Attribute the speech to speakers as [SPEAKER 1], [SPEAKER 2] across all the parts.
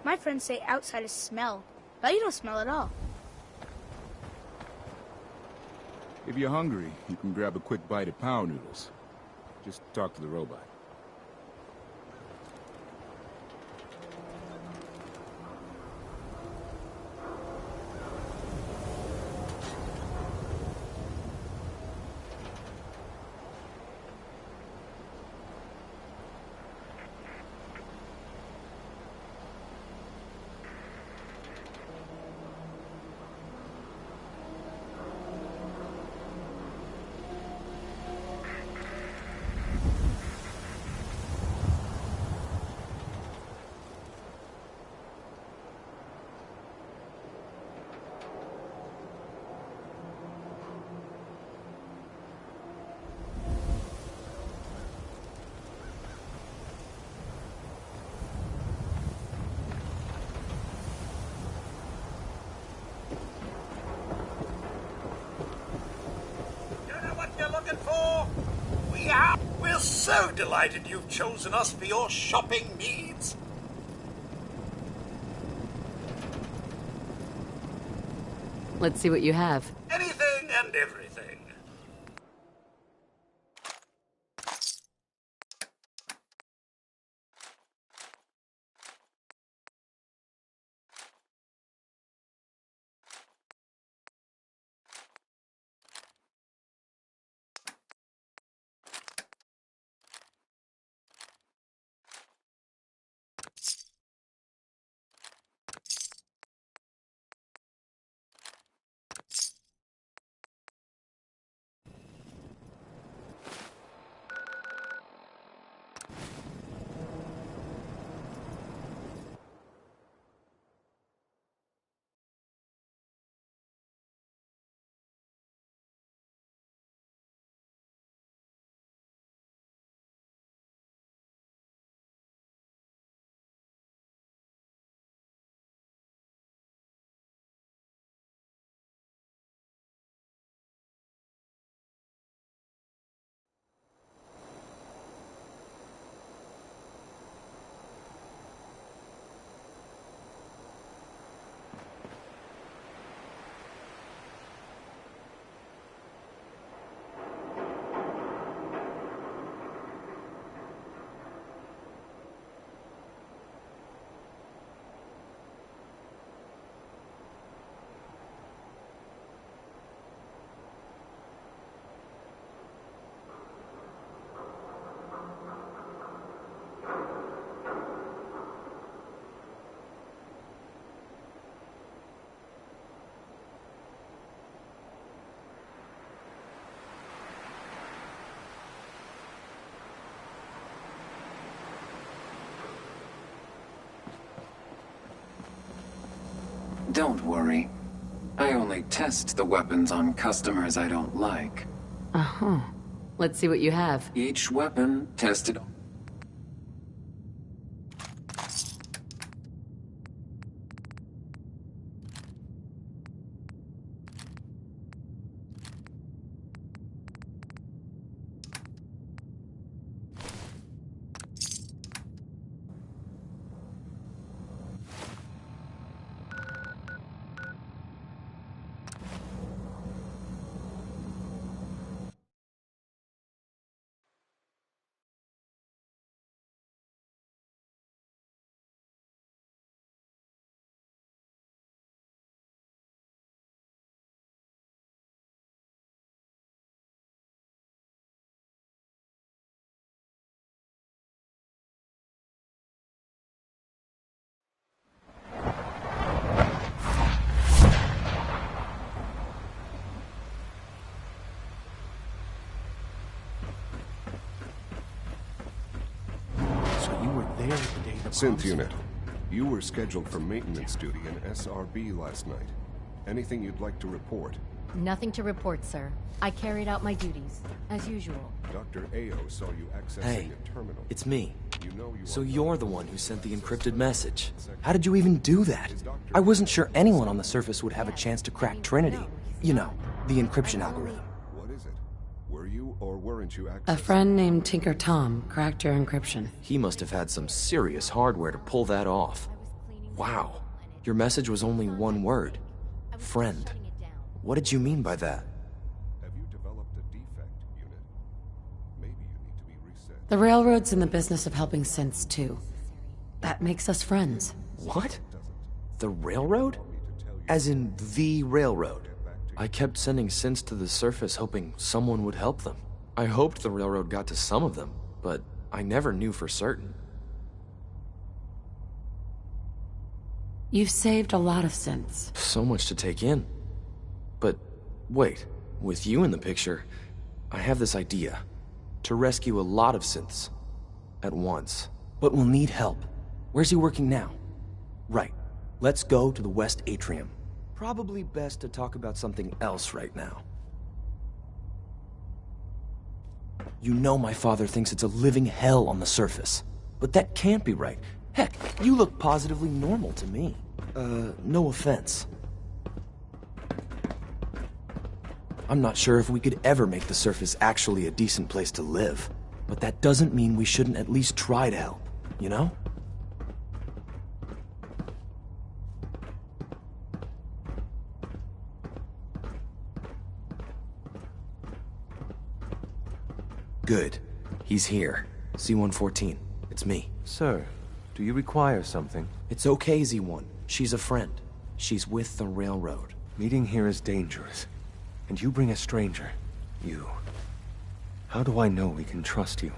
[SPEAKER 1] My friends say outsiders smell, but you don't smell at all.
[SPEAKER 2] If you're hungry, you can grab a quick bite at Power Noodles. Just talk to the robot.
[SPEAKER 3] We're so delighted you've chosen us for your shopping needs.
[SPEAKER 4] Let's see what you have.
[SPEAKER 3] Anything and everything.
[SPEAKER 5] Don't worry. I only test the weapons on customers I don't like.
[SPEAKER 4] Uh-huh. Let's see what you have.
[SPEAKER 5] Each weapon tested...
[SPEAKER 6] Synth unit, you were scheduled for maintenance duty in SRB last night. Anything you'd like to report?
[SPEAKER 7] Nothing to report, sir. I carried out my duties, as usual.
[SPEAKER 6] Dr. Ao saw you accessing
[SPEAKER 8] Hey,
[SPEAKER 6] a terminal.
[SPEAKER 8] it's me.
[SPEAKER 6] You know you
[SPEAKER 8] So
[SPEAKER 6] are
[SPEAKER 8] you're the one who sent the encrypted message. How did you even do that? I wasn't sure anyone on the surface would have a chance to crack Trinity. You know, the encryption algorithm.
[SPEAKER 6] What is it? Were you or weren't you accessing?
[SPEAKER 4] A friend named Tinker Tom cracked your encryption.
[SPEAKER 8] He must have had some serious hardware to pull that off. Wow. Your message was only one word. Friend. What did you mean by that?
[SPEAKER 6] Have you developed a defect, unit? Maybe you need to be reset.
[SPEAKER 4] The Railroad's in the business of helping synths, too. That makes us friends.
[SPEAKER 8] What? The Railroad? As in the Railroad? I kept sending synths to the surface hoping someone would help them. I hoped the Railroad got to some of them, but I never knew for certain.
[SPEAKER 4] You've saved a lot of synths.
[SPEAKER 8] So much to take in. But wait, with you in the picture, I have this idea. To rescue a lot of synths. At once. But we'll need help. Where's he working now? Right. Let's go to the West Atrium. Probably best to talk about something else right now. You know my father thinks it's a living hell on the surface. But that can't be right. Heck, you look positively normal to me. No offense. I'm not sure if we could ever make the surface actually a decent place to live. But that doesn't mean we shouldn't at least try to help, you know? Good. He's here. C-114. It's me.
[SPEAKER 9] Sir, do you require something?
[SPEAKER 8] It's okay, Z-1. She's a friend. She's with the Railroad.
[SPEAKER 9] Meeting here is dangerous. And you bring a stranger. You. How do I know we can trust you?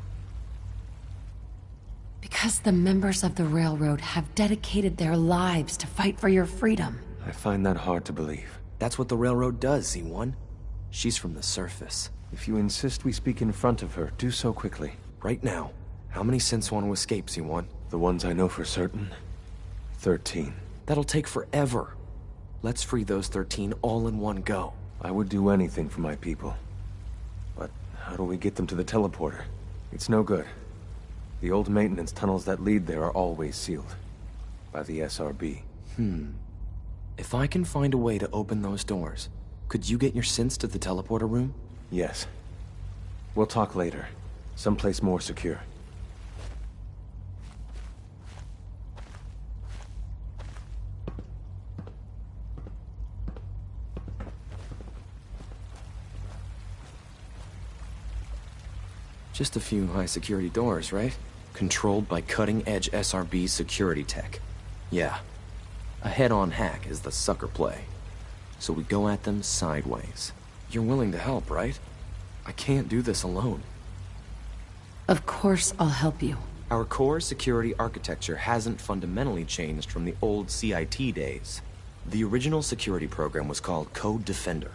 [SPEAKER 4] Because the members of the Railroad have dedicated their lives to fight for your freedom.
[SPEAKER 9] I find that hard to believe.
[SPEAKER 8] That's what the Railroad does, Z-1. She's from the surface.
[SPEAKER 9] If you insist we speak in front of her, do so quickly.
[SPEAKER 8] Right now, how many synths want to escape, Z-1?
[SPEAKER 9] The ones I know for certain? 13.
[SPEAKER 8] That'll take forever. Let's free those 13 all in one go.
[SPEAKER 9] I would do anything for my people. But how do we get them to the teleporter? It's no good. The old maintenance tunnels that lead there are always sealed. By the SRB.
[SPEAKER 8] If I can find a way to open those doors, could you get your synths to the teleporter room?
[SPEAKER 9] Yes. We'll talk later. Someplace more secure.
[SPEAKER 8] Just a few high-security doors, right? Controlled by cutting-edge SRB security tech. Yeah. A head-on hack is the sucker play. So we go at them sideways. You're willing to help, right? I can't do this alone.
[SPEAKER 4] Of course I'll help you.
[SPEAKER 8] Our core security architecture hasn't fundamentally changed from the old CIT days. The original security program was called Code Defender.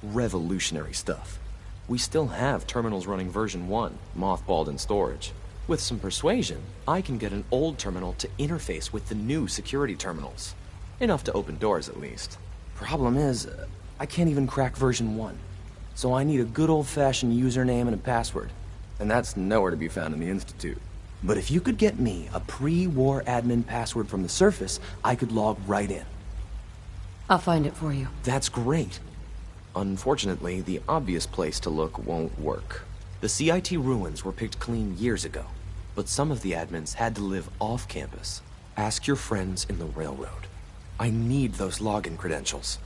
[SPEAKER 8] Revolutionary stuff. We still have terminals running version 1, mothballed in storage. With some persuasion, I can get an old terminal to interface with the new security terminals. Enough to open doors, at least. Problem is, I can't even crack version 1. So I need a good old-fashioned username and a password. And that's nowhere to be found in the Institute. But if you could get me a pre-war admin password from the surface, I could log right in.
[SPEAKER 4] I'll find it for you.
[SPEAKER 8] That's great. Unfortunately, the obvious place to look won't work. The CIT ruins were picked clean years ago, but some of the admins had to live off campus. Ask your friends in the Railroad. I need those login credentials.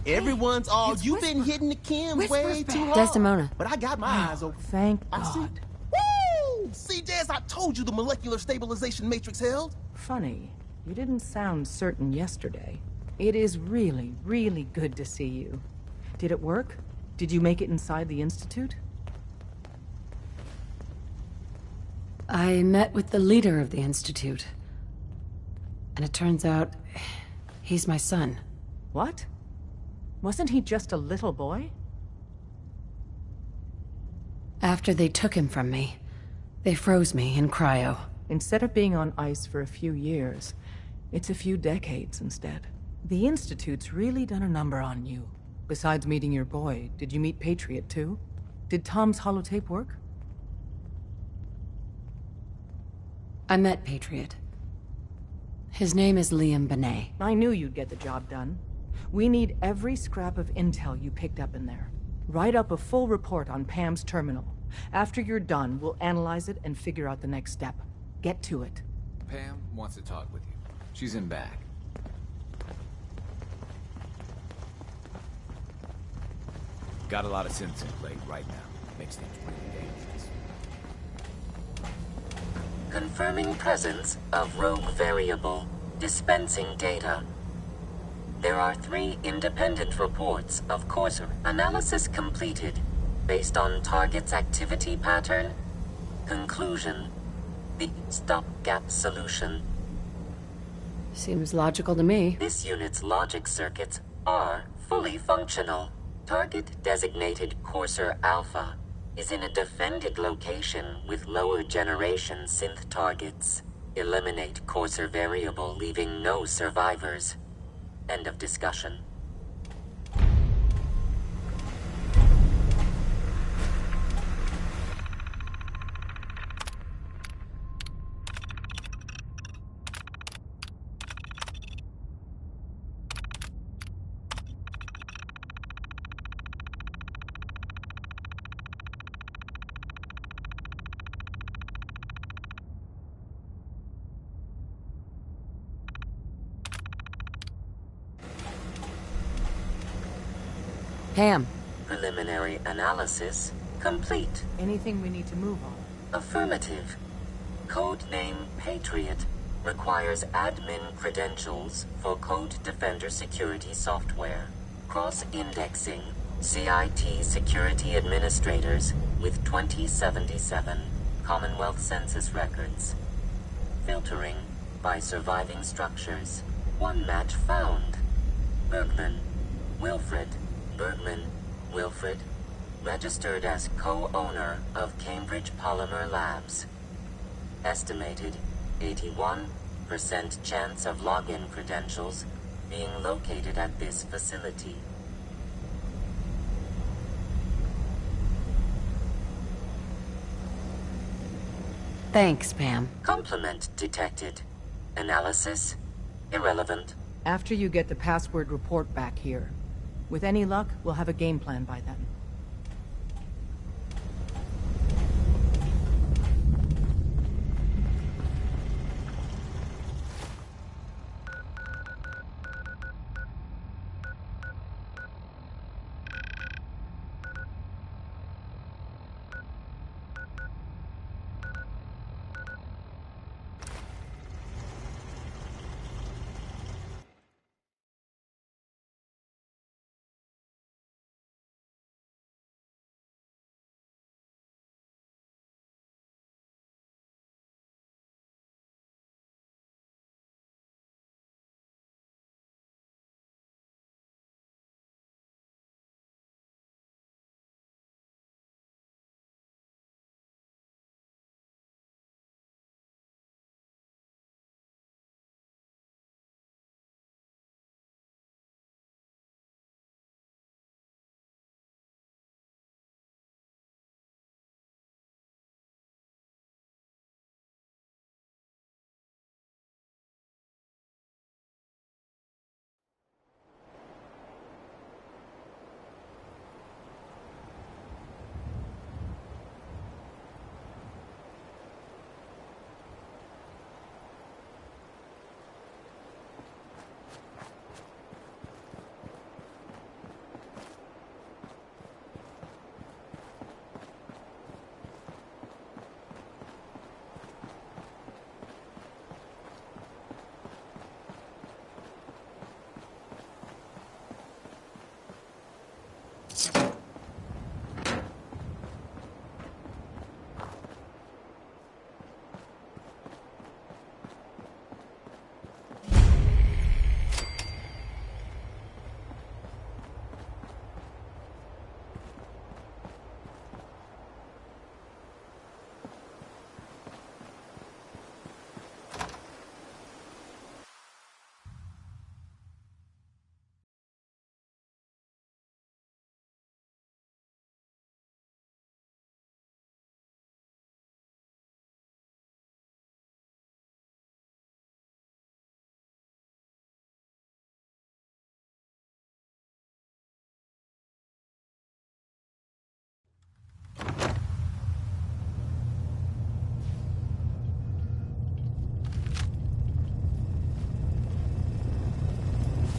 [SPEAKER 10] Everyone's all, you've been hitting the chem way too hard.
[SPEAKER 4] Desdemona.
[SPEAKER 10] But I got my eyes open.
[SPEAKER 11] Thank
[SPEAKER 10] I see.
[SPEAKER 11] God.
[SPEAKER 10] Woo! See, Jazz, I told you the molecular stabilization matrix held.
[SPEAKER 11] Funny, you didn't sound certain yesterday. It is really, really good to see you. Did it work? Did you make it inside the Institute?
[SPEAKER 4] I met with the leader of the Institute. And it turns out, he's my son.
[SPEAKER 11] What? Wasn't he just a little boy?
[SPEAKER 4] After they took him from me, they froze me in cryo.
[SPEAKER 11] Instead of being on ice for a few years, it's a few decades instead. The Institute's really done a number on you. Besides meeting your boy, did you meet Patriot too? Did Tom's holotape work?
[SPEAKER 4] I met Patriot. His name is Liam Benet.
[SPEAKER 11] I knew you'd get the job done. We need every scrap of intel you picked up in there. Write up a full report on Pam's terminal. After you're done, we'll analyze it and figure out the next step. Get to it.
[SPEAKER 12] Pam wants to talk with you. She's in back. Got a lot of synths in play right now. Makes things pretty dangerous.
[SPEAKER 13] Confirming presence of rogue variable. Dispensing data. There are 3 independent reports of Courser. Analysis completed. Based on target's activity pattern. Conclusion. The stopgap solution.
[SPEAKER 4] Seems logical to me.
[SPEAKER 13] This unit's logic circuits are fully functional. Target designated Courser Alpha is in a defended location with lower generation synth targets. Eliminate Courser variable, leaving no survivors. End of discussion.
[SPEAKER 4] Pam.
[SPEAKER 13] Preliminary analysis complete.
[SPEAKER 11] Anything we need to move on?
[SPEAKER 13] Affirmative. Codename Patriot requires admin credentials for Code Defender security software. Cross-indexing CIT security administrators with 2077 Commonwealth Census records. Filtering by surviving structures. 1 match found. Bergman. Wilfred. Bergman. Wilfred. Registered as co-owner of Cambridge Polymer Labs. Estimated 81% chance of login credentials being located at this facility.
[SPEAKER 4] Thanks, Pam.
[SPEAKER 13] Complement detected. Analysis irrelevant.
[SPEAKER 11] After you get the password report back here. With any luck, we'll have a game plan by then.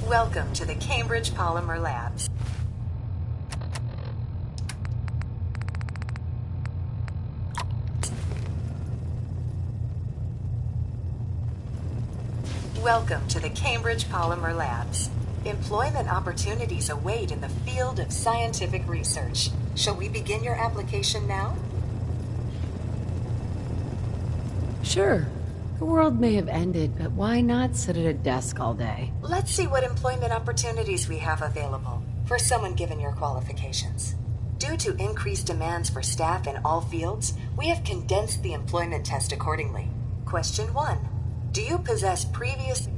[SPEAKER 14] Welcome to the Cambridge Polymer Labs. Welcome to the Cambridge Polymer Labs. Employment opportunities await in the field of scientific research. Shall we begin your application now?
[SPEAKER 4] Sure. The world may have ended, but why not sit at a desk all day?
[SPEAKER 14] Let's see what employment opportunities we have available for someone given your qualifications. Due to increased demands for staff in all fields, we have condensed the employment test accordingly. Question 1. Do you possess previous...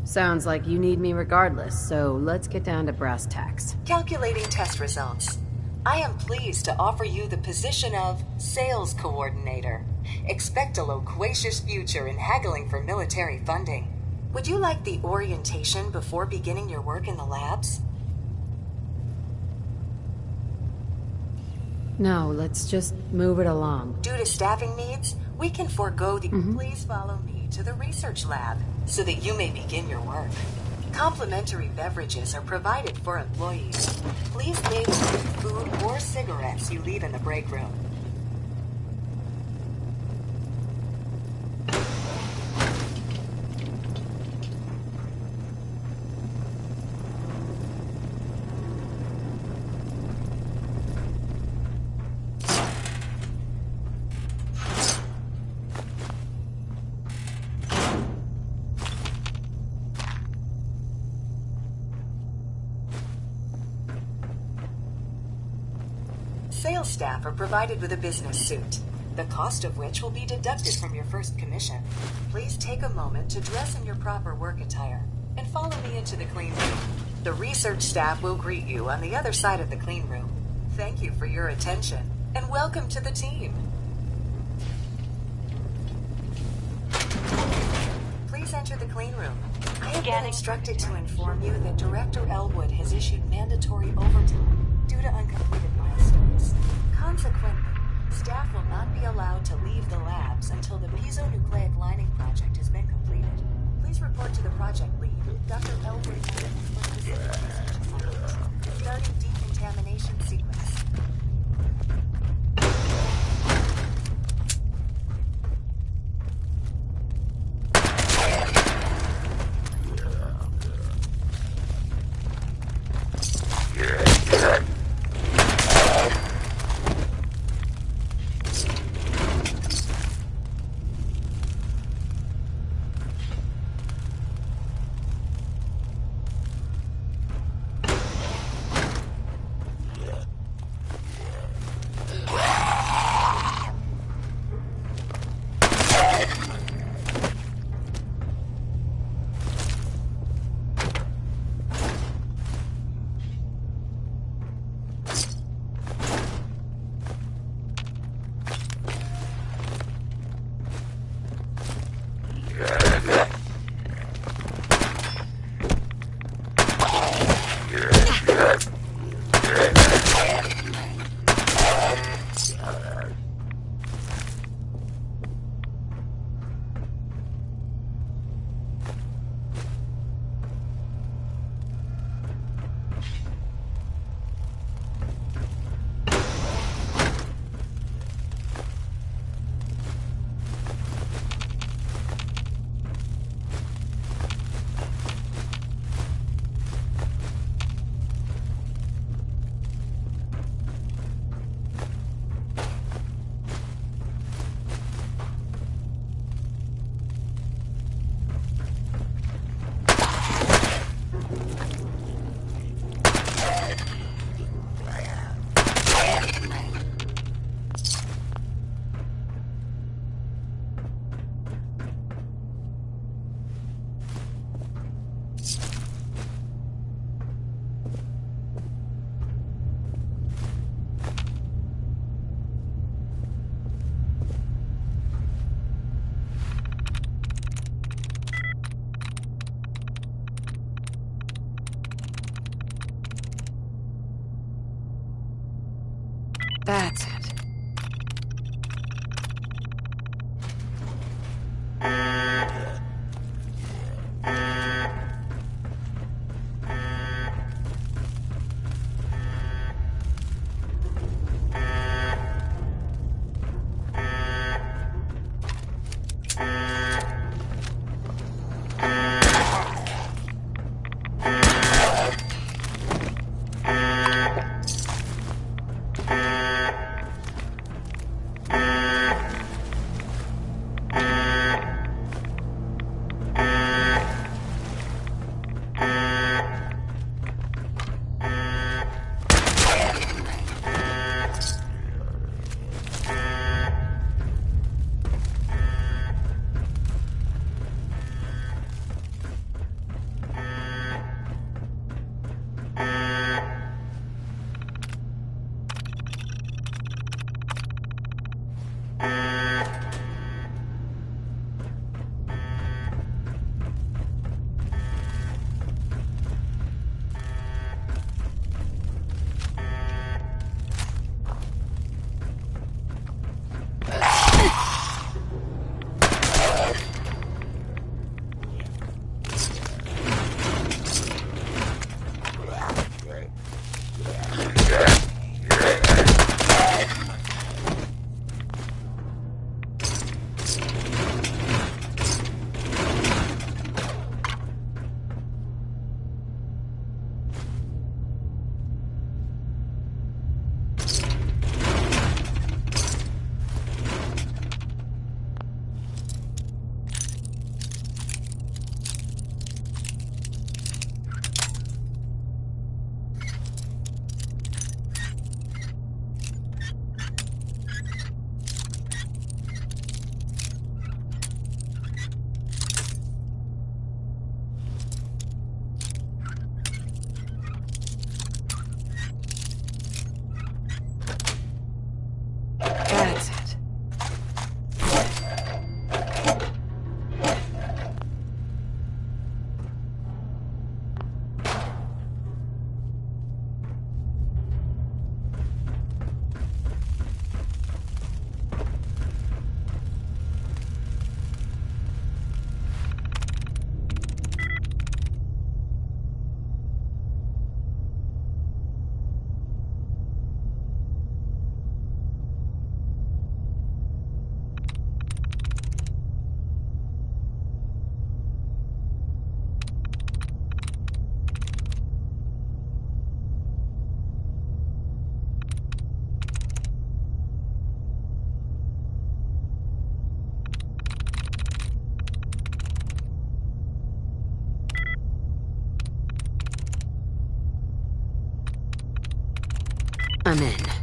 [SPEAKER 4] Sounds like you need me regardless, so let's get down to brass tacks.
[SPEAKER 14] Calculating test results. I am pleased to offer you the position of Sales Coordinator. Expect a loquacious future in haggling for military funding. Would you like the orientation before beginning your work in the labs?
[SPEAKER 4] No, let's just move it along.
[SPEAKER 14] Due to staffing needs, we can forego the... Please follow me to the research lab so that you may begin your work. Complimentary beverages are provided for employees. Please name the food or cigarettes you leave in the break room. Sales staff are provided with a business suit, the cost of which will be deducted from your first commission. Please take a moment to dress in your proper work attire and follow me into the clean room. The research staff will greet you on the other side of the clean room. Thank you for your attention and welcome to the team. Please enter the clean room. I have been instructed to inform you that Director Elwood has issued mandatory overtime due to uncompleted milestones. Consequently, staff will not be allowed to leave the labs until the piezonucleic lining project has been completed. Please report to the project lead, Dr. Elwood, for specific research assignments. Starting decontamination sequence.
[SPEAKER 4] That's it. Come in.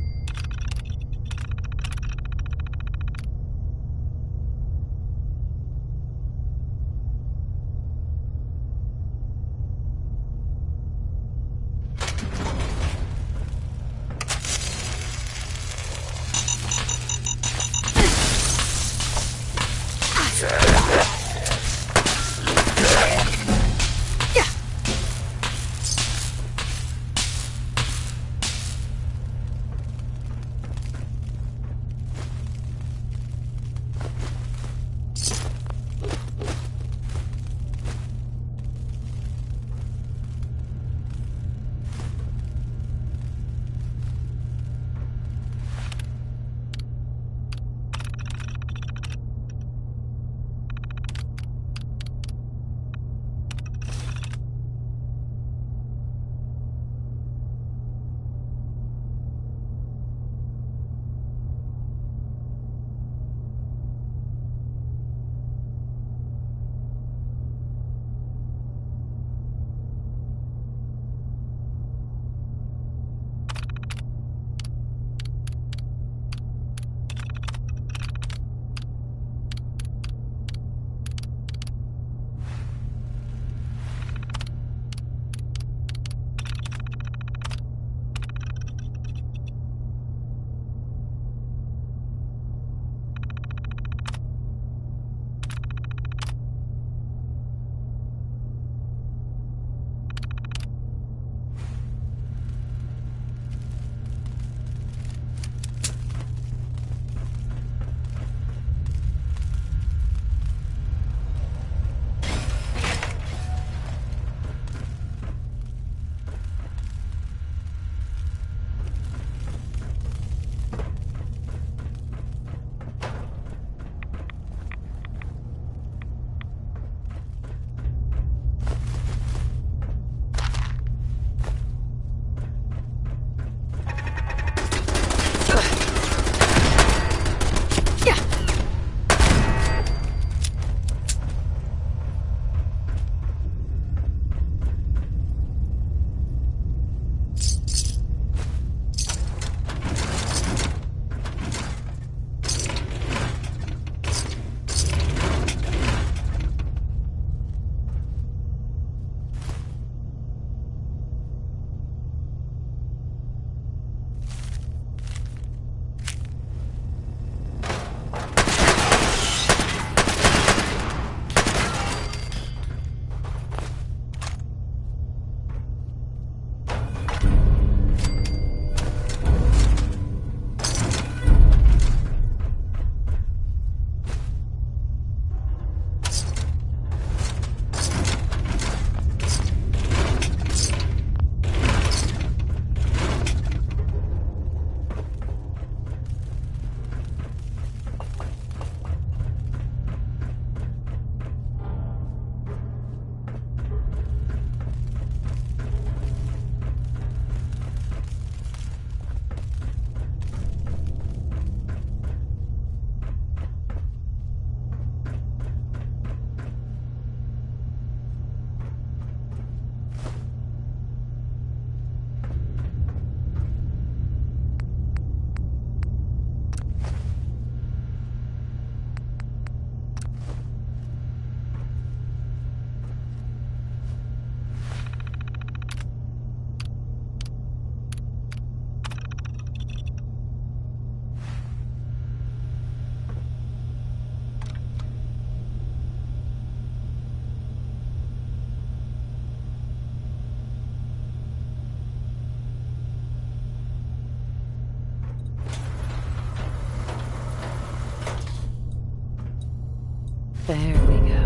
[SPEAKER 4] There we go.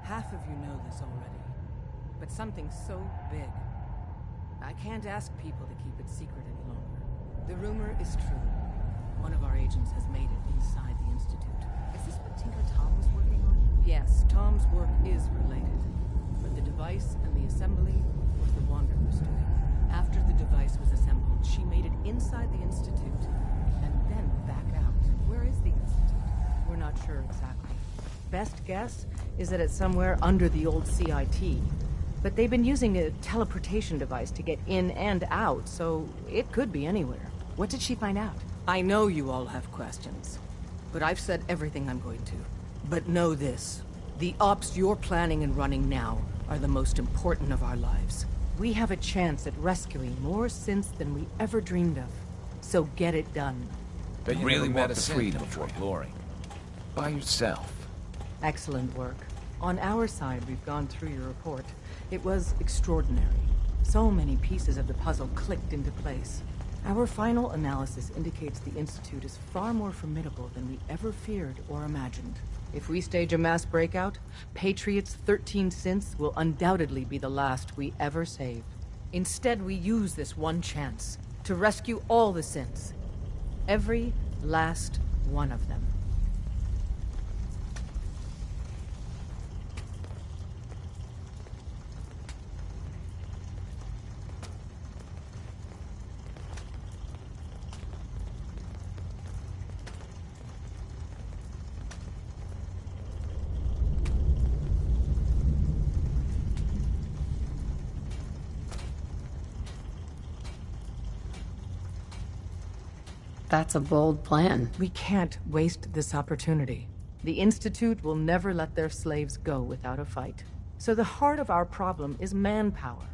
[SPEAKER 11] Half of you know this already, but something so big, I can't ask people to keep it secret any longer. The rumor is true. One of our agents has made it inside the Institute. Is this what Tinker Tom was working on? Yes, Tom's work is related, but the device and the assembly was the Wanderer's doing. After the device was assembled, she made it inside the Institute, and then back out. Where is the Institute? We're not sure exactly. Best guess is that it's somewhere under the old CIT. But they've been using a teleportation device to get in and out, so it could be anywhere.
[SPEAKER 7] What did she find out?
[SPEAKER 11] I know you all have questions, but I've said everything I'm going to. But know this. The ops you're planning and running now are the most important of our lives. We have a chance at rescuing more synths than we ever dreamed of. So get it done.
[SPEAKER 12] But you really met a freedom before glory. By yourself.
[SPEAKER 11] Excellent work. On our side, we've gone through your report. It was extraordinary. So many pieces of the puzzle clicked into place. Our final analysis indicates the Institute is far more formidable than we ever feared or imagined. If we stage a mass breakout, Patriot's 13 synths will undoubtedly be the last we ever save. Instead, we use this one chance to rescue all the synths. Every last one of them.
[SPEAKER 4] That's a bold plan.
[SPEAKER 11] We can't waste this opportunity. The Institute will never let their slaves go without a fight. So the heart of our problem is manpower.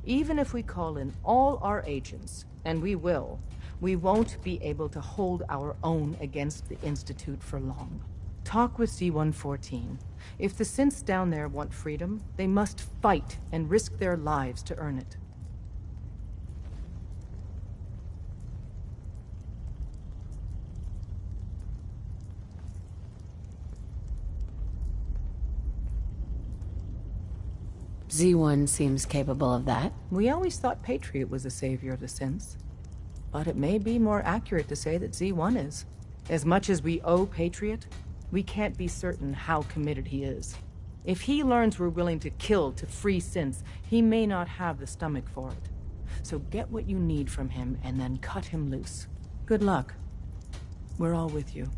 [SPEAKER 11] Even if we call in all our agents, and we will, we won't be able to hold our own against the Institute for long. Talk with C-114. If the synths down there want freedom, they must fight and risk their lives to earn it.
[SPEAKER 4] Z1 seems capable of that.
[SPEAKER 11] We always thought Patriot was the savior of the synths. But it may be more accurate to say that Z1 is. As much as we owe Patriot, we can't be certain how committed he is. If he learns we're willing to kill to free synths, he may not have the stomach for it. So get what you need from him and then cut him loose. Good luck. We're all with you.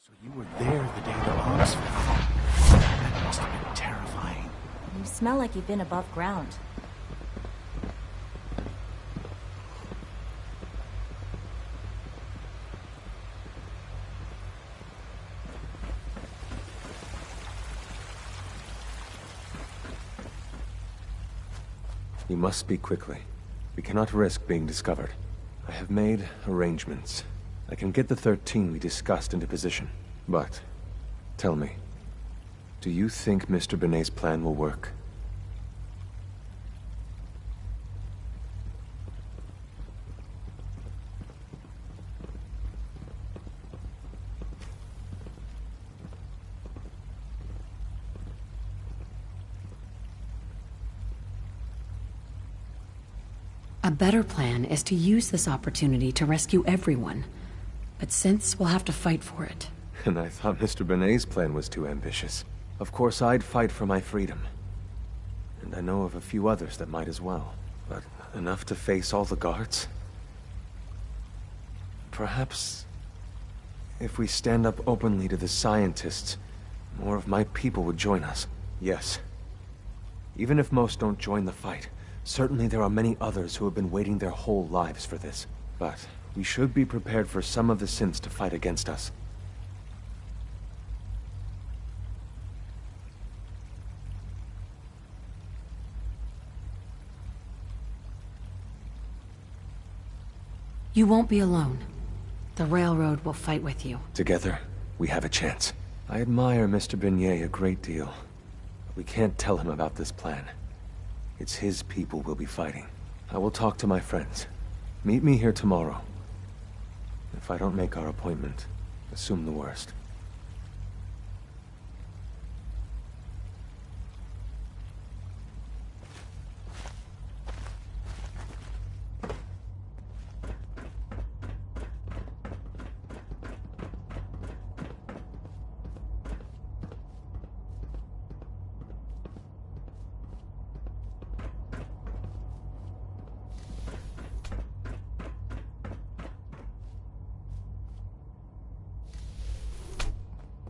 [SPEAKER 12] So you were there the day the bombs fell. That must have been terrifying.
[SPEAKER 15] You smell like you've been above ground.
[SPEAKER 9] You must speak quickly. We cannot risk being discovered. I have made arrangements. I can get the 13 we discussed into position. But, tell me, do you think Mr. Benet's plan will work?
[SPEAKER 4] A better plan is to use this opportunity to rescue everyone. But since we'll have to fight for it.
[SPEAKER 9] And I thought Mr. Benet's plan was too ambitious. Of course, I'd fight for my freedom. And I know of a few others that might as well. But enough to face all the guards? Perhaps... if we stand up openly to the scientists, more of my people would join us. Yes. Even if most don't join the fight, certainly there are many others who have been waiting their whole lives for this. But we should be prepared for some of the synths to fight against us.
[SPEAKER 4] You won't be alone. The railroad will fight with you.
[SPEAKER 9] Together, we have a chance. I admire Mr. Benet a great deal. But we can't tell him about this plan. It's his people we'll be fighting. I will talk to my friends. Meet me here tomorrow. If I don't make our appointment, assume the worst.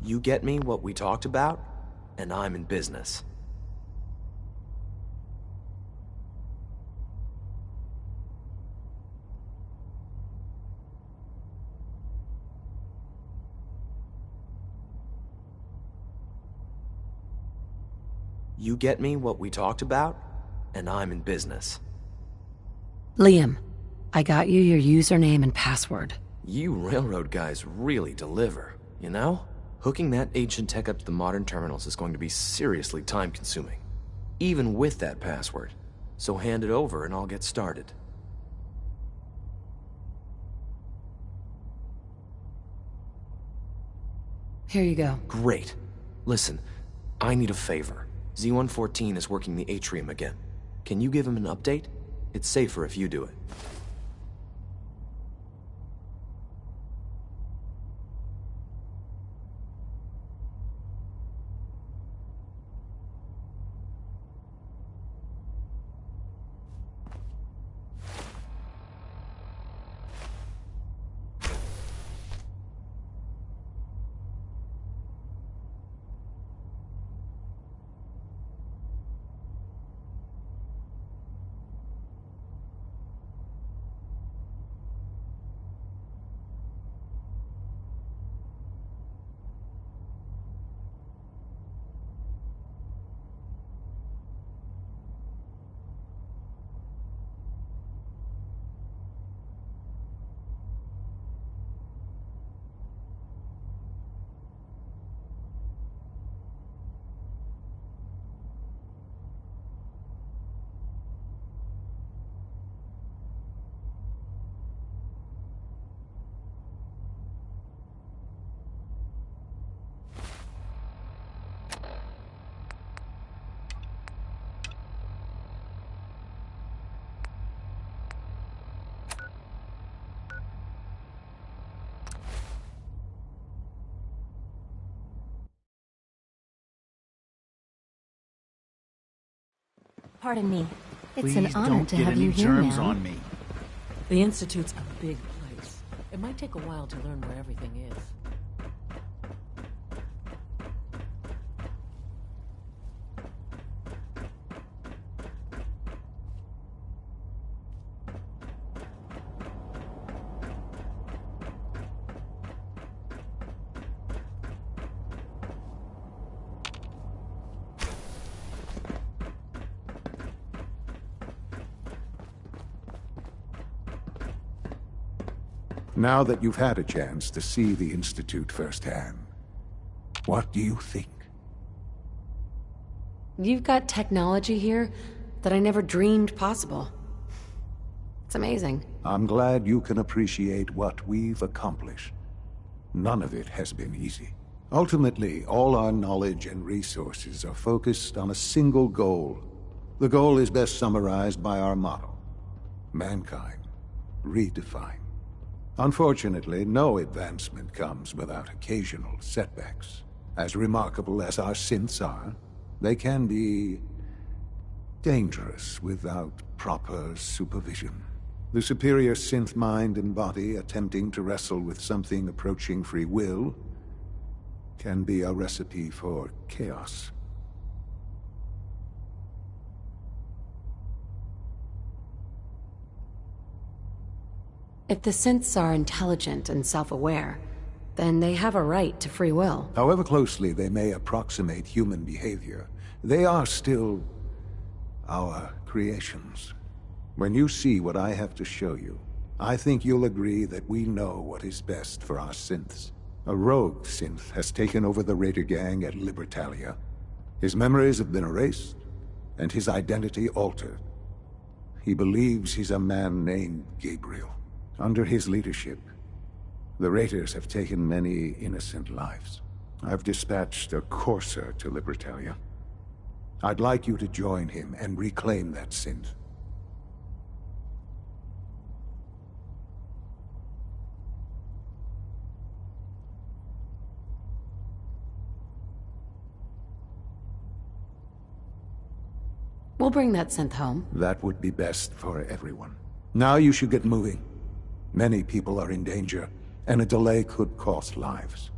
[SPEAKER 8] You get me what we talked about, and I'm in business. You get me what we talked about, and I'm in business.
[SPEAKER 4] Liam, I got you your username and password.
[SPEAKER 8] You railroad guys really deliver, you know? Hooking that ancient tech up to the modern terminals is going to be seriously time-consuming, even with that password. So hand it over and I'll get started.
[SPEAKER 4] Here you go.
[SPEAKER 8] Great. Listen, I need a favor. Z-114 is working the atrium again. Can you give him an update? It's safer if you do it.
[SPEAKER 15] Pardon me. It's
[SPEAKER 12] Please
[SPEAKER 15] an honor
[SPEAKER 12] don't
[SPEAKER 15] to
[SPEAKER 12] get
[SPEAKER 15] have
[SPEAKER 12] any
[SPEAKER 15] you here
[SPEAKER 12] germs
[SPEAKER 15] now.
[SPEAKER 12] on me.
[SPEAKER 16] The Institute's a big place. It might take a while to learn where everything is.
[SPEAKER 17] Now that you've had a chance to see the Institute firsthand, what do you think?
[SPEAKER 4] You've got technology here that I never dreamed possible. It's amazing.
[SPEAKER 17] I'm glad you can appreciate what we've accomplished. None of it has been easy. Ultimately, all our knowledge and resources are focused on a single goal. The goal is best summarized by our motto: mankind, redefined. Unfortunately, no advancement comes without occasional setbacks. As remarkable as our synths are, they can be dangerous without proper supervision. The superior synth mind and body attempting to wrestle with something approaching free will can be a recipe for chaos.
[SPEAKER 4] If the synths are intelligent and self-aware, then they have a right to free will.
[SPEAKER 17] However closely they may approximate human behavior, they are still our creations. When you see what I have to show you, I think you'll agree that we know what is best for our synths. A rogue synth has taken over the Raider gang at Libertalia. His memories have been erased, and his identity altered. He believes he's a man named Gabriel. Under his leadership, the Raiders have taken many innocent lives. I've dispatched a courser to Libertalia. I'd like you to join him and reclaim that synth.
[SPEAKER 4] We'll bring that synth home.
[SPEAKER 17] That would be best for everyone. Now you should get moving. Many people are in danger, and a delay could cost lives.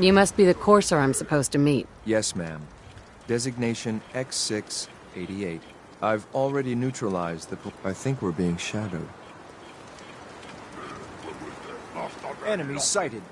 [SPEAKER 4] You must be the courser I'm supposed to meet.
[SPEAKER 9] Yes, ma'am. Designation X688. I've already neutralized the... I think we're being shadowed.
[SPEAKER 12] Enemy sighted.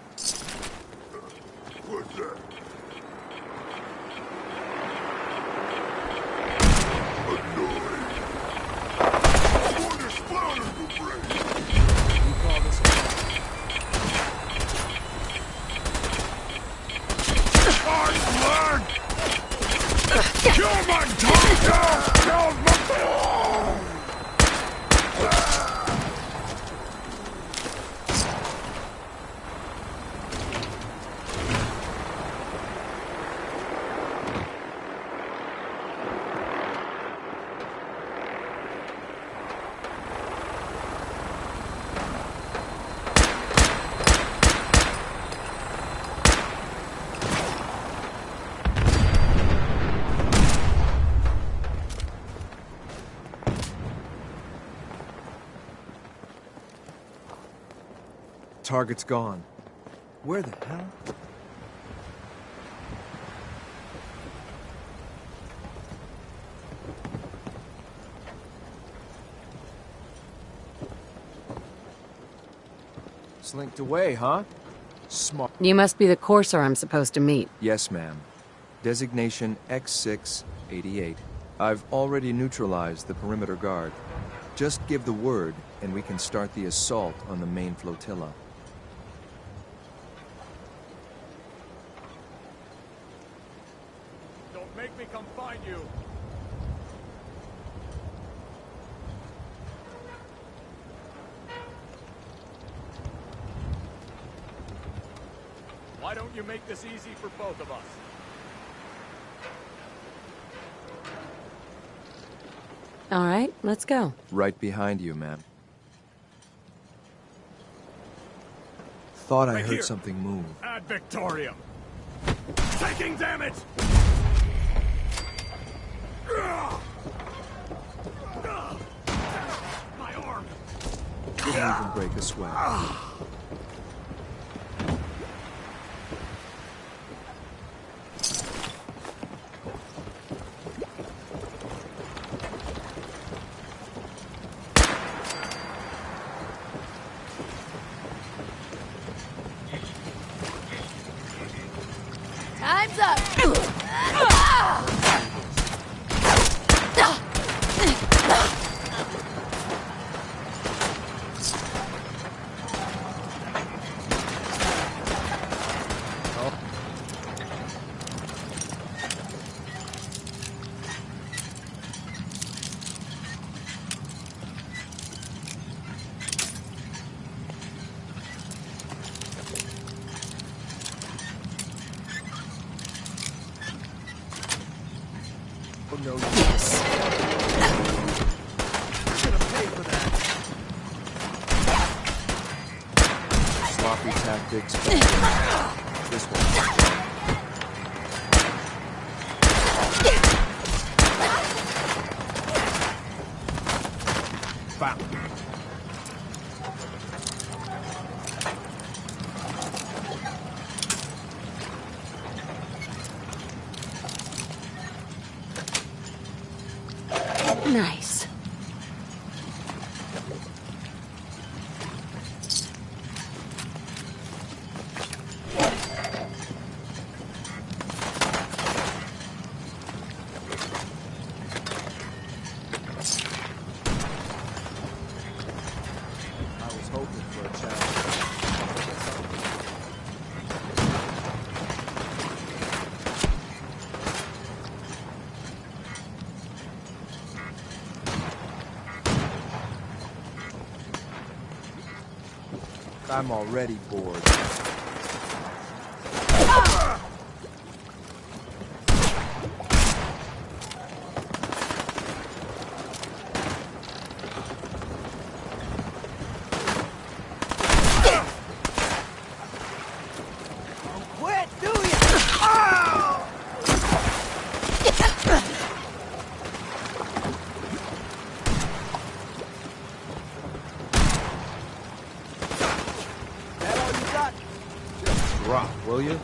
[SPEAKER 9] Target's gone.
[SPEAKER 12] Where the hell? Slinked away, huh? Smart.
[SPEAKER 4] You must be the courser I'm supposed to meet.
[SPEAKER 9] Yes, ma'am. Designation X688. I've already neutralized the perimeter guard. Just give the word, and we can start the assault on the main flotilla.
[SPEAKER 2] Don't make me come find you. Why don't you make this easy for both of us?
[SPEAKER 4] All right, let's go.
[SPEAKER 9] Right behind you, ma'am. Thought I
[SPEAKER 2] Right
[SPEAKER 9] heard
[SPEAKER 2] here.
[SPEAKER 9] something move.
[SPEAKER 2] Ad Victorium. Taking damage! My arm!
[SPEAKER 9] Didn't even break a sweat.
[SPEAKER 1] Time's up!
[SPEAKER 12] Oh, no. Yes. Gonna pay for that.
[SPEAKER 9] Sloppy tactics. This one.
[SPEAKER 12] Found.
[SPEAKER 4] Nice.
[SPEAKER 12] I was hoping for a challenge.
[SPEAKER 9] I'm already bored.
[SPEAKER 12] Quit, do you? Oh!
[SPEAKER 9] That all you got? Just drop, will you?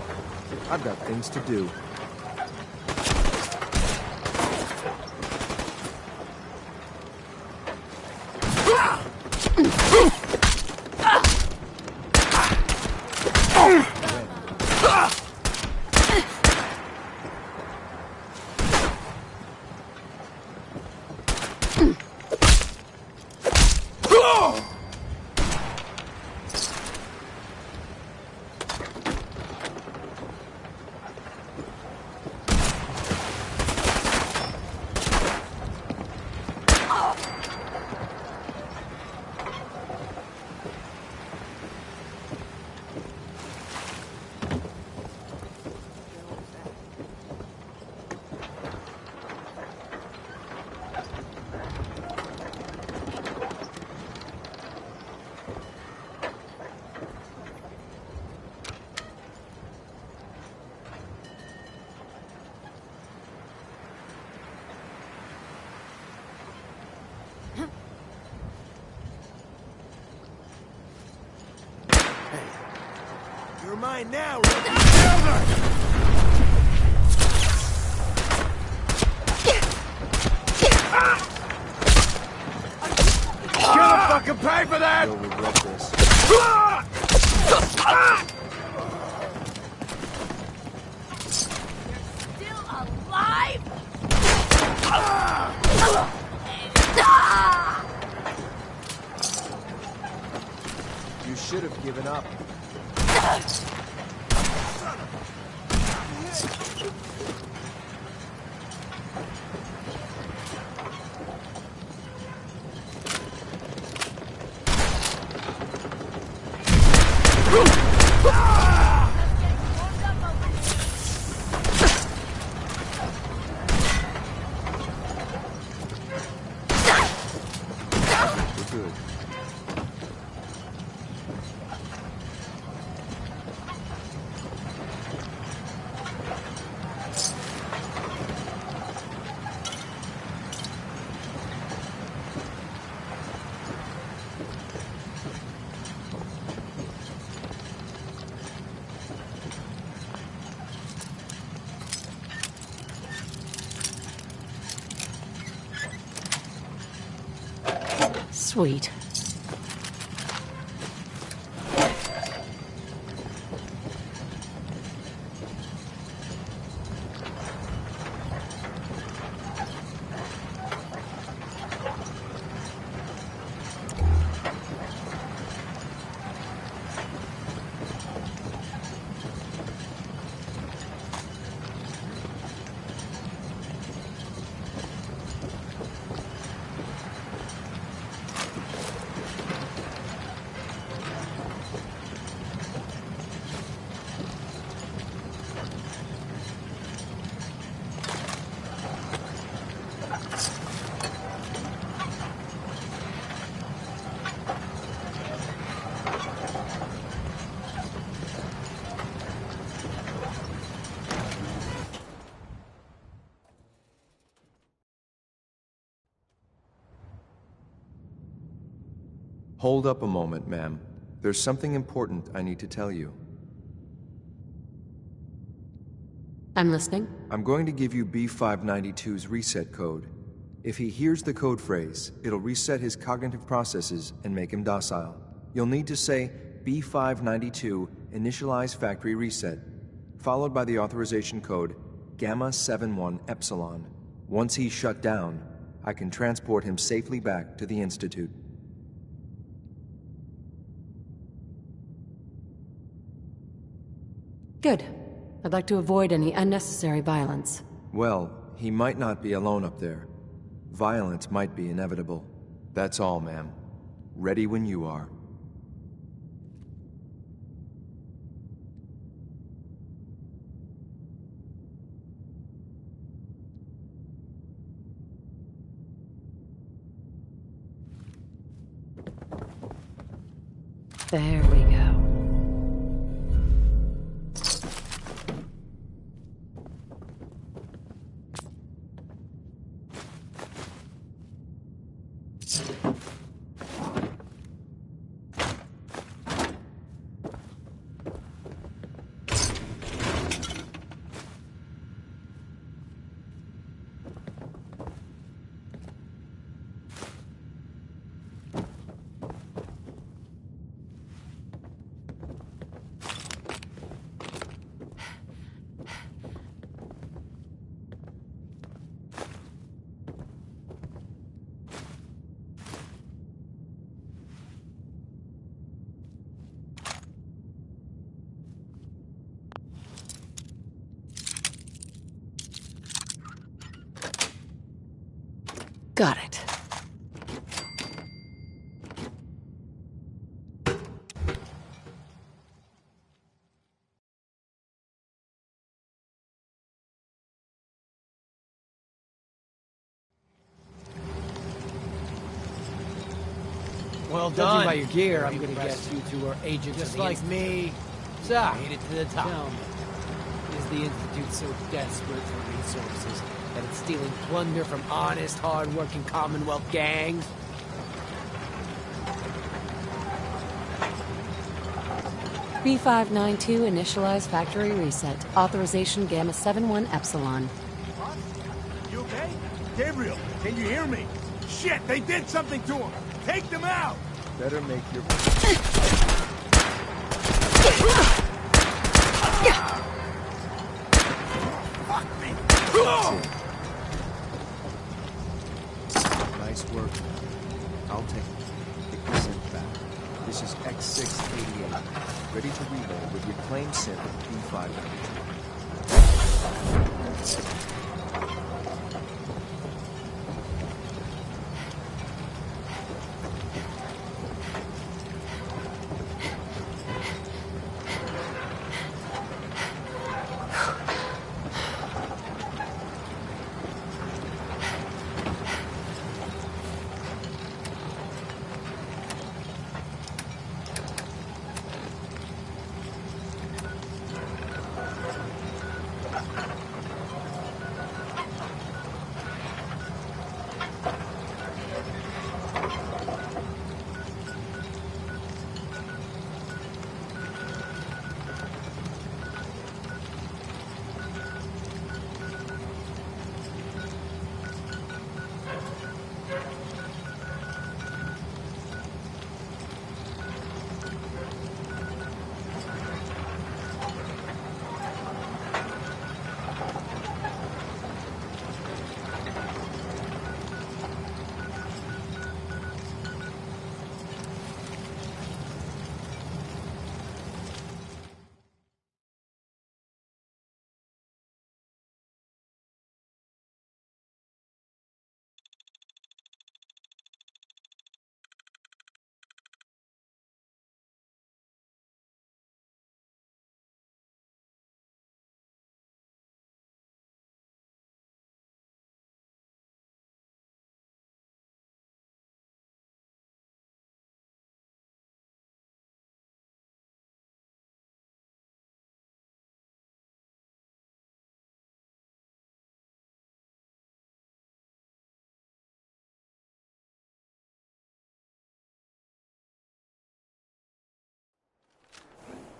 [SPEAKER 9] I've got things to do.
[SPEAKER 12] You're mine now, rookie. Over! Gonna fucking pay for that!
[SPEAKER 9] You'll regret this.
[SPEAKER 1] Still alive?
[SPEAKER 9] You should have given up. We're good.
[SPEAKER 4] Sweet.
[SPEAKER 9] Hold up a moment, ma'am. There's something important I need to tell you.
[SPEAKER 4] I'm listening.
[SPEAKER 9] I'm going to give you B592's reset code. If he hears the code phrase, it'll reset his cognitive processes and make him docile. You'll need to say B592 initialize factory reset, followed by the authorization code Gamma 71 Epsilon. Once he's shut down, I can transport him safely back to the Institute.
[SPEAKER 4] Good. I'd like to avoid any unnecessary violence.
[SPEAKER 9] Well, he might not be alone up there. Violence might be inevitable. That's all, ma'am. Ready when you are.
[SPEAKER 4] There we go. Got it.
[SPEAKER 18] Well
[SPEAKER 19] Judging
[SPEAKER 18] done.
[SPEAKER 19] by your gear, I'm gonna guess you two are agents
[SPEAKER 18] Just
[SPEAKER 19] of the
[SPEAKER 18] like
[SPEAKER 19] Institute.
[SPEAKER 18] me.
[SPEAKER 19] So,
[SPEAKER 18] Made it to the top.
[SPEAKER 19] tell me, is the Institute so desperate for resources that it's stealing plunder from honest, hard-working Commonwealth gangs?
[SPEAKER 4] B592 initialize factory reset. Authorization Gamma 71 Epsilon.
[SPEAKER 2] You okay? Gabriel, can you hear me? Shit, they did something to him! Take them out!
[SPEAKER 6] Better make your...
[SPEAKER 2] Fuck me!
[SPEAKER 12] Nice work. I'll take it. Get your synth back. This is X688. Ready to relay with reclaimed synth B592.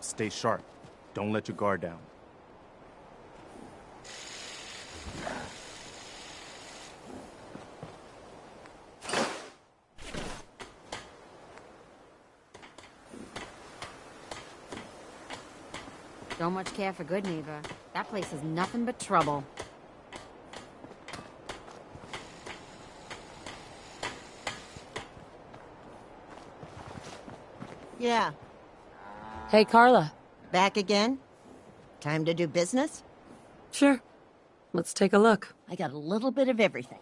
[SPEAKER 12] Stay sharp. Don't let your guard down.
[SPEAKER 7] So much care for good neighbor. That place is nothing but trouble.
[SPEAKER 20] Yeah.
[SPEAKER 4] Hey, Carla.
[SPEAKER 20] Back again? Time to do business?
[SPEAKER 4] Sure. Let's take a look.
[SPEAKER 20] I got a little bit of everything.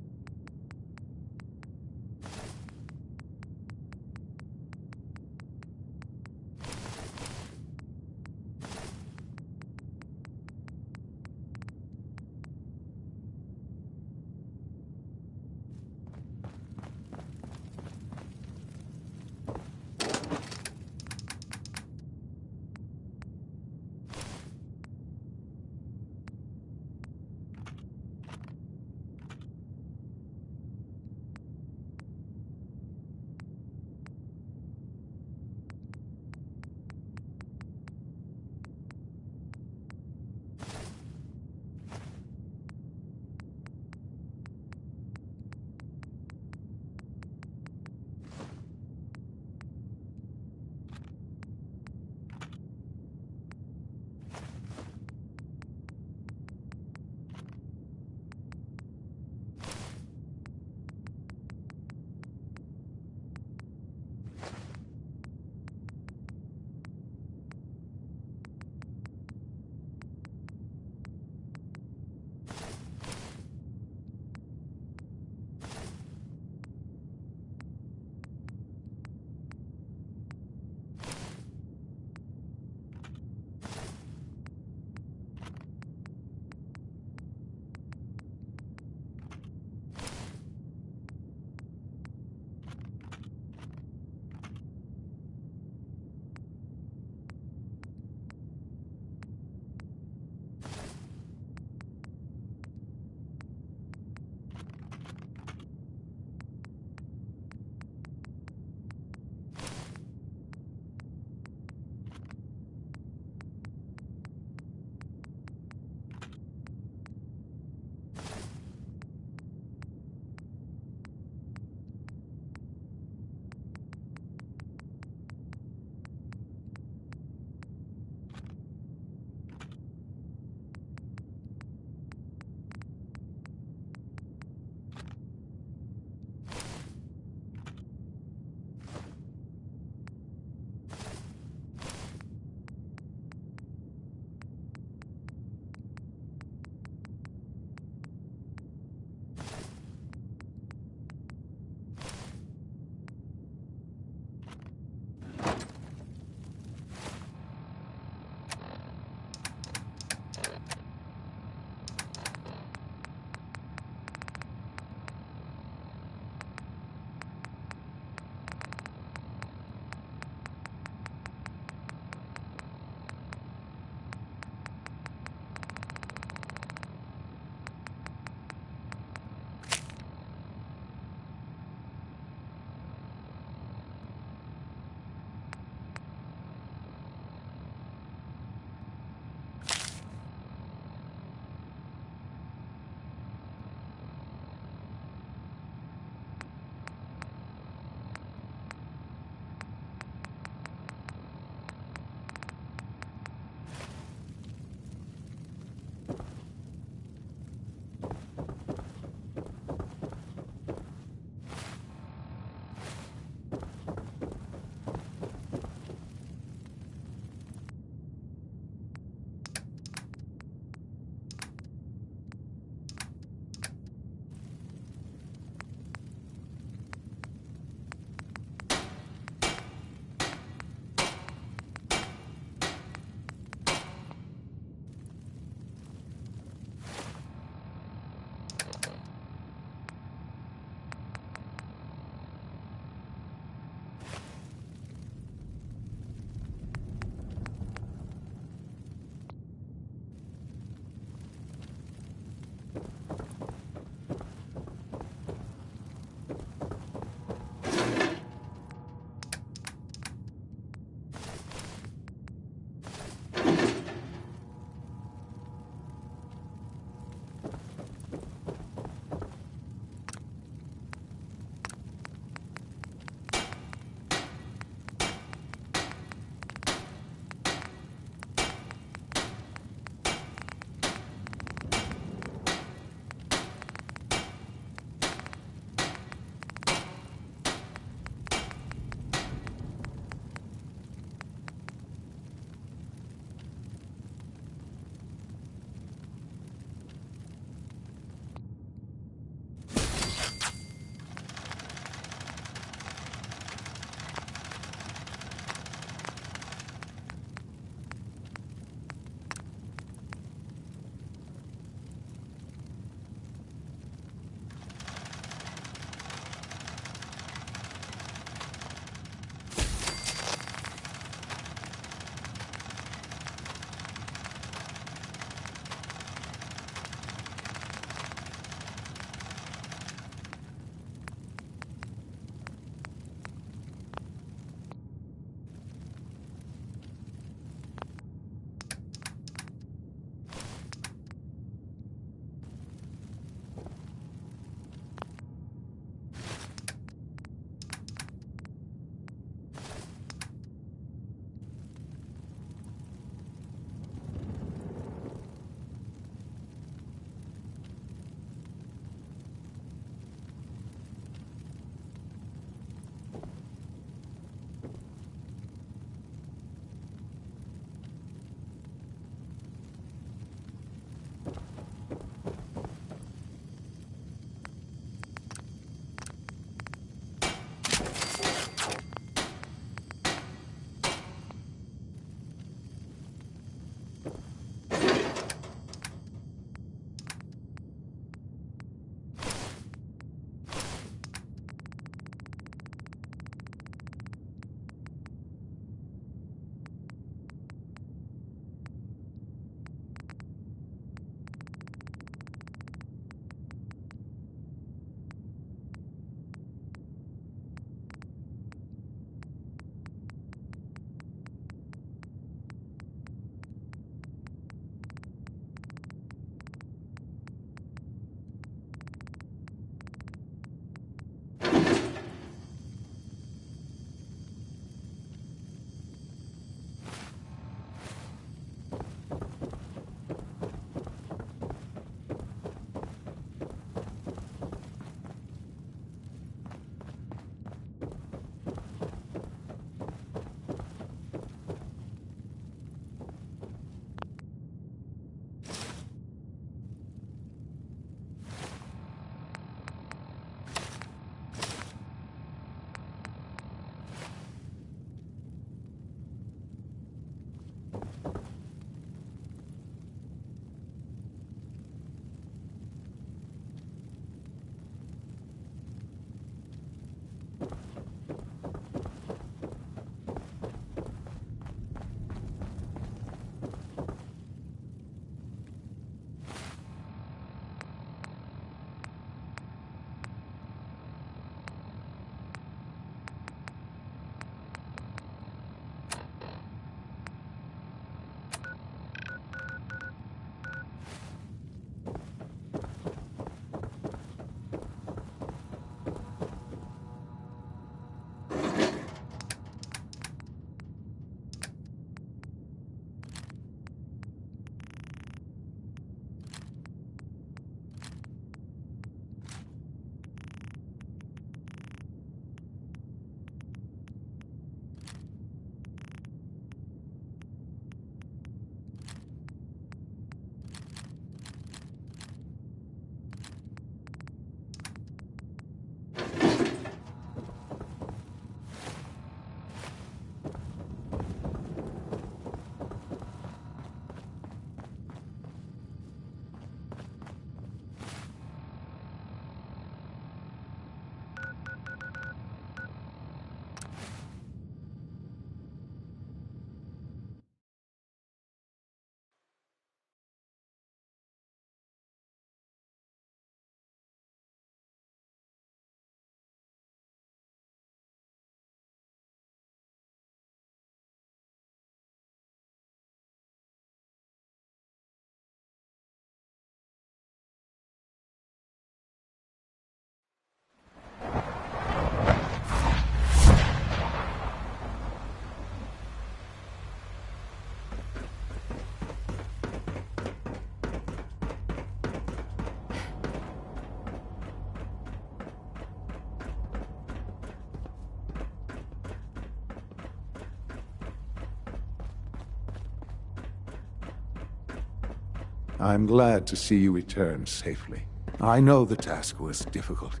[SPEAKER 17] I'm glad to see you return safely. I know the task was difficult,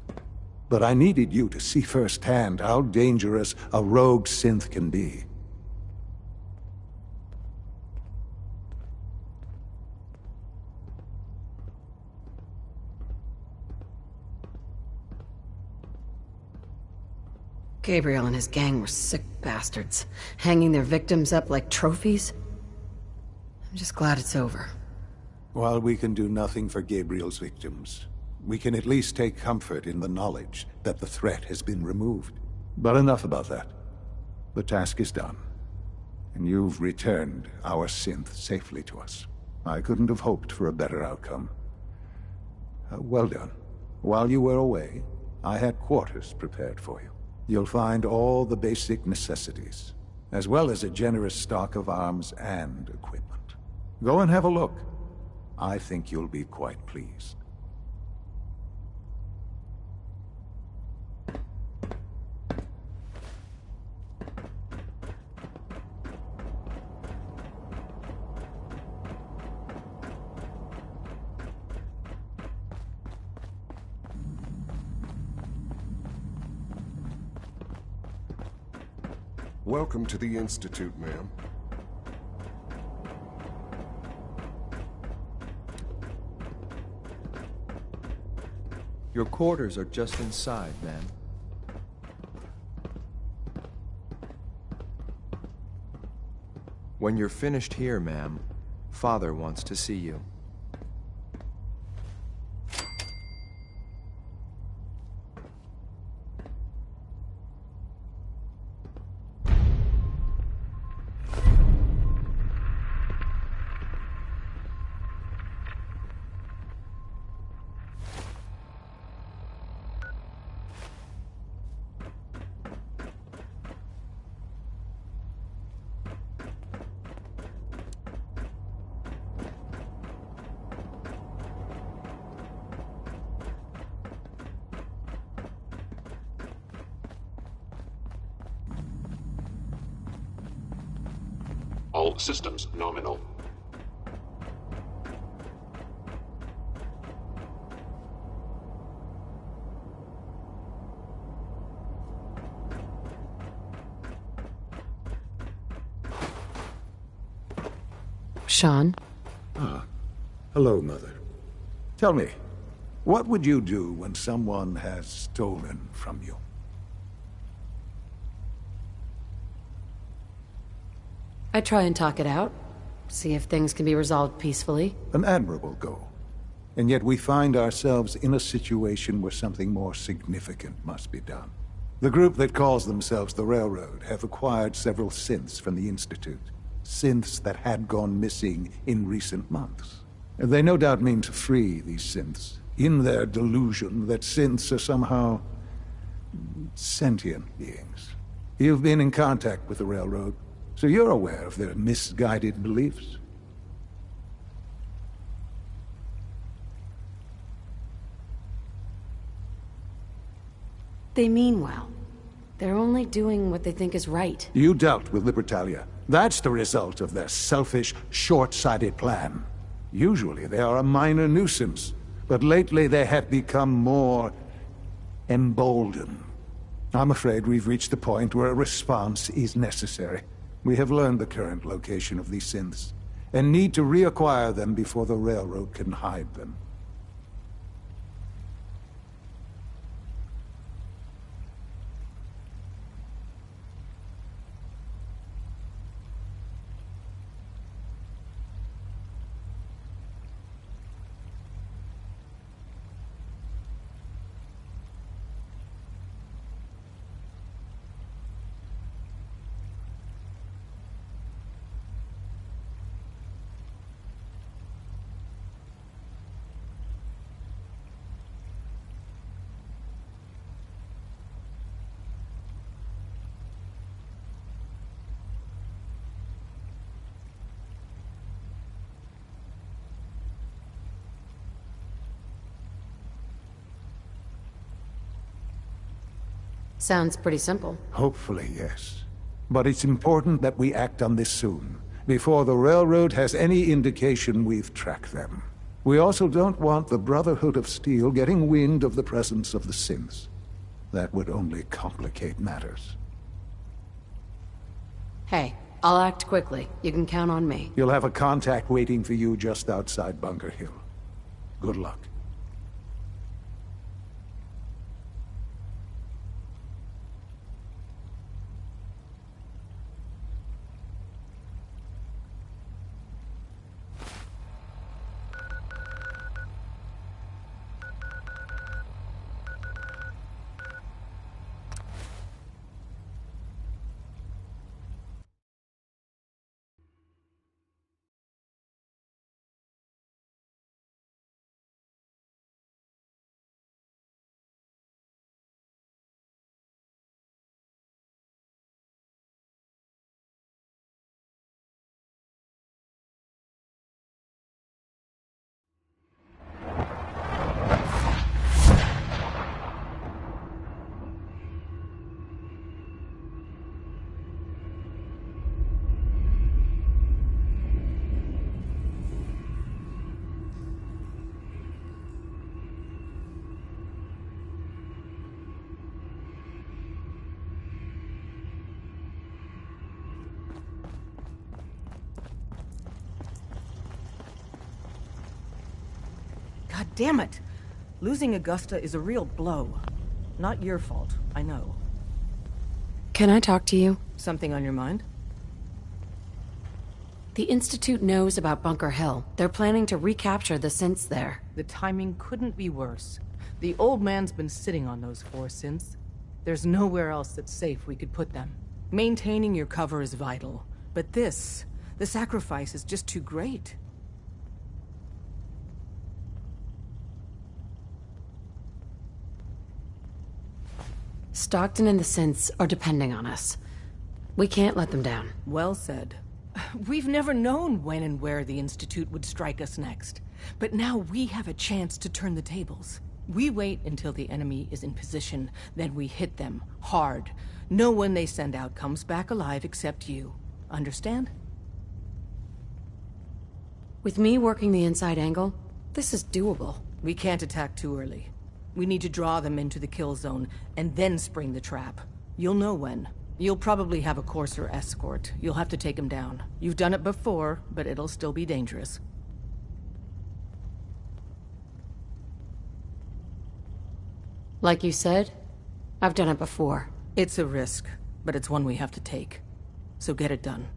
[SPEAKER 17] but I needed you to see firsthand how dangerous a rogue synth can be.
[SPEAKER 4] Gabriel and his gang were sick bastards, hanging their victims up like trophies. I'm just glad it's over.
[SPEAKER 17] While we can do nothing for Gabriel's victims, we can at least take comfort in the knowledge that the threat has been removed. But enough about that. The task is done, and you've returned our synth safely to us. I couldn't have hoped for a better outcome. Well done. While you were away, I had quarters prepared for you. You'll find all the basic necessities, as well as a generous stock of arms and equipment. Go and have a look. I think you'll be quite pleased.
[SPEAKER 6] Welcome to the Institute, ma'am.
[SPEAKER 12] Your quarters are just inside, ma'am. When you're finished here, ma'am, Father wants to see you.
[SPEAKER 21] All systems nominal.
[SPEAKER 4] Sean?
[SPEAKER 17] Ah, hello, Mother. Tell me, what would you do when someone has stolen from you?
[SPEAKER 4] I try and talk it out, see if things can be resolved peacefully.
[SPEAKER 17] An admirable goal. And yet we find ourselves in a situation where something more significant must be done. The group that calls themselves the Railroad have acquired several synths from the Institute. Synths that had gone missing in recent months. They no doubt mean to free these synths, in their delusion that synths are somehow sentient beings. You've been in contact with the Railroad, so you're aware of their misguided beliefs.
[SPEAKER 4] They mean well. They're only doing what they think is right.
[SPEAKER 17] You dealt with Libertalia. That's the result of their selfish, short-sighted plan. Usually they are a minor nuisance, but lately they have become more emboldened. I'm afraid we've reached the point where a response is necessary. We have learned the current location of these synths, and need to reacquire them before the Railroad can hide them.
[SPEAKER 4] Sounds pretty simple.
[SPEAKER 17] Hopefully, yes. But it's important that we act on this soon, before the Railroad has any indication we've tracked them. We also don't want the Brotherhood of Steel getting wind of the presence of the synths. That would only complicate matters.
[SPEAKER 4] Hey, I'll act quickly. You can count on me.
[SPEAKER 17] You'll have a contact waiting for you just outside Bunker Hill. Good luck.
[SPEAKER 11] God damn it! Losing Augusta is a real blow. Not your fault, I know.
[SPEAKER 4] Can I talk to you?
[SPEAKER 11] Something on your mind?
[SPEAKER 4] The Institute knows about Bunker Hill. They're planning to recapture the synths there.
[SPEAKER 11] The timing couldn't be worse. The old man's been sitting on those 4 synths. There's nowhere else that's safe we could put them. Maintaining your cover is vital. But the sacrifice is just too great.
[SPEAKER 4] Stockton and the synths are depending on us. We can't let them down.
[SPEAKER 11] Well said. We've never known when and where the Institute would strike us next. But now we have a chance to turn the tables. We wait until the enemy is in position, then we hit them, hard. No one they send out comes back alive except you. Understand?
[SPEAKER 4] With me working the inside angle, this is doable.
[SPEAKER 11] We can't attack too early. We need to draw them into the kill zone, and then spring the trap. You'll know when. You'll probably have a Courser escort. You'll have to take him down. You've done it before, but it'll still be dangerous.
[SPEAKER 4] Like you said, I've done it before.
[SPEAKER 11] It's a risk, but it's one we have to take. So get it done.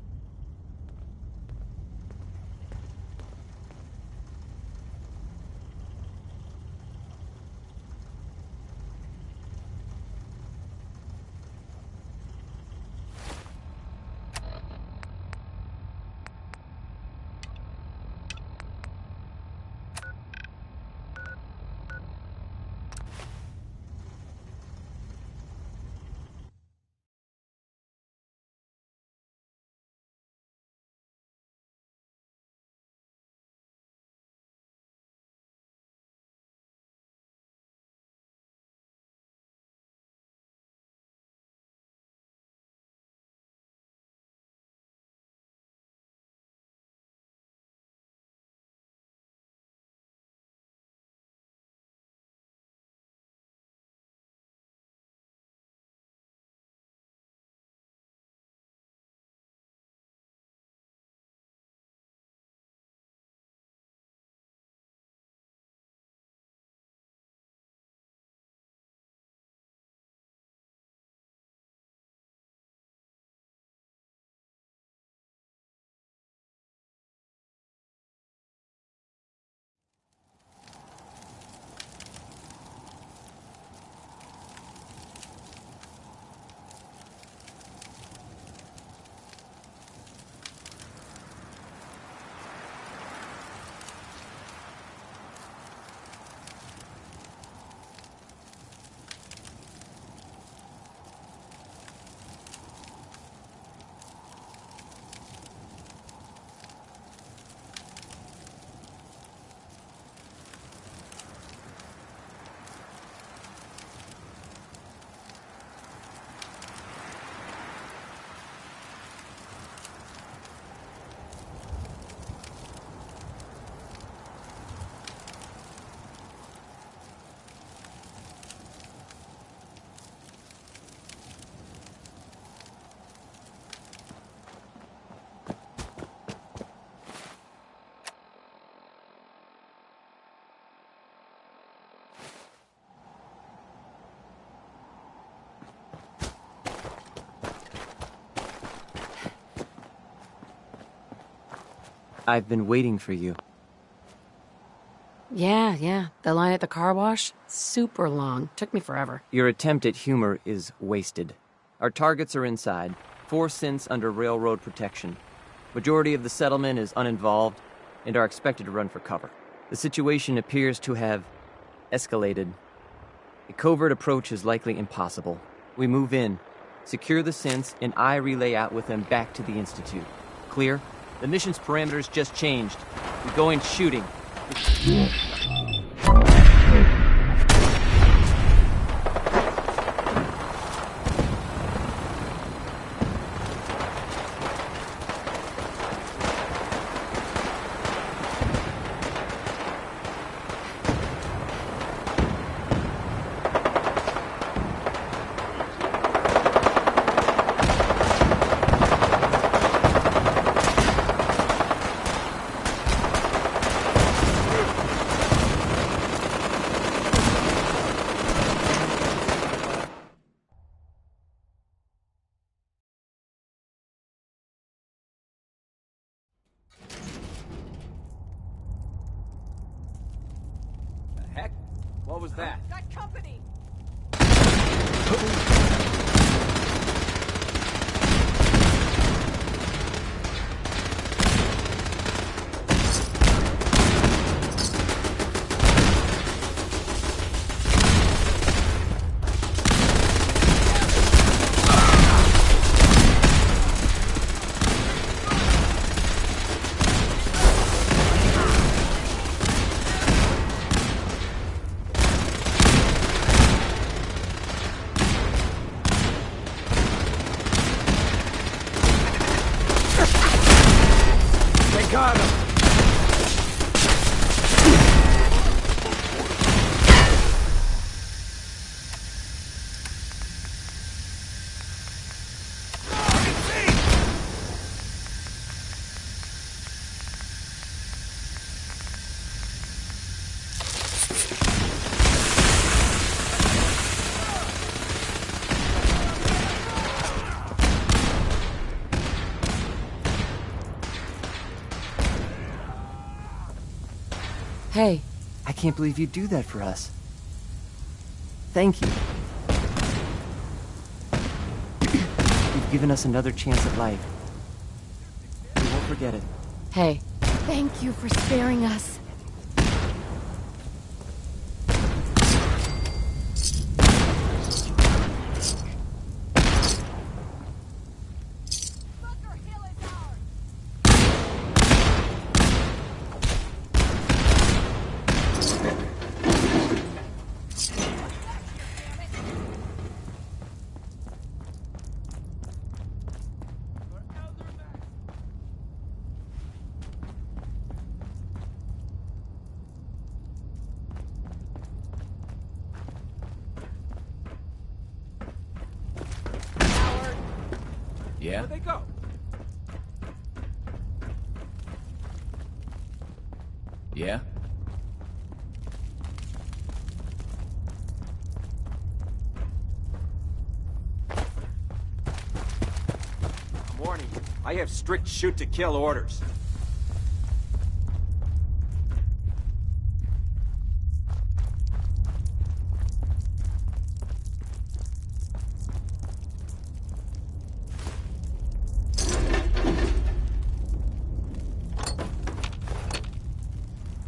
[SPEAKER 3] I've been waiting for you.
[SPEAKER 22] Yeah. The line at the car wash? Super long. Took me forever.
[SPEAKER 3] Your attempt at humor is wasted. Our targets are inside. 4 synths under railroad protection. Majority of the settlement is uninvolved and are expected to run for cover. The situation appears to have escalated. A covert approach is likely impossible. We move in, secure the synths, and I relay out with them back to the Institute. Clear? The mission's parameters just changed. We go in shooting.
[SPEAKER 23] Heck? What was that?
[SPEAKER 24] Got company!
[SPEAKER 23] Got him!
[SPEAKER 22] Hey.
[SPEAKER 3] I can't believe you'd do that for us. Thank you. You've given us another chance at life. We won't forget it.
[SPEAKER 22] Hey.
[SPEAKER 7] Thank you for sparing us.
[SPEAKER 23] Yeah? Where'd they go? Yeah?
[SPEAKER 12] I'm warning you. I have strict shoot-to-kill orders.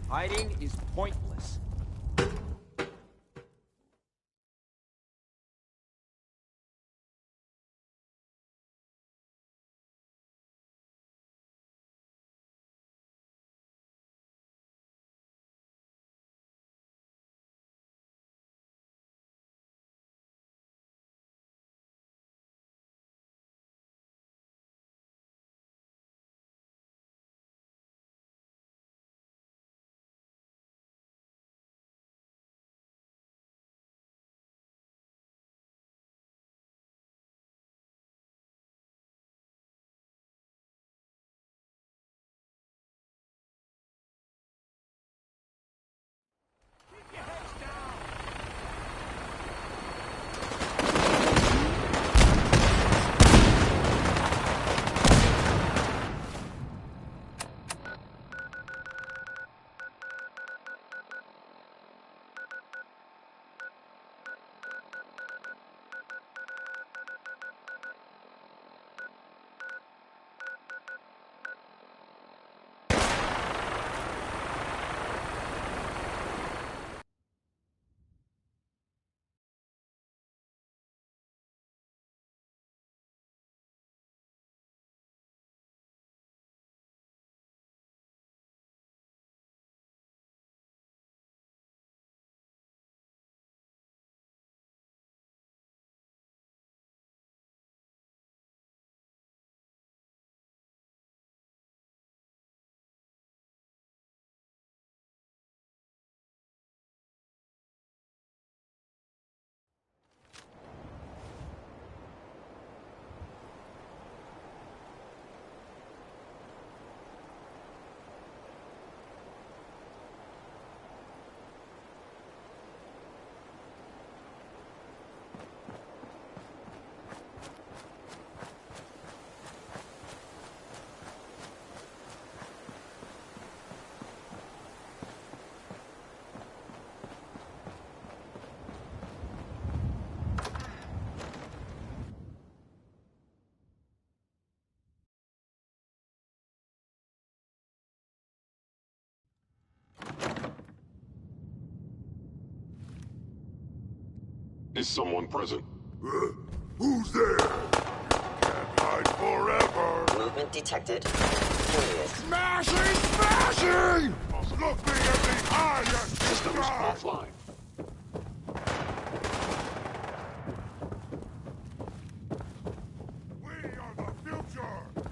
[SPEAKER 12] Hiding is pointless.
[SPEAKER 21] Is someone present?
[SPEAKER 5] Who's there? Can't hide forever.
[SPEAKER 14] Movement detected. Curious.
[SPEAKER 5] Smashing! Smashing! Look me in the eye, you
[SPEAKER 21] Systems
[SPEAKER 5] guy!
[SPEAKER 21] offline.
[SPEAKER 5] We are the future!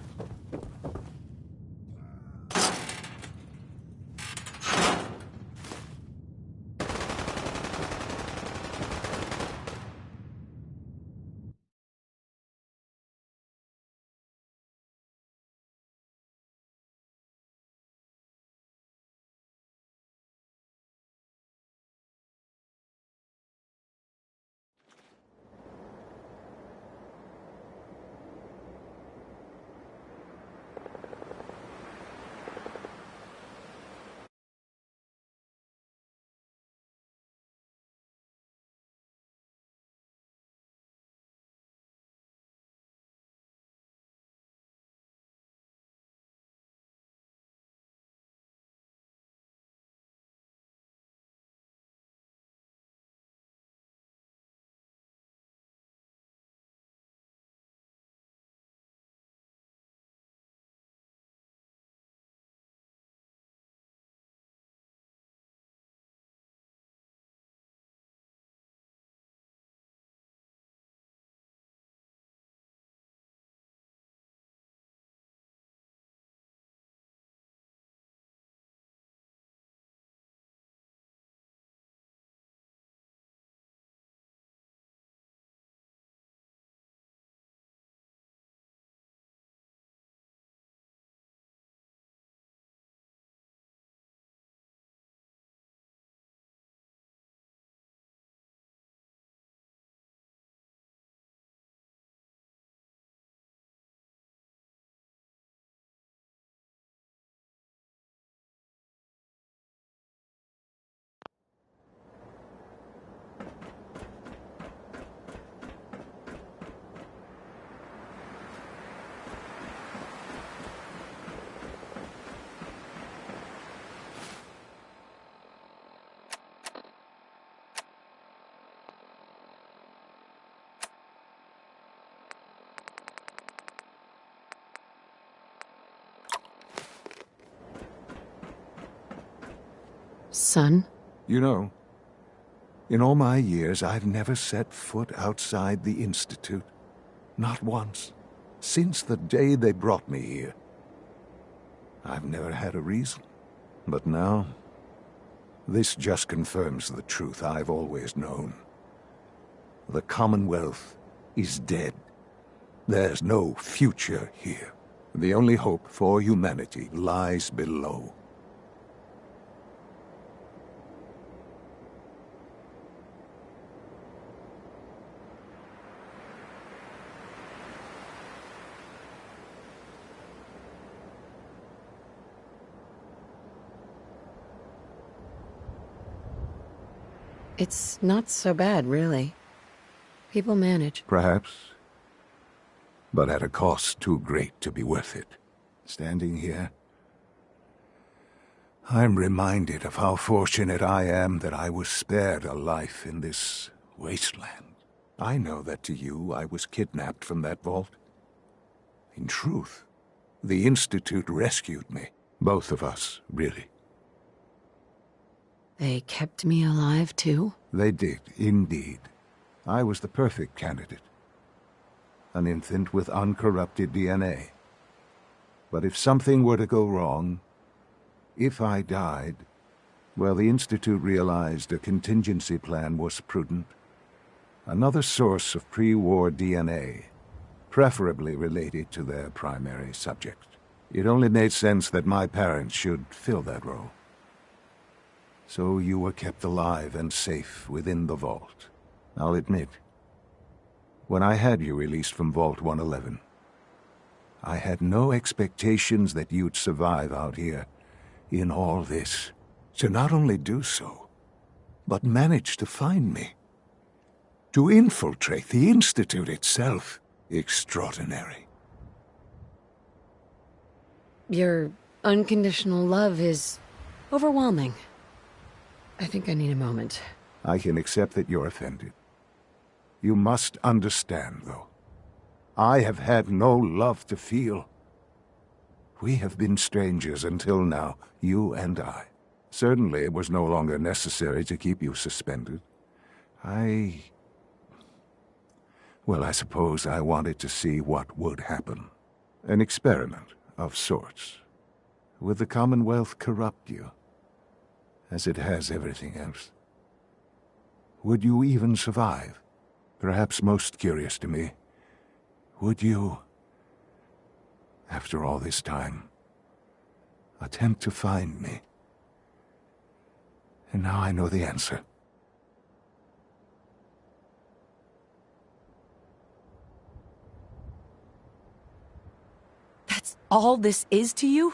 [SPEAKER 22] Son?
[SPEAKER 17] You know, in all my years, I've never set foot outside the Institute. Not once. Since the day they brought me here. I've never had a reason. But now, this just confirms the truth I've always known. The Commonwealth is dead. There's no future here. The only hope for humanity lies below.
[SPEAKER 4] It's not so bad, really. People manage.
[SPEAKER 17] Perhaps. But at a cost too great to be worth it. Standing here, I'm reminded of how fortunate I am that I was spared a life in this wasteland. I know that to you, I was kidnapped from that vault. In truth, the Institute rescued me. Both of us, really.
[SPEAKER 4] They kept me alive, too?
[SPEAKER 17] They did, indeed. I was the perfect candidate. An infant with uncorrupted DNA. But if something were to go wrong, if I died, well, the Institute realized a contingency plan was prudent. Another source of pre-war DNA, preferably related to their primary subject. It only made sense that my parents should fill that role. So you were kept alive and safe within the vault. I'll admit, when I had you released from Vault 111, I had no expectations that you'd survive out here in all this. To not only do so, but manage to find me. To infiltrate the Institute itself. Extraordinary.
[SPEAKER 4] Your unconditional love is overwhelming. I think I need a moment.
[SPEAKER 17] I can accept that you're offended. You must understand, though. I have had no love to feel. We have been strangers until now, you and I. Certainly it was no longer necessary to keep you suspended. Well, I suppose I wanted to see what would happen. An experiment of sorts. Would the Commonwealth corrupt you, as it has everything else? Would you even survive? Perhaps most curious to me, would you, after all this time, attempt to find me? And now I know the answer.
[SPEAKER 22] That's all this is to you?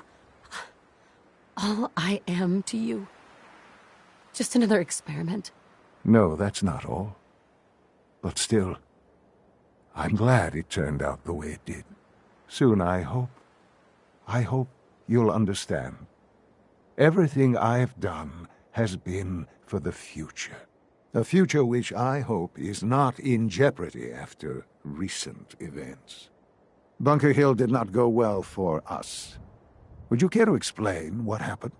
[SPEAKER 22] All I am to you? Just another experiment?
[SPEAKER 17] No, that's not all. But still, I'm glad it turned out the way it did. Soon, I hope you'll understand. Everything I've done has been for the future. A future which I hope is not in jeopardy after recent events. Bunker Hill did not go well for us. Would you care to explain what happened?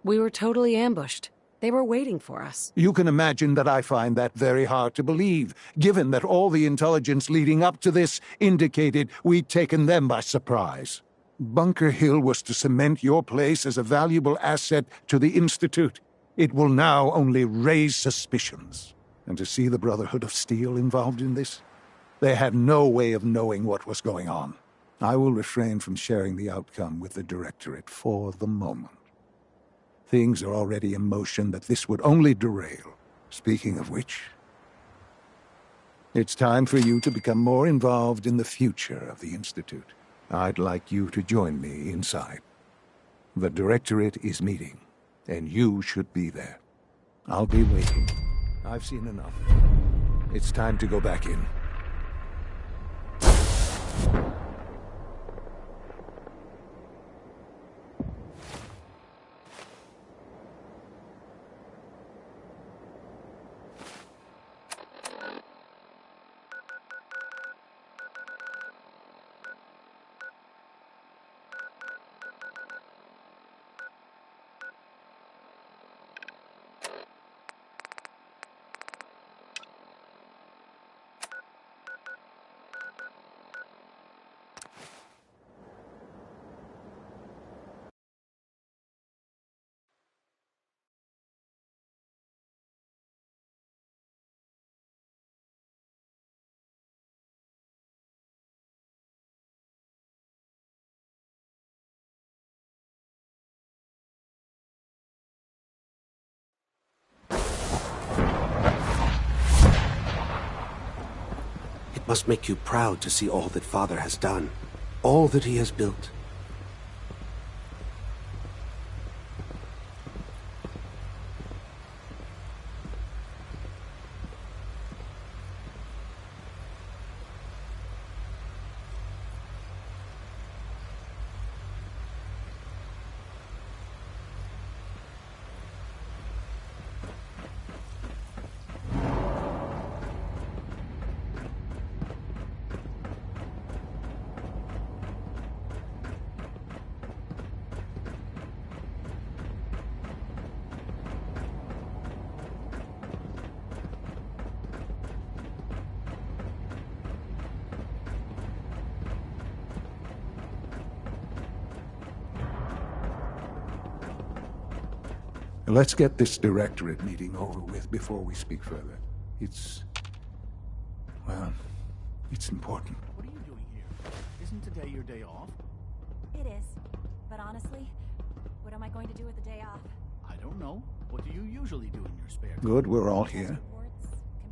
[SPEAKER 22] We were totally ambushed. They were waiting for us.
[SPEAKER 17] You can imagine that I find that very hard to believe, given that all the intelligence leading up to this indicated we'd taken them by surprise. Bunker Hill was to cement your place as a valuable asset to the Institute. It will now only raise suspicions. And to see the Brotherhood of Steel involved in this? They had no way of knowing what was going on. I will refrain from sharing the outcome with the Directorate for the moment. Things are already in motion that this would only derail. Speaking of which, it's time for you to become more involved in the future of the Institute. I'd like you to join me inside. The Directorate is meeting, and you should be there. I'll be waiting. I've seen enough. It's time to go back in.
[SPEAKER 8] It must make you proud to see all that Father has done, all that he has built. Let's get this Directorate meeting over with before we speak further. It's important.
[SPEAKER 2] What are you doing here? Isn't today your day off?
[SPEAKER 15] It is. But honestly, what am I going to do with the day off?
[SPEAKER 2] I don't know. What do you usually do in your spare time?
[SPEAKER 17] Good, we're all here.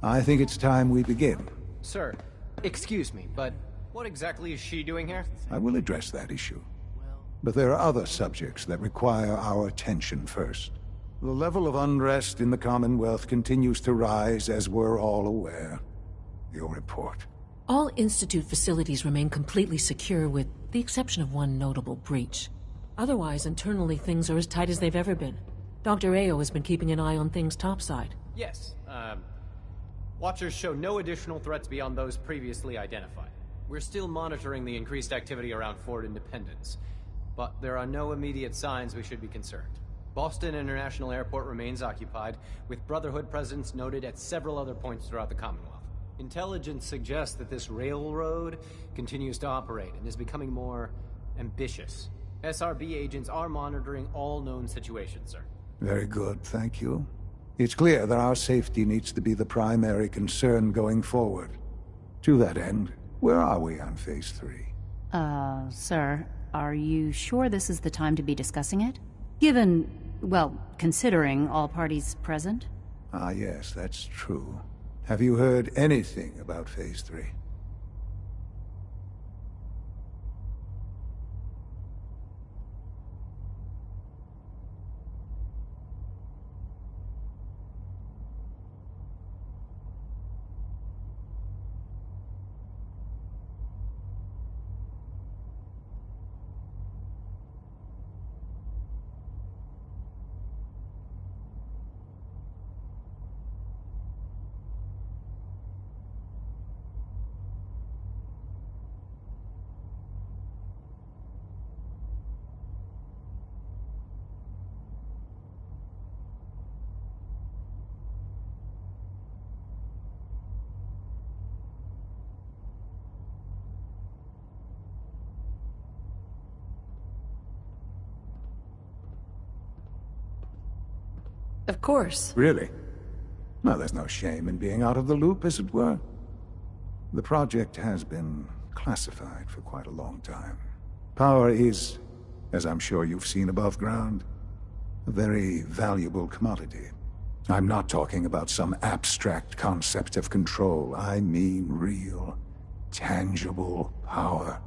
[SPEAKER 17] I think it's time we begin.
[SPEAKER 18] Sir, excuse me, but what exactly is she doing here?
[SPEAKER 17] I will address that issue. But there are other subjects that require our attention first. The level of unrest in the Commonwealth continues to rise, as we're all aware. Your report.
[SPEAKER 16] All Institute facilities remain completely secure with the exception of one notable breach. Otherwise, internally, things are as tight as they've ever been. Dr. Ao has been keeping an eye on things topside.
[SPEAKER 18] Yes, Watchers show no additional threats beyond those previously identified. We're still monitoring the increased activity around Fort Independence, but there are no immediate signs we should be concerned. Boston International Airport remains occupied, with Brotherhood presence noted at several other points throughout the Commonwealth. Intelligence suggests that this railroad continues to operate and is becoming more ambitious. SRB agents are monitoring all known situations, sir.
[SPEAKER 17] Very good, thank you. It's clear that our safety needs to be the primary concern going forward. To that end, where are we on Phase 3?
[SPEAKER 1] Sir, are you sure this is the time to be discussing it? Given, well, considering all parties present?
[SPEAKER 17] Ah, yes, that's true. Have you heard anything about Phase 3?
[SPEAKER 4] Of course.
[SPEAKER 17] Really? Well, there's no shame in being out of the loop, as it were. The project has been classified for quite a long time. Power is, as I'm sure you've seen above ground, a very valuable commodity. I'm not talking about some abstract concept of control. I mean real, tangible power.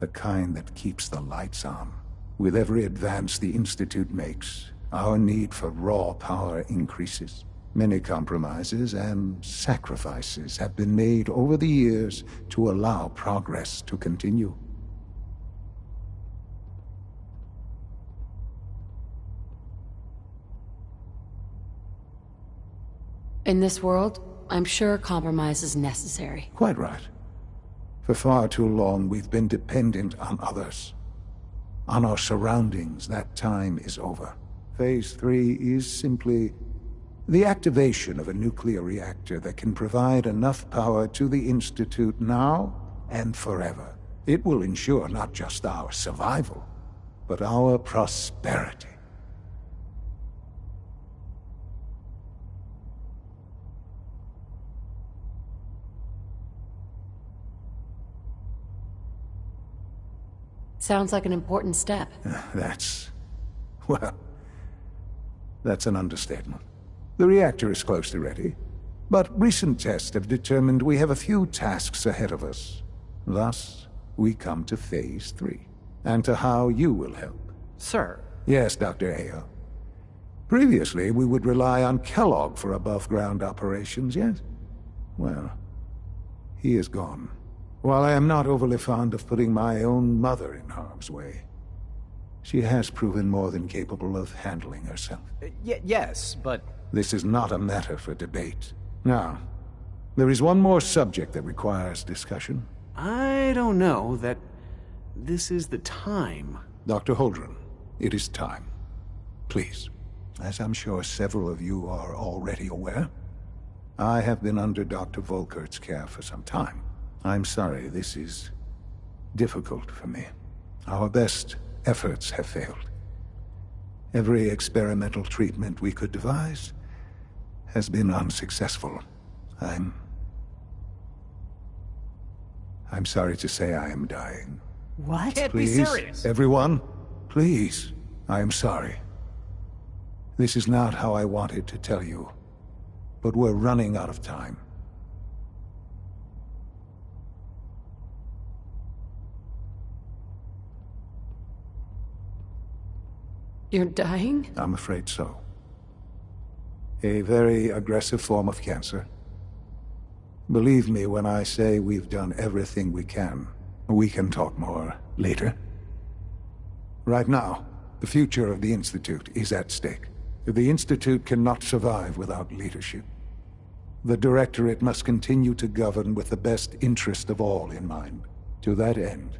[SPEAKER 17] The kind that keeps the lights on. With every advance the Institute makes, our need for raw power increases. Many compromises and sacrifices have been made over the years to allow progress to continue.
[SPEAKER 22] In this world, I'm sure compromise is necessary.
[SPEAKER 17] Quite right. For far too long, we've been dependent on others. On our surroundings. That time is over. Phase 3 is simply the activation of a nuclear reactor that can provide enough power to the Institute now and forever. It will ensure not just our survival, but our prosperity.
[SPEAKER 22] Sounds like an important step.
[SPEAKER 17] That's an understatement. The reactor is close to ready, but recent tests have determined we have a few tasks ahead of us. Thus, we come to Phase 3, and to how you will help.
[SPEAKER 18] Sir?
[SPEAKER 17] Yes, Dr. Ao. Previously, we would rely on Kellogg for above-ground operations, yes? Well, he is gone. While I am not overly fond of putting my own mother in harm's way, she has proven more than capable of handling herself.
[SPEAKER 18] Yes, but...
[SPEAKER 17] This is not a matter for debate. Now, there is one more subject that requires discussion.
[SPEAKER 10] I don't know that this is the time.
[SPEAKER 17] Dr. Holdren, it is time. Please. As I'm sure several of you are already aware, I have been under Dr. Volkert's care for some time. I'm sorry, this is difficult for me. Our best efforts have failed. Every experimental treatment we could devise has been unsuccessful. I'm sorry to say I am dying.
[SPEAKER 1] What?
[SPEAKER 18] Can't
[SPEAKER 17] Please,
[SPEAKER 18] be serious.
[SPEAKER 17] Everyone, please. I am sorry. This is not how I wanted to tell you, but we're running out of time.
[SPEAKER 22] You're dying?
[SPEAKER 17] I'm afraid so. A very aggressive form of cancer. Believe me when I say we've done everything we can. We can talk more
[SPEAKER 8] Later. Right now, the future of the Institute is at stake. The Institute cannot survive without leadership. The Directorate must continue to govern with the best interest of all in mind. To that end,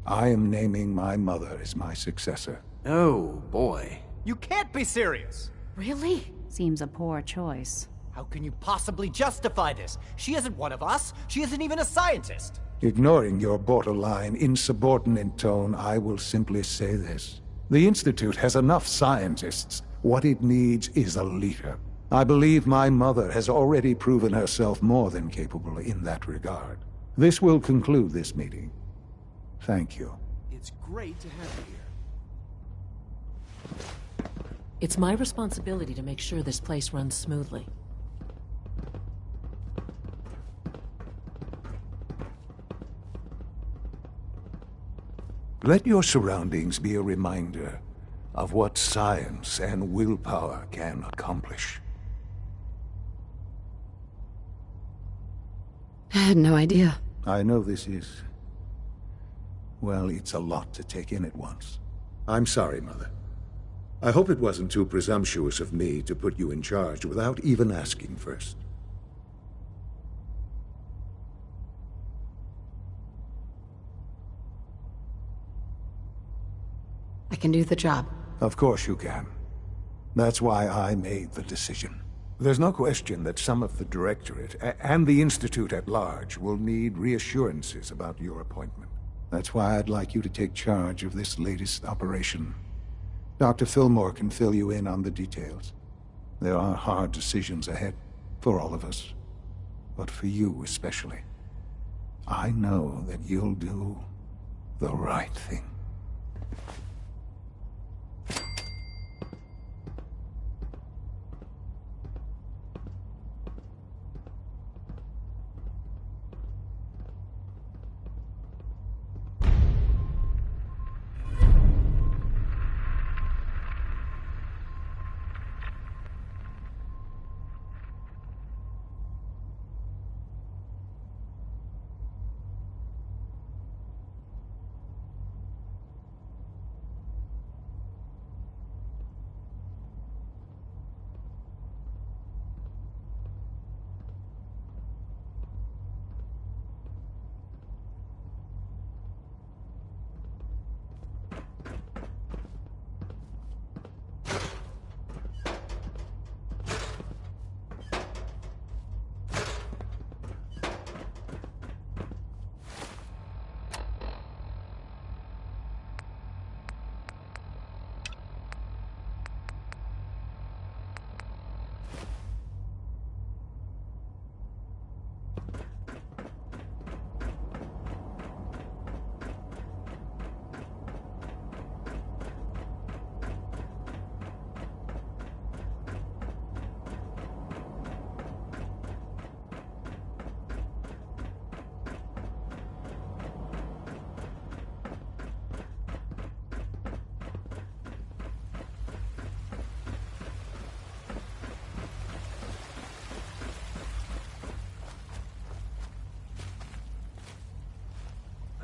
[SPEAKER 8] I am naming my mother as my successor.
[SPEAKER 10] Oh, boy.
[SPEAKER 18] You can't be serious!
[SPEAKER 22] Really?
[SPEAKER 1] Seems a poor choice.
[SPEAKER 18] How can you possibly justify this? She isn't one of us. She isn't even a scientist.
[SPEAKER 8] Ignoring your borderline, insubordinate tone, I will simply say this. The Institute has enough scientists. What it needs is a leader. I believe my mother has already proven herself more than capable in that regard. This will conclude this meeting. Thank you.
[SPEAKER 12] It's great to have you here.
[SPEAKER 16] It's my responsibility to make sure this place runs smoothly.
[SPEAKER 8] Let your surroundings be a reminder of what science and willpower can accomplish.
[SPEAKER 22] I had no idea.
[SPEAKER 8] I know this is... well, it's a lot to take in at once. I'm sorry, Mother. I hope it wasn't too presumptuous of me to put you in charge without even asking first.
[SPEAKER 22] I can do the job.
[SPEAKER 8] Of course you can. That's why I made the decision. There's no question that some of the Directorate and the Institute at large will need reassurances about your appointment. That's why I'd like you to take charge of this latest operation. Dr. Fillmore can fill you in on the details. There are hard decisions ahead, for all of us. But for you especially. I know that you'll do the right thing.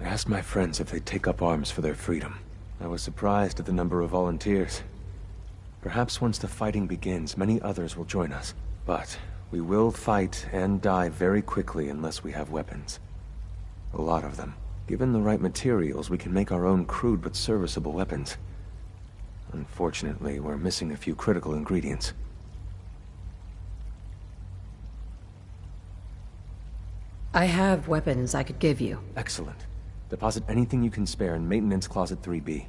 [SPEAKER 9] I asked my friends if they'd take up arms for their freedom. I was surprised at the number of volunteers. Perhaps once the fighting begins, many others will join us. But we will fight and die very quickly unless we have weapons. A lot of them. Given the right materials, we can make our own crude but serviceable weapons. Unfortunately, we're missing a few critical ingredients.
[SPEAKER 22] I have weapons I could give you.
[SPEAKER 9] Excellent. Deposit anything you can spare in Maintenance Closet 3B.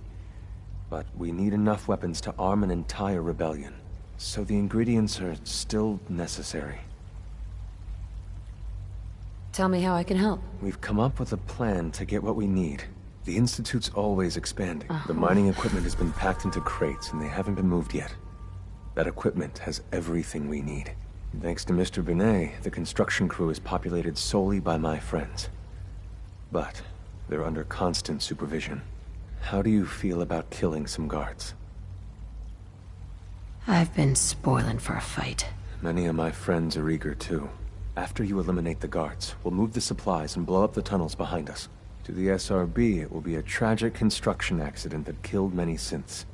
[SPEAKER 9] But we need enough weapons to arm an entire rebellion. So the ingredients are still necessary.
[SPEAKER 22] Tell me how I can help.
[SPEAKER 9] We've come up with a plan to get what we need. The Institute's always expanding. The mining equipment has been packed into crates, and they haven't been moved yet. That equipment has everything we need. Thanks to Mr. Binet, the construction crew is populated solely by my friends. But they're under constant supervision. How do you feel about killing some guards?
[SPEAKER 22] I've been spoiling for a fight.
[SPEAKER 9] Many of my friends are eager too. After you eliminate the guards, we'll move the supplies and blow up the tunnels behind us. To the SRB, it will be a tragic construction accident that killed many synths.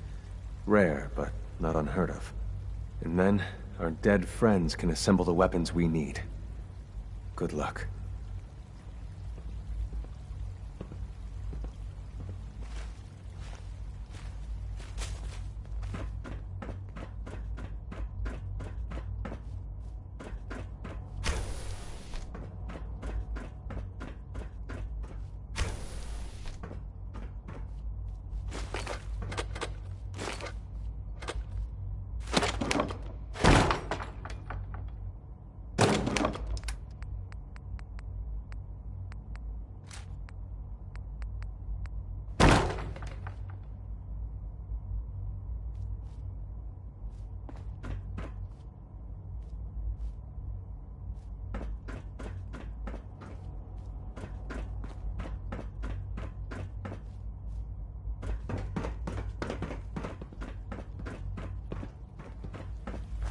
[SPEAKER 9] Rare, but not unheard of. And then, our dead friends can assemble the weapons we need. Good luck.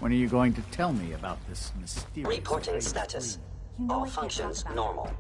[SPEAKER 2] When are you going to tell me about this mysterious...
[SPEAKER 13] Reporting status. All functions normal.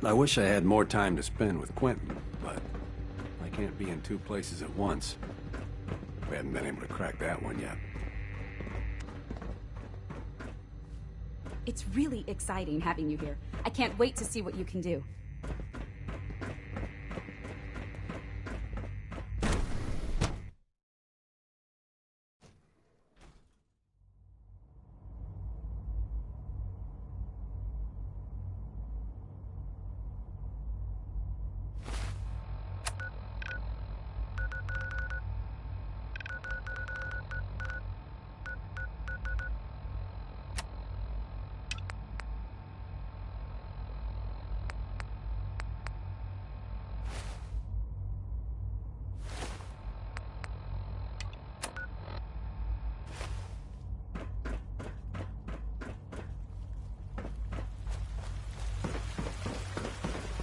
[SPEAKER 6] I wish I had more time to spend with Quentin, but I can't be in two places at once. We haven't been able to crack that one yet.
[SPEAKER 19] It's really exciting having you here. I can't wait to see what you can do.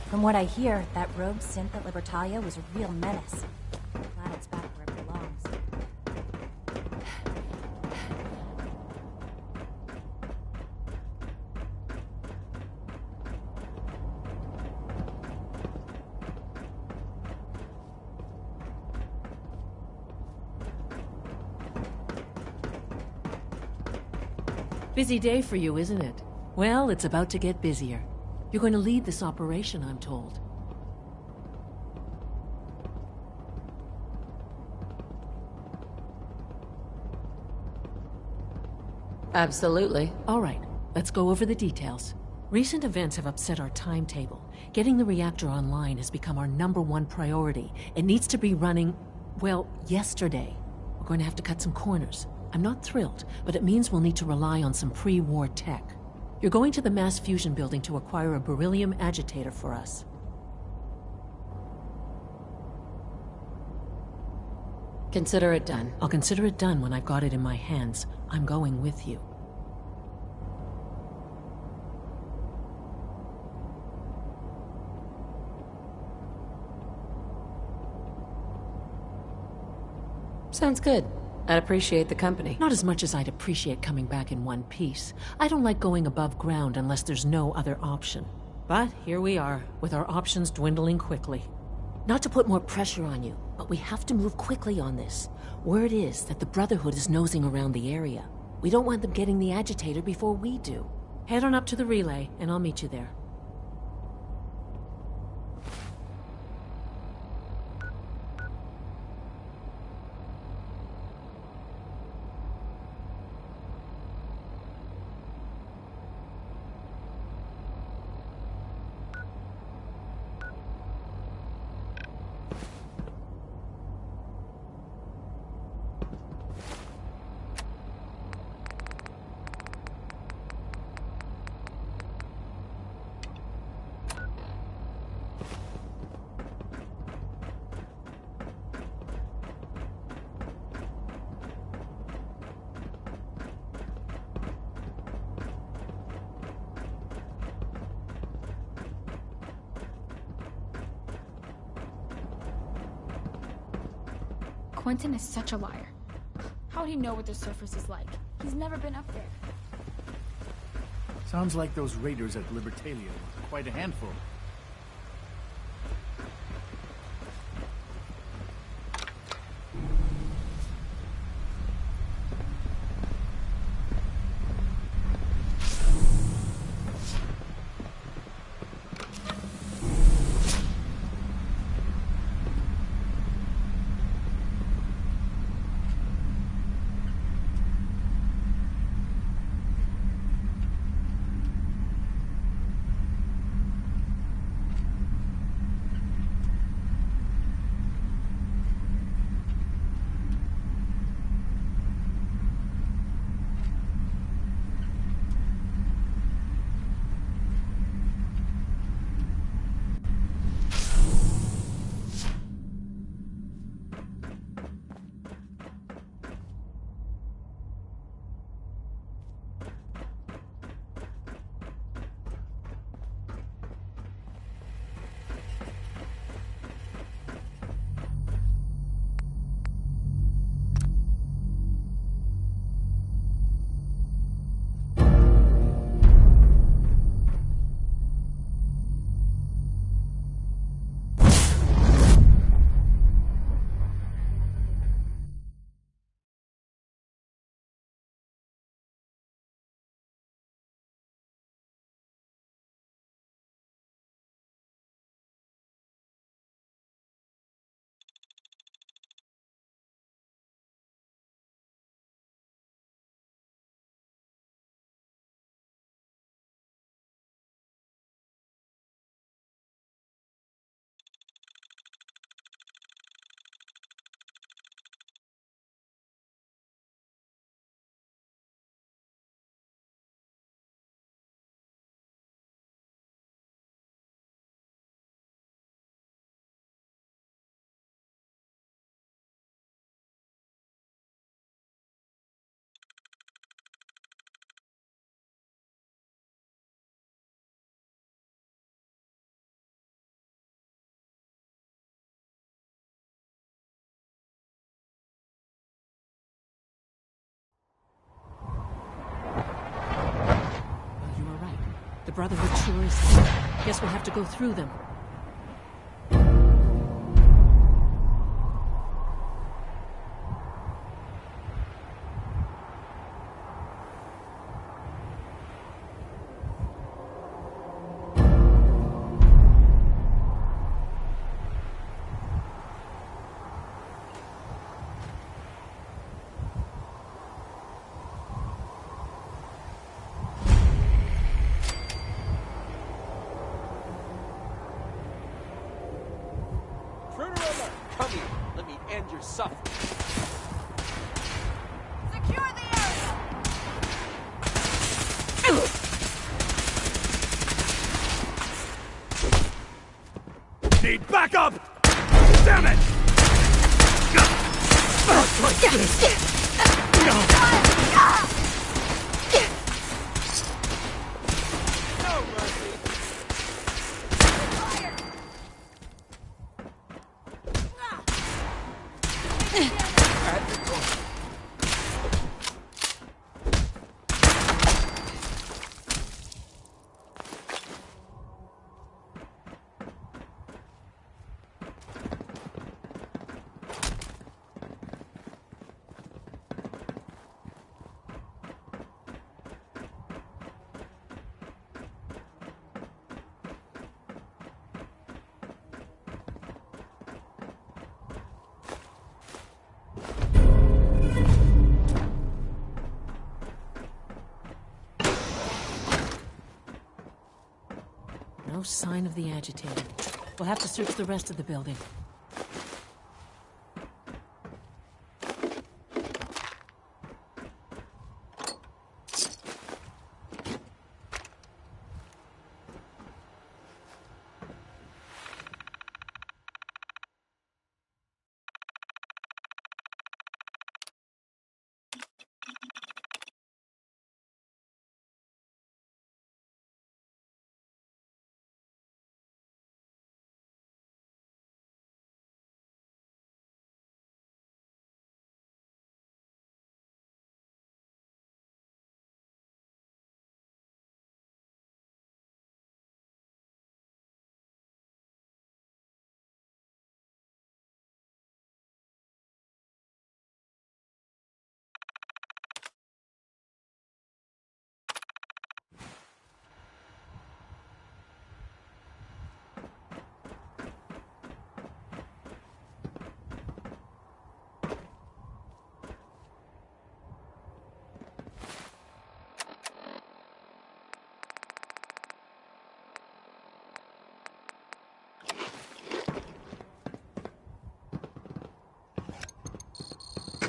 [SPEAKER 15] From what I hear, that rogue synth at Libertalia was a real menace. Glad it's back where it belongs.
[SPEAKER 16] Busy day for you, isn't it? Well, it's about to get busier. You're going to lead this operation, I'm told.
[SPEAKER 22] Absolutely.
[SPEAKER 16] All right, let's go over the details. Recent events have upset our timetable. Getting the reactor online has become our #1 priority. It needs to be running, well, yesterday. We're going to have to cut some corners. I'm not thrilled, but it means we'll need to rely on some pre-war tech. You're going to the mass fusion building to acquire a beryllium agitator for us.
[SPEAKER 22] Consider it done.
[SPEAKER 16] I'll consider it done when I've got it in my hands. I'm going with you.
[SPEAKER 22] Sounds good. I'd appreciate the company.
[SPEAKER 16] Not as much as I'd appreciate coming back in one piece. I don't like going above ground unless there's no other option. But here we are, with our options dwindling quickly. Not to put more pressure on you, but we have to move quickly on this. Word is that the Brotherhood is nosing around the area. We don't want them getting the agitator before we do. Head on up to the relay, and I'll meet you there.
[SPEAKER 20] Quentin is such a liar. How'd he know what the surface is like? He's never been up there.
[SPEAKER 2] Sounds like those raiders at Libertalia were quite a handful.
[SPEAKER 16] Brotherhood sure is here. Guess we'll have to go through them.
[SPEAKER 12] Come here. Let me end your suffering.
[SPEAKER 3] Secure the area!
[SPEAKER 2] Need backup! Damn it! Not like this! No!
[SPEAKER 16] No sign of the agitator. We'll have to search the rest of the building.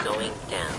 [SPEAKER 13] Going down.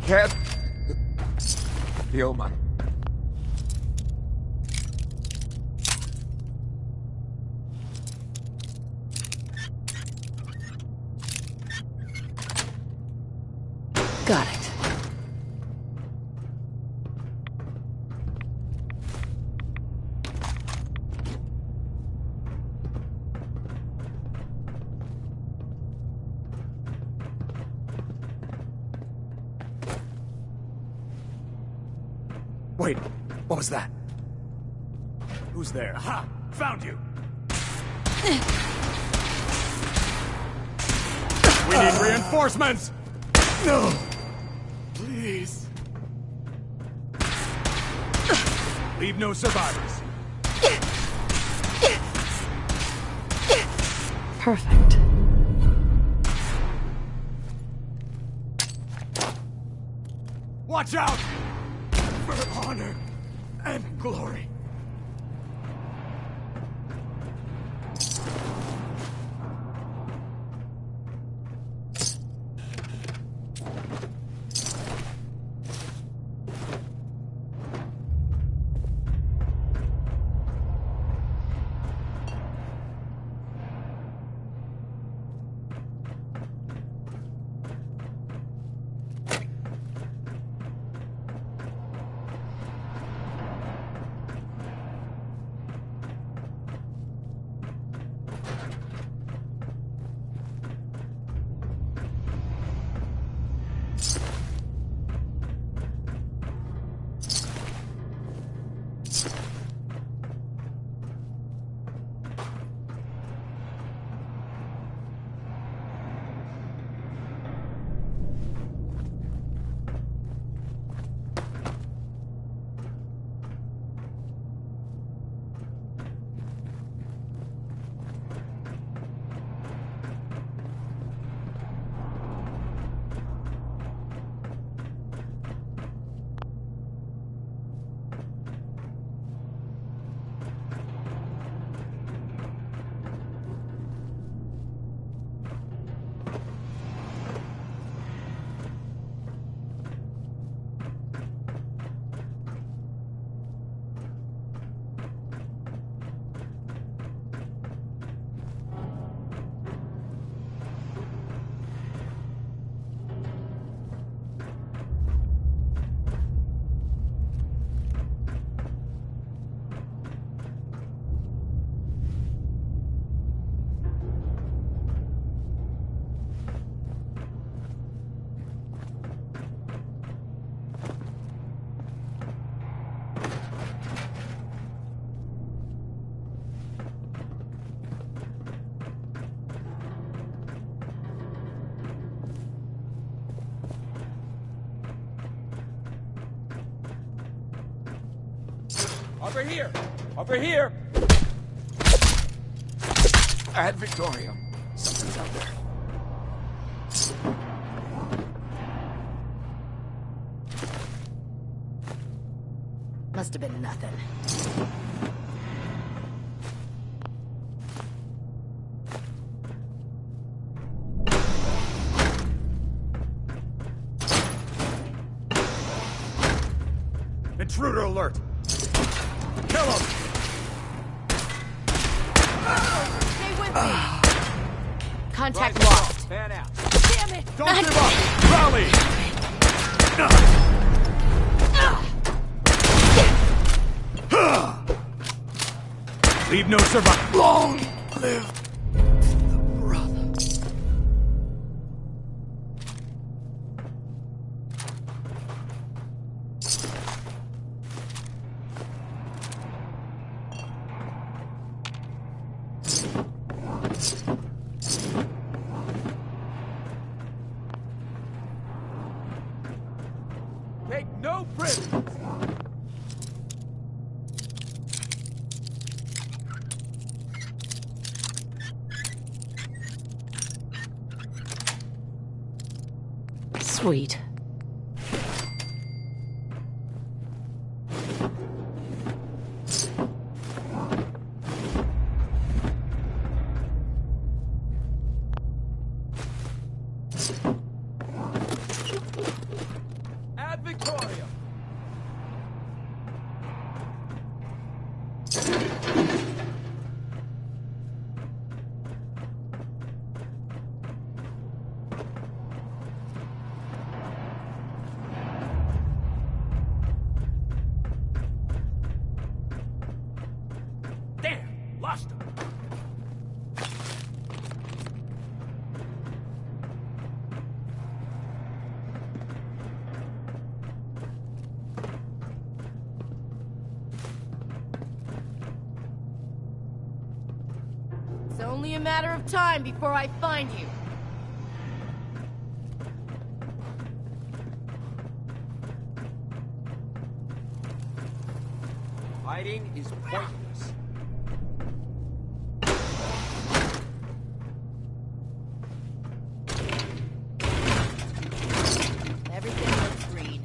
[SPEAKER 5] can't feel my...
[SPEAKER 22] Got it.
[SPEAKER 2] Wait, what was that? Who's there? Ha! Found you! We need reinforcements! No! Please. Leave no survivors.
[SPEAKER 22] Perfect.
[SPEAKER 2] Watch out! For honor and glory.
[SPEAKER 5] Over here! Over here! At Victoria. Something's out there.
[SPEAKER 22] Must have been nothing.
[SPEAKER 2] Intruder alert! Kill him!
[SPEAKER 22] Stay with me! Contact lost.
[SPEAKER 5] Fan out.
[SPEAKER 22] Damn it!
[SPEAKER 2] Don't give up! Rally! Leave no survivor. Long live the brother.
[SPEAKER 5] Take no prisoners.
[SPEAKER 22] Sweet.
[SPEAKER 2] Lost him.
[SPEAKER 3] It's only a matter of time before I find you.
[SPEAKER 12] Hiding is pointless.
[SPEAKER 3] Everything looks green.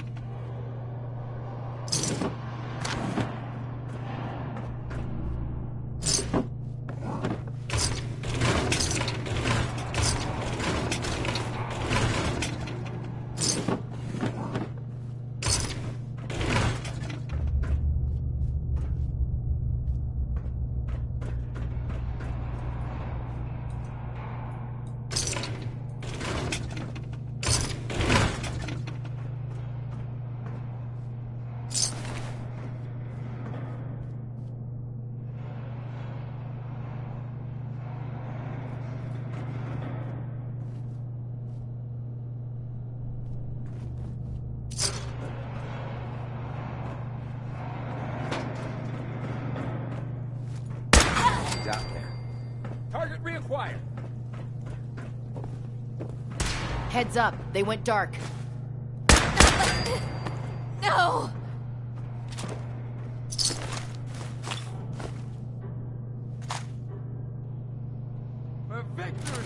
[SPEAKER 12] Out there.
[SPEAKER 23] Target reacquired.
[SPEAKER 3] Heads up, they went dark. No!
[SPEAKER 23] For victory!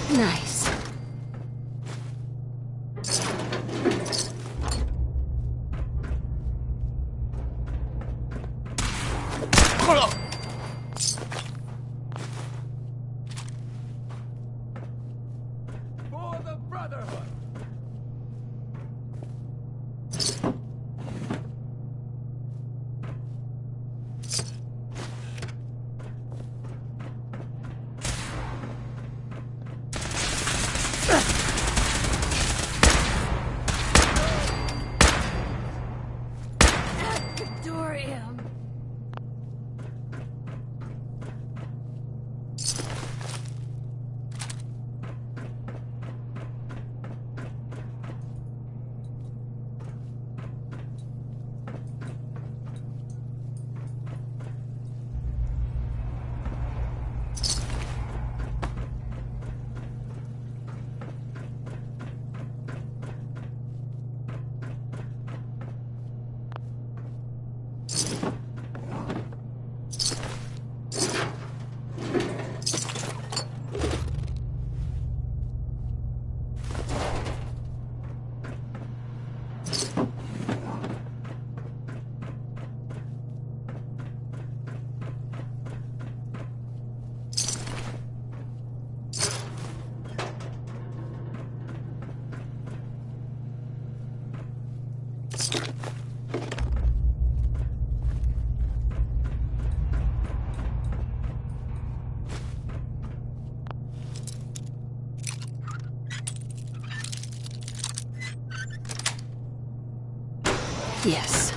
[SPEAKER 22] Nice.
[SPEAKER 23] For the Brotherhood!
[SPEAKER 3] Victorium!
[SPEAKER 22] Yes.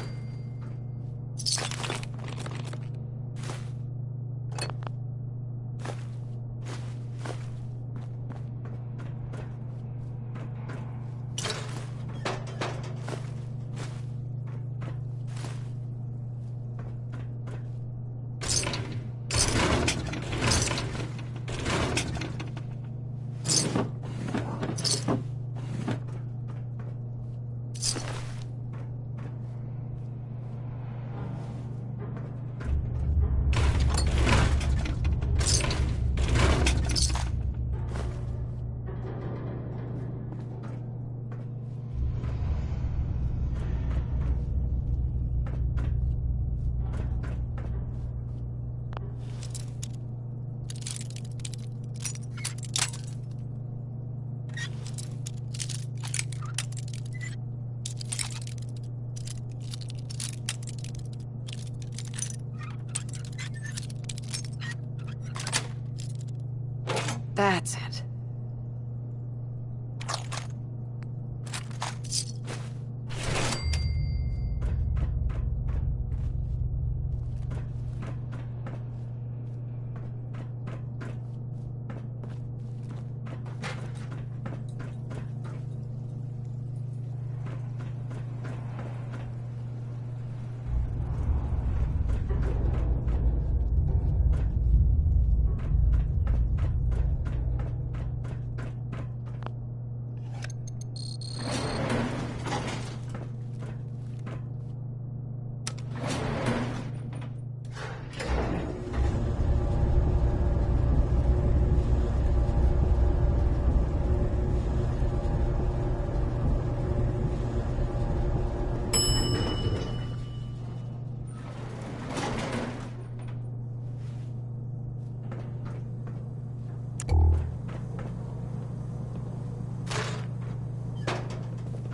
[SPEAKER 4] That's it.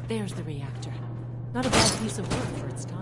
[SPEAKER 16] There's the reactor. Not a bad piece of work for its time.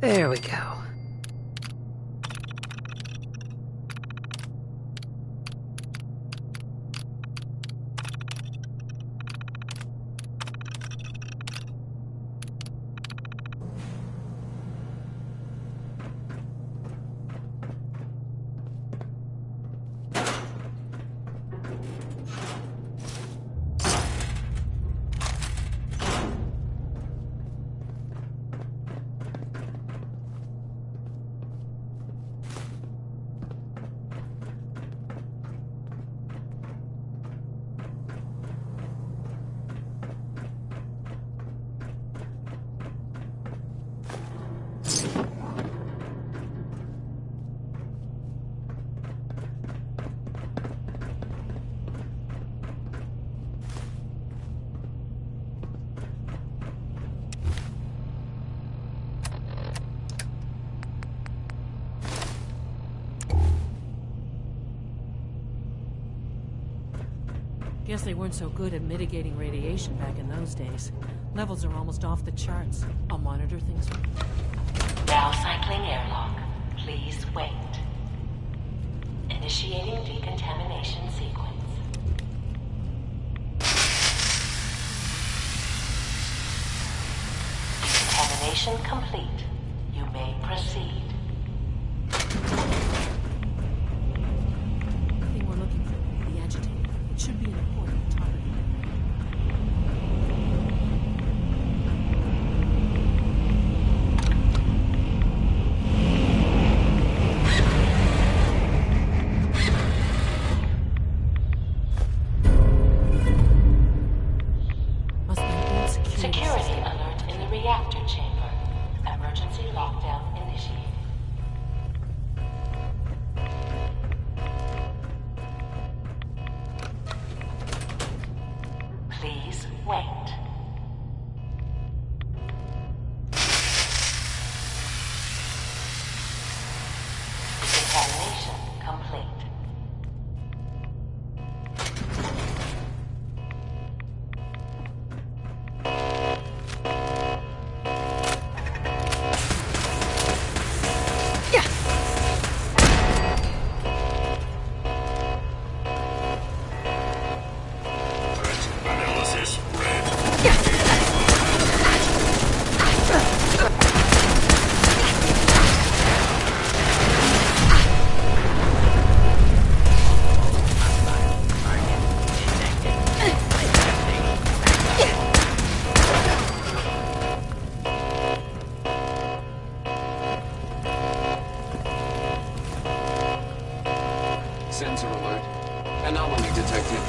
[SPEAKER 4] There we go.
[SPEAKER 16] Guess they weren't so good at mitigating radiation back in those days. Levels are almost off the charts. I'll monitor things.
[SPEAKER 7] Now cycling airlock. Please wait. Initiating decontamination sequence. Decontamination complete. You may proceed.
[SPEAKER 16] The thing we're looking for, the agitator. It should be an important target.
[SPEAKER 7] Security alert in the reactor chamber. Emergency lockdown initiated. Please wait. Decontamination complete.
[SPEAKER 11] Sensor alert. Anomaly detected.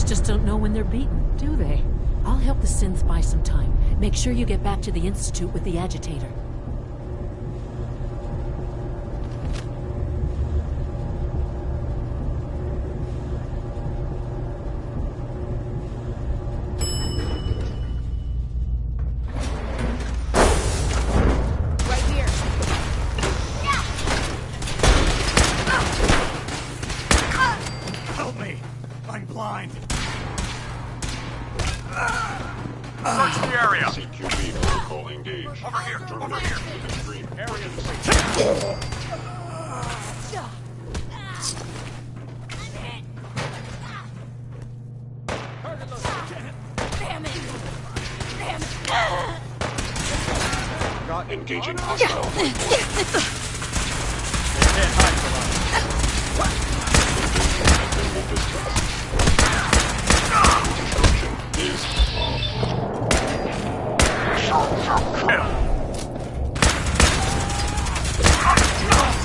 [SPEAKER 16] Just don't know when they're beaten, do they? I'll help the synth buy some time. Make sure you get back to the Institute with the agitator.
[SPEAKER 3] Right here.
[SPEAKER 2] Help me! I'm blind.
[SPEAKER 5] Search the area. CQB protocol engaged. Over here. Over here. Extreme. Area
[SPEAKER 3] Damn it! Damn it!
[SPEAKER 5] Not engaging hostile.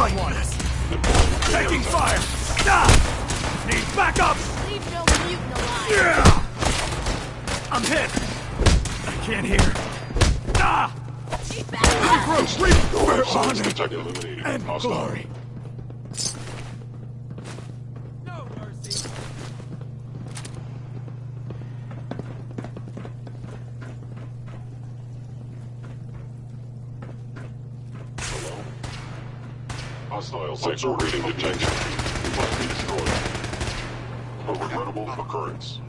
[SPEAKER 2] Fight this! Taking fire! Stop! Need backup!
[SPEAKER 3] Leave no mutant alive!
[SPEAKER 2] Yeah! I'm hit! I can't hear. Ah! We're honor and glory.
[SPEAKER 23] No mercy.
[SPEAKER 5] Hostile sensor reading detection. It must be destroyed. A regrettable occurrence.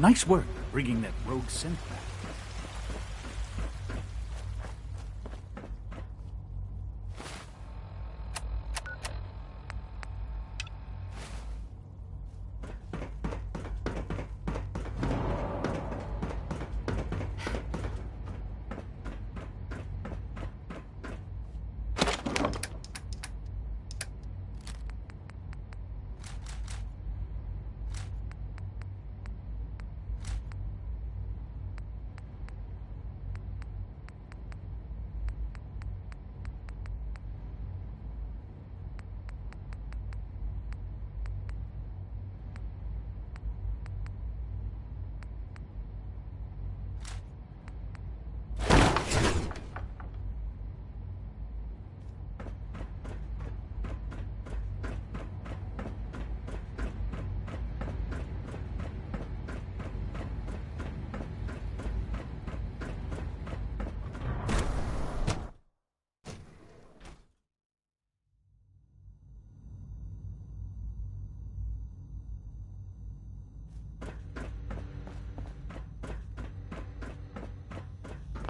[SPEAKER 2] Nice work bringing that rogue synth back.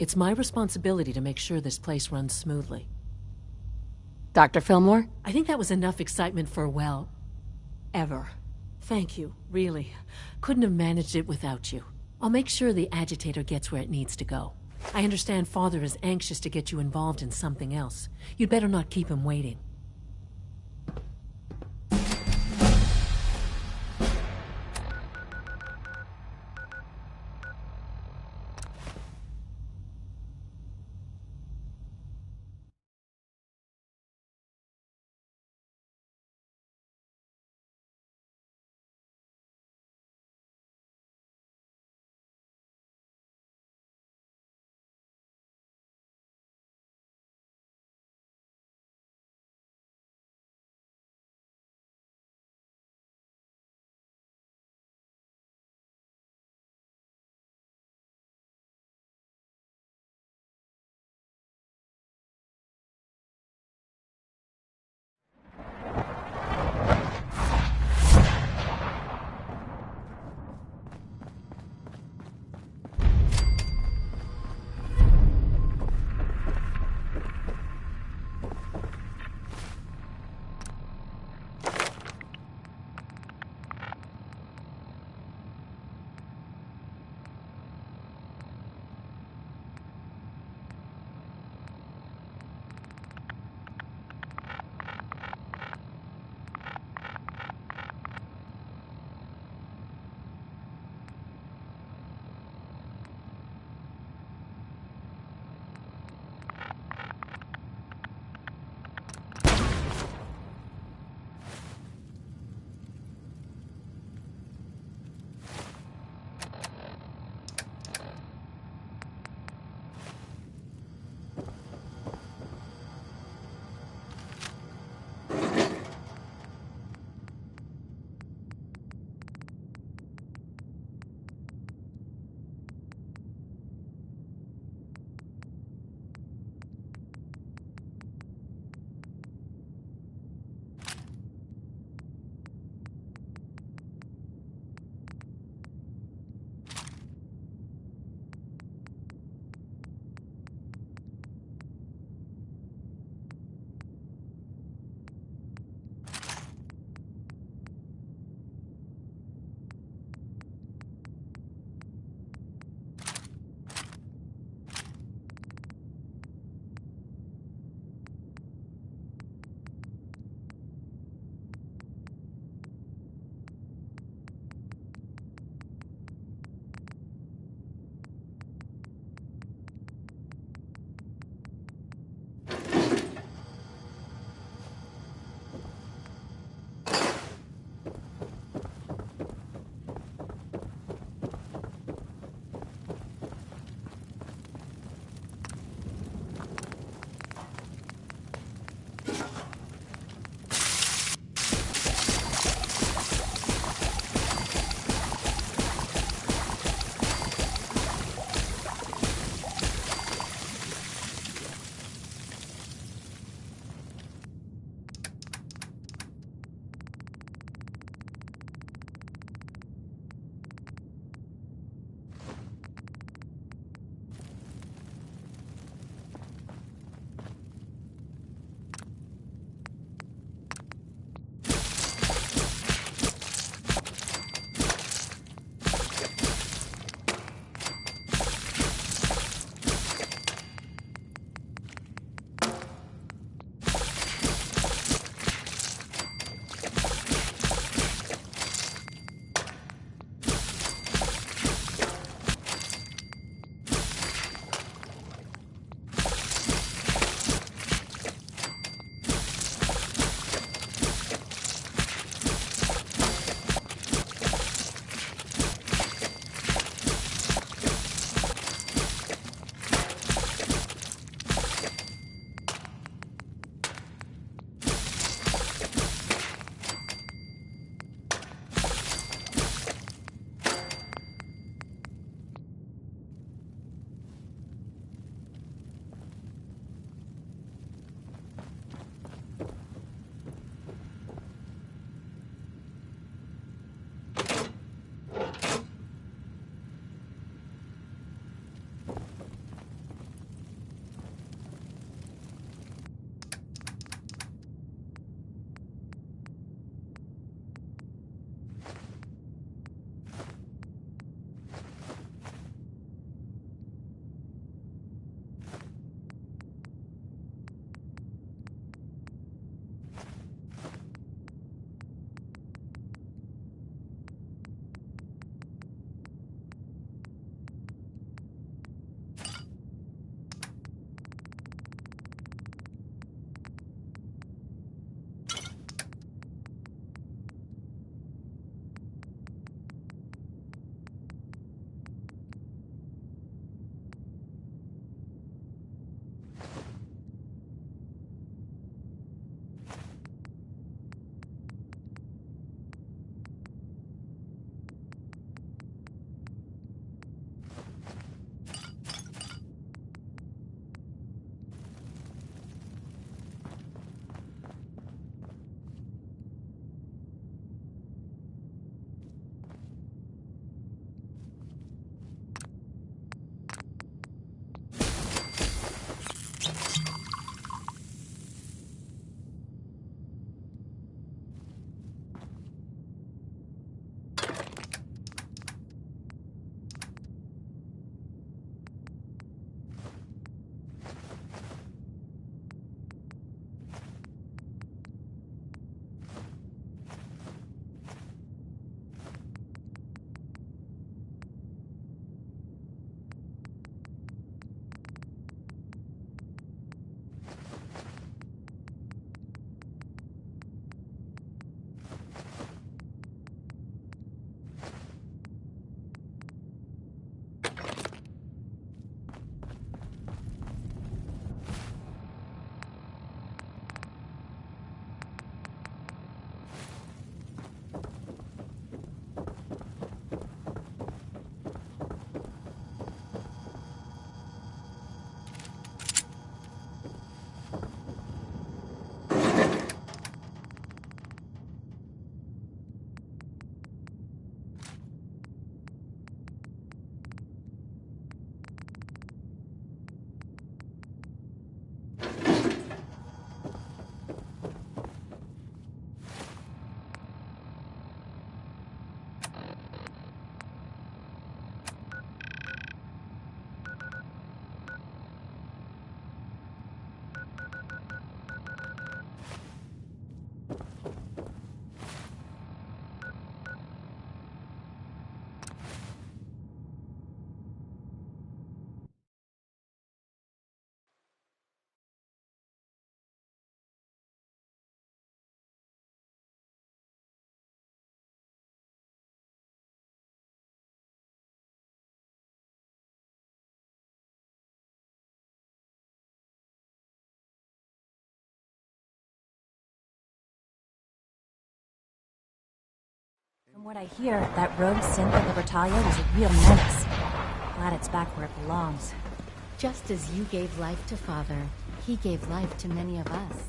[SPEAKER 16] It's my responsibility to make sure this place runs smoothly.
[SPEAKER 22] Dr. Fillmore?
[SPEAKER 16] I think that was enough excitement for, well, ever. Thank you, really. Couldn't have managed it without you. I'll make sure the agitator gets where it needs to go. I understand Father is anxious to get you involved in something else. You'd better not keep him waiting.
[SPEAKER 15] From what I hear, that rogue synth at Libertalia was a real menace. Glad it's back where it belongs.
[SPEAKER 22] Just as you gave life to Father, he gave life to many of us.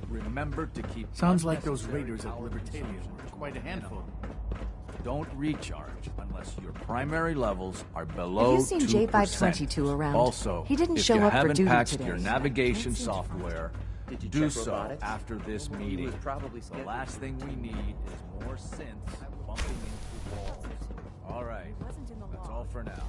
[SPEAKER 2] Remember to keep... Sounds like those raiders at Libertalia were quite a handful. Don't recharge unless your primary levels are below 2%.
[SPEAKER 22] Have you seen J522 around?
[SPEAKER 2] Also,
[SPEAKER 22] he didn't
[SPEAKER 2] if
[SPEAKER 22] show
[SPEAKER 2] you
[SPEAKER 22] up for
[SPEAKER 2] haven't
[SPEAKER 22] duty
[SPEAKER 2] patched
[SPEAKER 22] today.
[SPEAKER 2] your navigation software,
[SPEAKER 12] Did you
[SPEAKER 2] do
[SPEAKER 12] check
[SPEAKER 2] so
[SPEAKER 12] robotics?
[SPEAKER 2] after this
[SPEAKER 12] He
[SPEAKER 2] meeting.
[SPEAKER 12] was probably
[SPEAKER 2] The last thing we need is more synths bumping into walls. All right, that's all for now.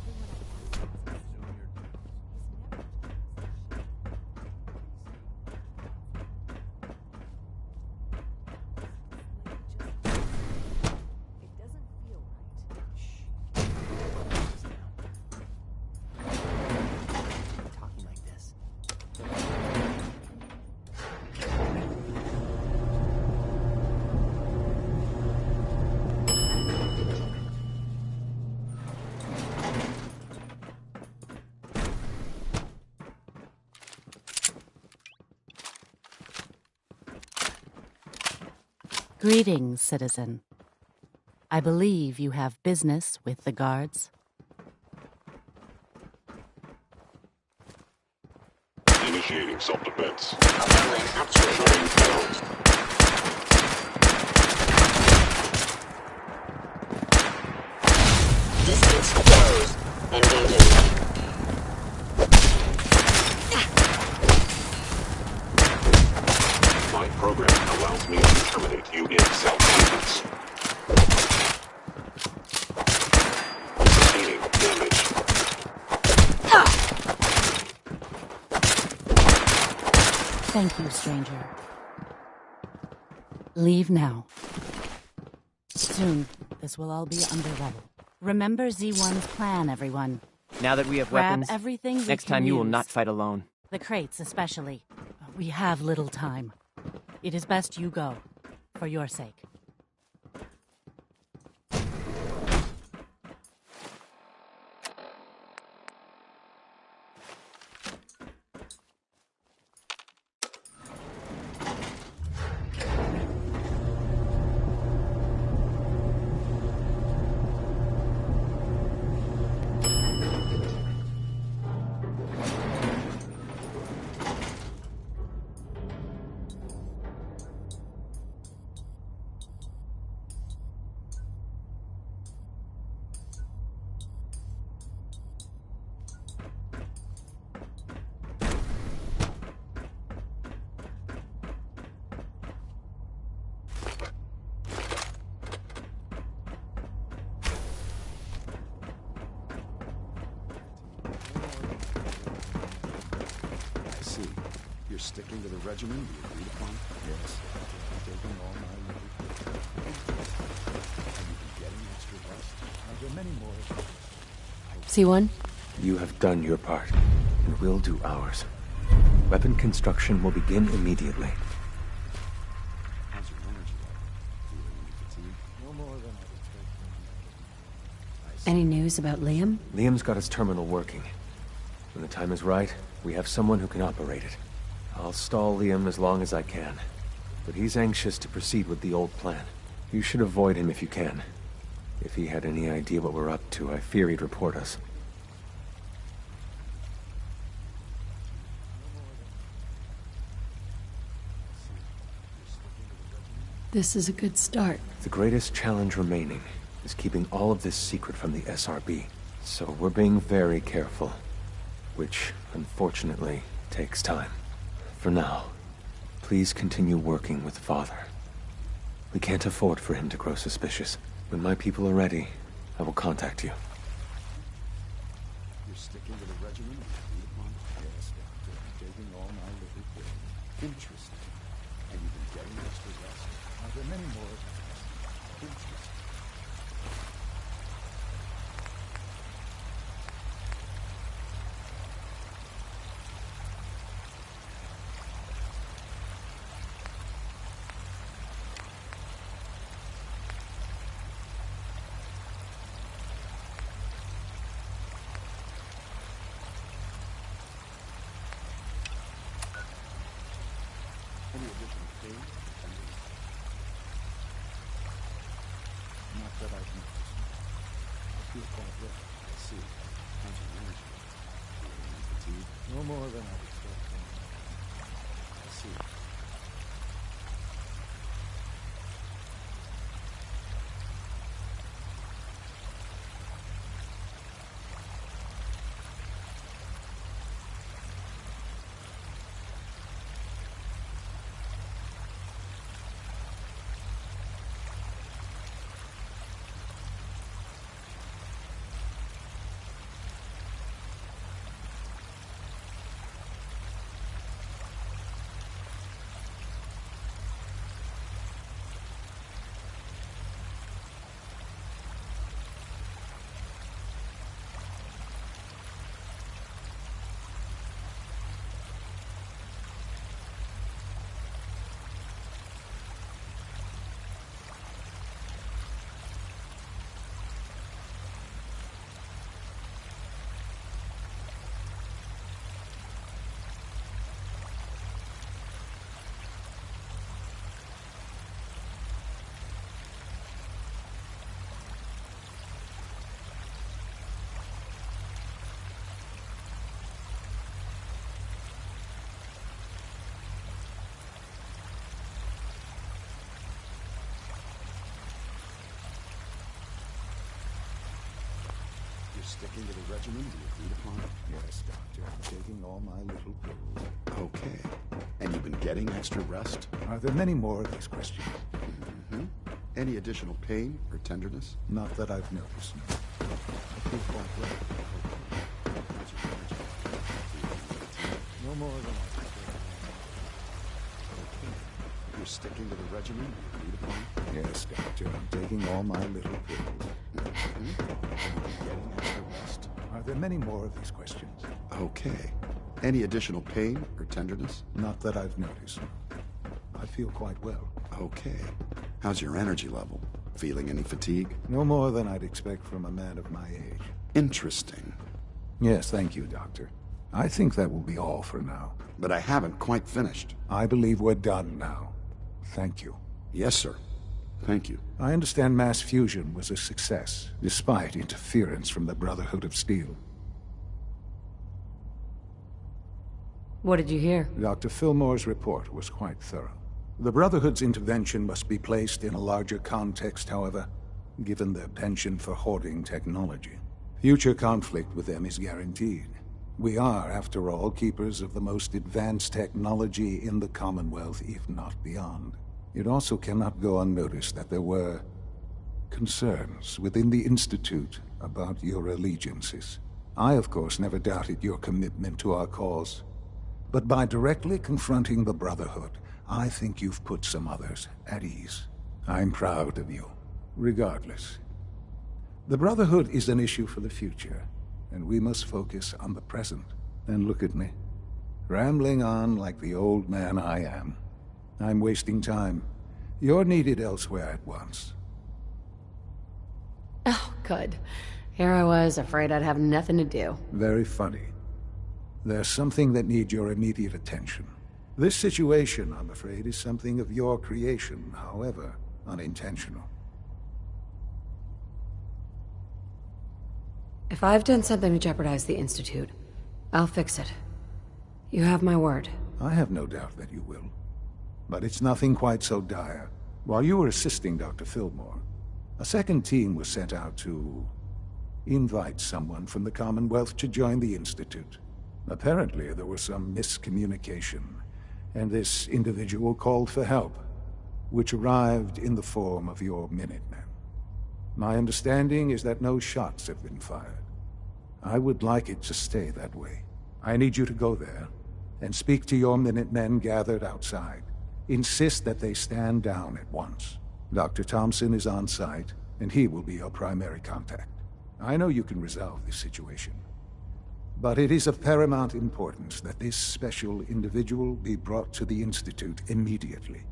[SPEAKER 12] Talking like this.
[SPEAKER 22] Greetings, citizen. I believe you have business with the guards.
[SPEAKER 5] Initiating self-defense.
[SPEAKER 13] Distance closed. Engaging.
[SPEAKER 5] My program allows me to terminate you in self-defense. Sustaining damage.
[SPEAKER 22] Thank you, stranger. Leave now. Soon, this will all be under rubble. Remember Z1's plan, everyone.
[SPEAKER 14] Now that we have
[SPEAKER 22] Grab
[SPEAKER 14] weapons,
[SPEAKER 22] everything we
[SPEAKER 14] next
[SPEAKER 22] can
[SPEAKER 14] time you will
[SPEAKER 22] use.
[SPEAKER 14] not fight alone.
[SPEAKER 22] The crates, especially. We have little time. It is best you go, for your sake.
[SPEAKER 8] I see. You're sticking to the regimen we agreed upon? Yes. Taking all my leave. Have you been getting extra rest? Are there many more?
[SPEAKER 22] C1?
[SPEAKER 9] You have done your part, and we'll do ours. Weapon construction will begin immediately.
[SPEAKER 8] How's your energy level? Feeling any fatigue? No more than I expected.
[SPEAKER 22] Any news about Liam?
[SPEAKER 9] Liam's got his terminal working. When the time is right, we have someone who can operate it. I'll stall Liam as long as I can, but he's anxious to proceed with the old plan. You should avoid him if you can. If he had any idea what we're up to, I fear he'd report us.
[SPEAKER 22] This is a good start.
[SPEAKER 9] The greatest challenge remaining is keeping all of this secret from the SRB. So we're being very careful. which, unfortunately, takes time. For now, please continue working with Father. We can't afford for him to grow suspicious. When my people are ready, I will contact you.
[SPEAKER 8] You're sticking to the regimen? Yes, Doctor. I'm taking all my little pills. Interesting. And you've been getting extra rest? Are there many more? Interesting. Any additional pain? Not that I've noticed. I feel quite well. I see. How's your energy? Feeling fatigue? No more than I'd expect. I see. Sticking to the regimen we agreed upon? Yes, Doctor. I'm taking all my little pills. Okay. And you've been getting extra rest? Are there many more of these questions? Mm-hmm. Any additional pain or tenderness? Not that I've noticed. I feel quite well. No more than I expected. Okay. You're sticking to the regimen we agreed upon? Yes, Doctor. I'm taking all my little pills. Getting extra rest. Are there many more of these questions? Okay. Any additional pain or tenderness? Not that I've noticed. I feel quite well. Okay. How's your energy level? Feeling any fatigue? No more than I'd expect from a man of my age. Interesting. Yes, thank you, Doctor. I think that will be all for now. But I haven't quite finished. I believe we're done now. Thank you. Yes, sir. Thank you. I understand mass fusion was a success, despite interference from the Brotherhood of Steel.
[SPEAKER 22] What did you hear?
[SPEAKER 8] Dr. Fillmore's report was quite thorough. The Brotherhood's intervention must be placed in a larger context, however, given their penchant for hoarding technology. Future conflict with them is guaranteed. We are, after all, keepers of the most advanced technology in the Commonwealth, if not beyond. It also cannot go unnoticed that there were concerns within the Institute about your allegiances. I, of course, never doubted your commitment to our cause. But by directly confronting the Brotherhood, I think you've put some others at ease. I'm proud of you, regardless. The Brotherhood is an issue for the future, and we must focus on the present. And look at me, rambling on like the old man I am. I'm wasting time. You're needed elsewhere at once.
[SPEAKER 22] Oh, good. Here I was, afraid I'd have nothing to do.
[SPEAKER 8] Very funny. There's something that needs your immediate attention. This situation, I'm afraid, is something of your creation, however unintentional.
[SPEAKER 22] If I've done something to jeopardize the Institute, I'll fix it. You have my word.
[SPEAKER 8] I have no doubt that you will. But it's nothing quite so dire. While you were assisting Dr. Fillmore, a second team was sent out to invite someone from the Commonwealth to join the Institute. Apparently, there was some miscommunication, and this individual called for help, which arrived in the form of your Minutemen. My understanding is that no shots have been fired. I would like it to stay that way. I need you to go there and speak to your Minutemen gathered outside. Insist that they stand down at once. Dr. Thompson is on site, and he will be your primary contact. I know you can resolve this situation, but it is of paramount importance that this special individual be brought to the Institute immediately.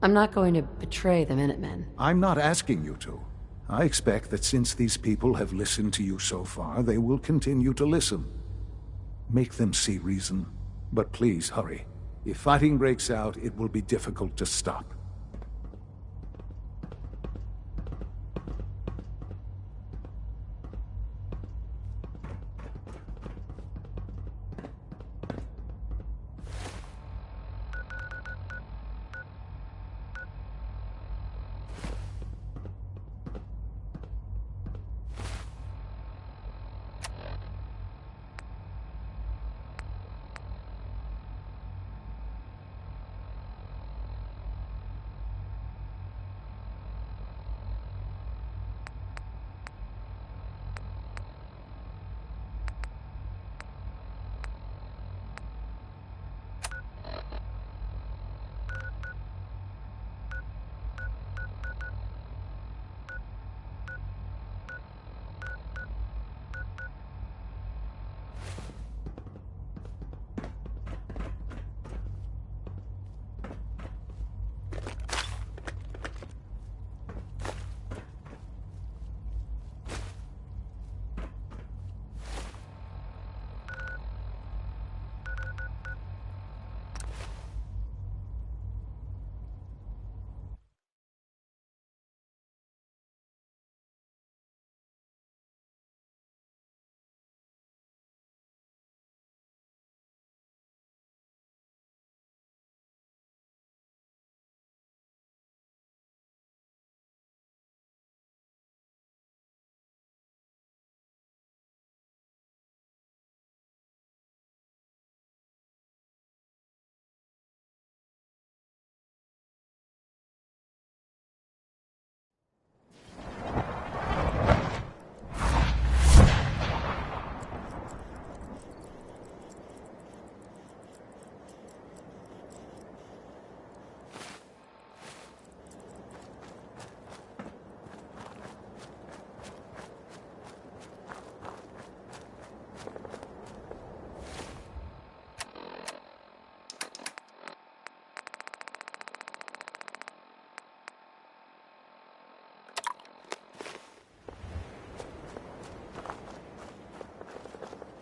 [SPEAKER 22] I'm not going to betray the Minutemen.
[SPEAKER 8] I'm not asking you to. I expect that since these people have listened to you so far, they will continue to listen. Make them see reason, but please hurry. If fighting breaks out, it will be difficult to stop.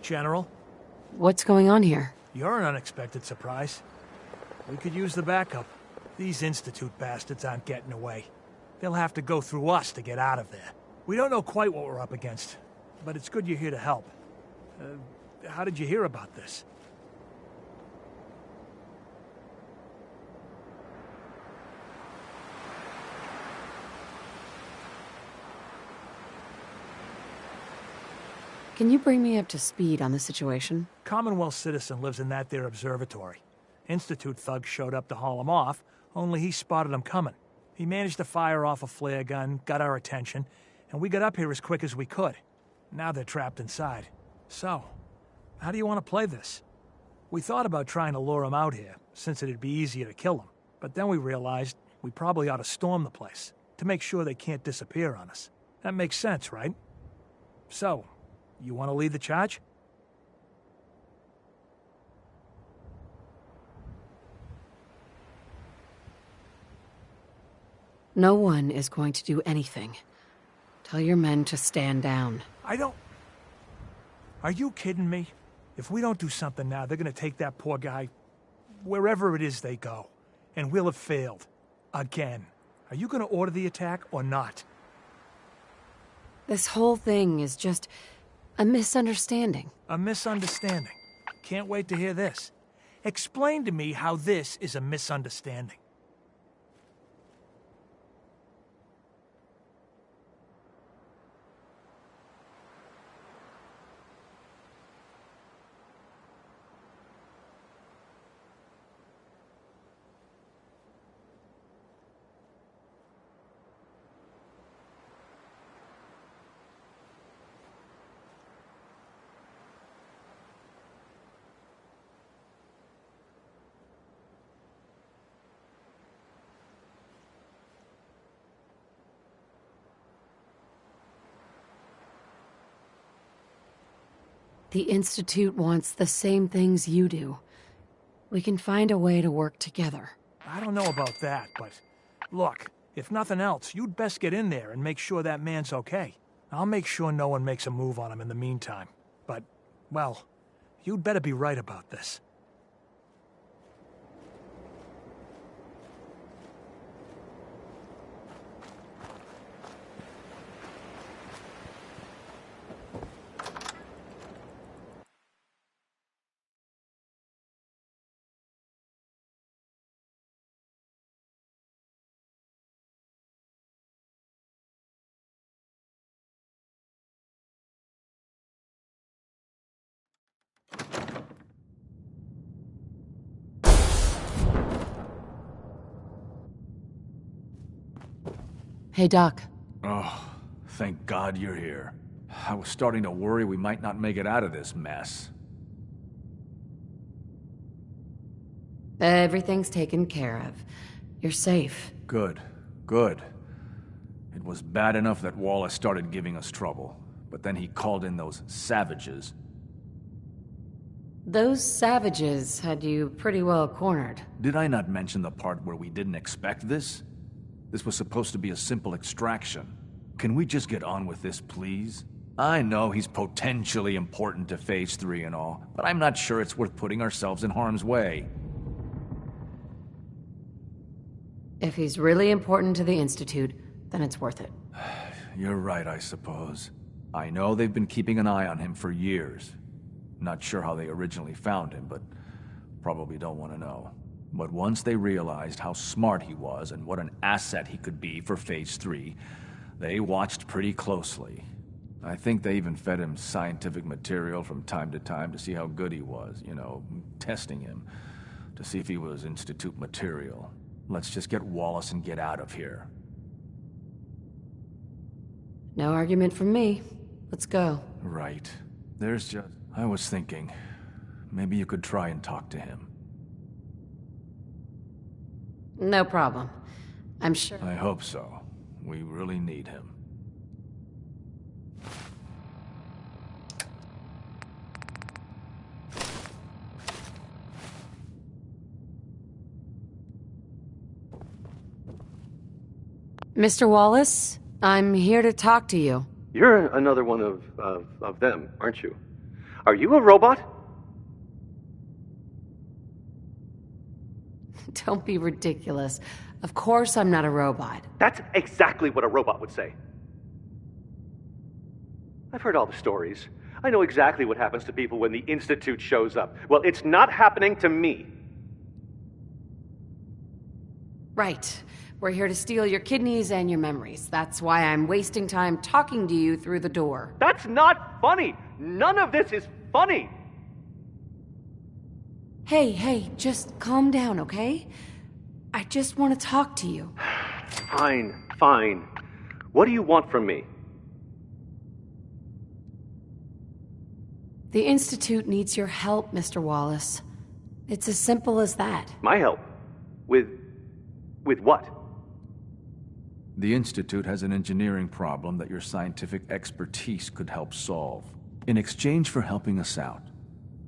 [SPEAKER 14] General?
[SPEAKER 22] What's going on here?
[SPEAKER 14] You're an unexpected surprise. We could use the backup. These Institute bastards aren't getting away. They'll have to go through us to get out of there. We don't know quite what we're up against, but it's good you're here to help. How did you hear about this?
[SPEAKER 22] Can you bring me up to speed on the situation?
[SPEAKER 14] Commonwealth citizen lives in that there observatory. Institute thugs showed up to haul him off, only he spotted them coming. He managed to fire off a flare gun, got our attention, and we got up here as quick as we could. Now they're trapped inside. So, how do you want to play this? We thought about trying to lure them out here, since it'd be easier to kill them. But then we realized we probably ought to storm the place, to make sure they can't disappear on us. That makes sense, right? So, you want to lead the charge?
[SPEAKER 22] No one is going to do anything. Tell your men to stand down.
[SPEAKER 14] Are you kidding me? If we don't do something now, they're gonna take that poor guy wherever it is they go. And we'll have failed. Again. Are you gonna order the attack or not?
[SPEAKER 22] This whole thing is just a misunderstanding.
[SPEAKER 14] A misunderstanding? Can't wait to hear this. Explain to me how this is a misunderstanding.
[SPEAKER 22] The Institute wants the same things you do. We can find a way to work together.
[SPEAKER 14] I don't know about that, but look, if nothing else, you'd best get in there and make sure that man's okay. I'll make sure no one makes a move on him in the meantime. But, well, you'd better be right about this.
[SPEAKER 22] Hey, Doc.
[SPEAKER 2] Oh, thank God you're here. I was starting to worry we might not make it out of this mess.
[SPEAKER 22] Everything's taken care of. You're safe.
[SPEAKER 2] Good. Good. It was bad enough that Wallace started giving us trouble, but then he called in those savages.
[SPEAKER 22] Those savages had you pretty well cornered.
[SPEAKER 2] Did I not mention the part where we didn't expect this? This was supposed to be a simple extraction. Can we just get on with this, please? I know he's potentially important to Phase 3 and all, but I'm not sure it's worth putting ourselves in harm's way.
[SPEAKER 22] If he's really important to the Institute, then it's worth it.
[SPEAKER 2] You're right, I suppose. I know they've been keeping an eye on him for years. Not sure how they originally found him, but probably don't want to know. But once they realized how smart he was and what an asset he could be for Phase 3, they watched pretty closely. I think they even fed him scientific material from time to time to see how good he was, you know, testing him, to see if he was Institute material. Let's just get Wallace and get out of here.
[SPEAKER 22] No argument from me. Let's go.
[SPEAKER 2] Right. There's just... I was thinking, maybe you could try and talk to him.
[SPEAKER 22] No problem. I'm sure...
[SPEAKER 2] I hope so. We really need him.
[SPEAKER 22] Mr. Wallace, I'm here to talk to you.
[SPEAKER 9] You're another one of them, aren't you? Are you a robot?
[SPEAKER 22] Don't be ridiculous. Of course I'm not a robot.
[SPEAKER 9] That's exactly what a robot would say. I've heard all the stories. I know exactly what happens to people when the Institute shows up. Well, it's not happening to me.
[SPEAKER 22] Right. We're here to steal your kidneys and your memories. That's why I'm wasting time talking to you through the door.
[SPEAKER 9] That's not funny! None of this is funny!
[SPEAKER 22] Hey, just calm down, okay? I just want to talk to you.
[SPEAKER 9] Fine. What do you want from me?
[SPEAKER 22] The Institute needs your help, Mr. Wallace. It's as simple as that.
[SPEAKER 9] My help? With what?
[SPEAKER 2] The Institute has an engineering problem that your scientific expertise could help solve. In exchange for helping us out,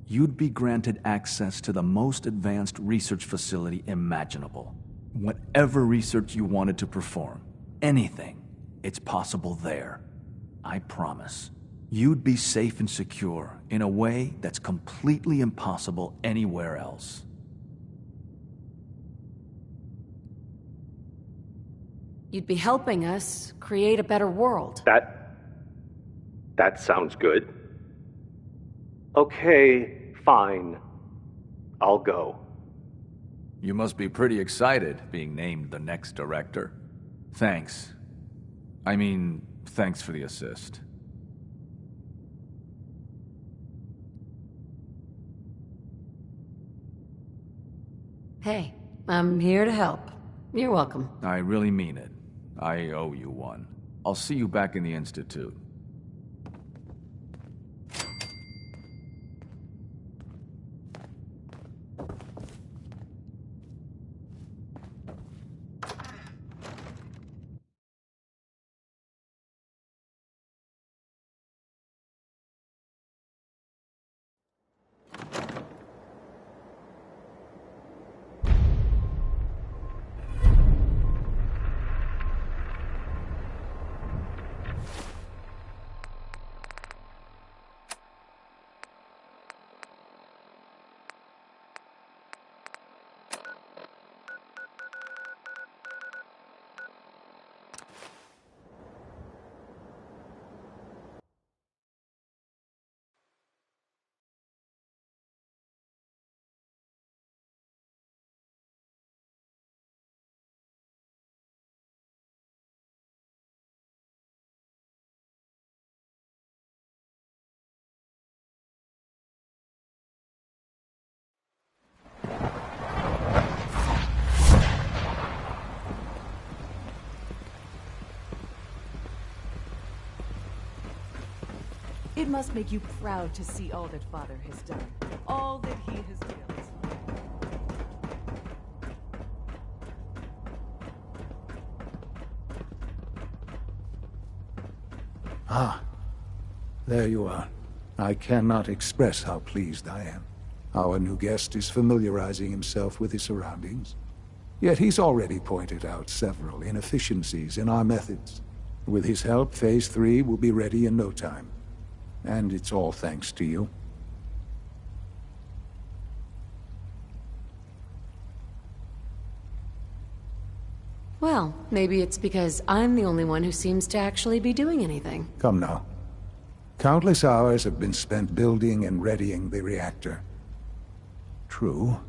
[SPEAKER 2] you'd be granted access to the most advanced research facility imaginable. Whatever research you wanted to perform, anything, it's possible there. I promise. You'd be safe and secure in a way that's completely impossible anywhere else.
[SPEAKER 22] You'd be helping us create a better world.
[SPEAKER 9] That sounds good. Okay, fine. I'll go.
[SPEAKER 2] You must be pretty excited being named the next director. Thanks. I mean, thanks for the assist.
[SPEAKER 22] Hey, I'm here to help. You're welcome.
[SPEAKER 2] I really mean it. I owe you one. I'll see you back in the Institute.
[SPEAKER 10] It must make you proud to see all that Father has done, all that he has built.
[SPEAKER 8] Ah, there you are. I cannot express how pleased I am. Our new guest is familiarizing himself with his surroundings. Yet he's already pointed out several inefficiencies in our methods. With his help, Phase 3 will be ready in no time. And it's all thanks to you.
[SPEAKER 22] Well, maybe it's because I'm the only one who seems to actually be doing anything.
[SPEAKER 8] Come now. Countless hours have been spent building and readying the reactor. True,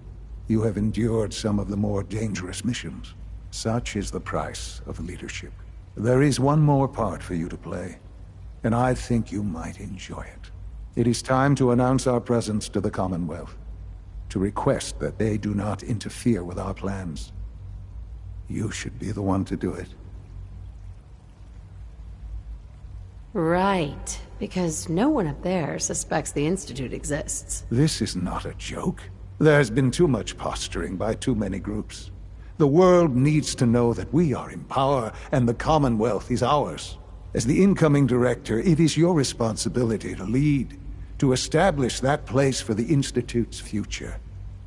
[SPEAKER 8] you have endured some of the more dangerous missions. Such is the price of leadership. There is one more part for you to play, and I think you might enjoy it. It is time to announce our presence to the Commonwealth, to request that they do not interfere with our plans. You should be the one to do it.
[SPEAKER 22] Right, because no one up there suspects the Institute exists.
[SPEAKER 8] This is not a joke. There's been too much posturing by too many groups. The world needs to know that we are in power and the Commonwealth is ours. As the incoming director, it is your responsibility to lead, to establish that place for the Institute's future.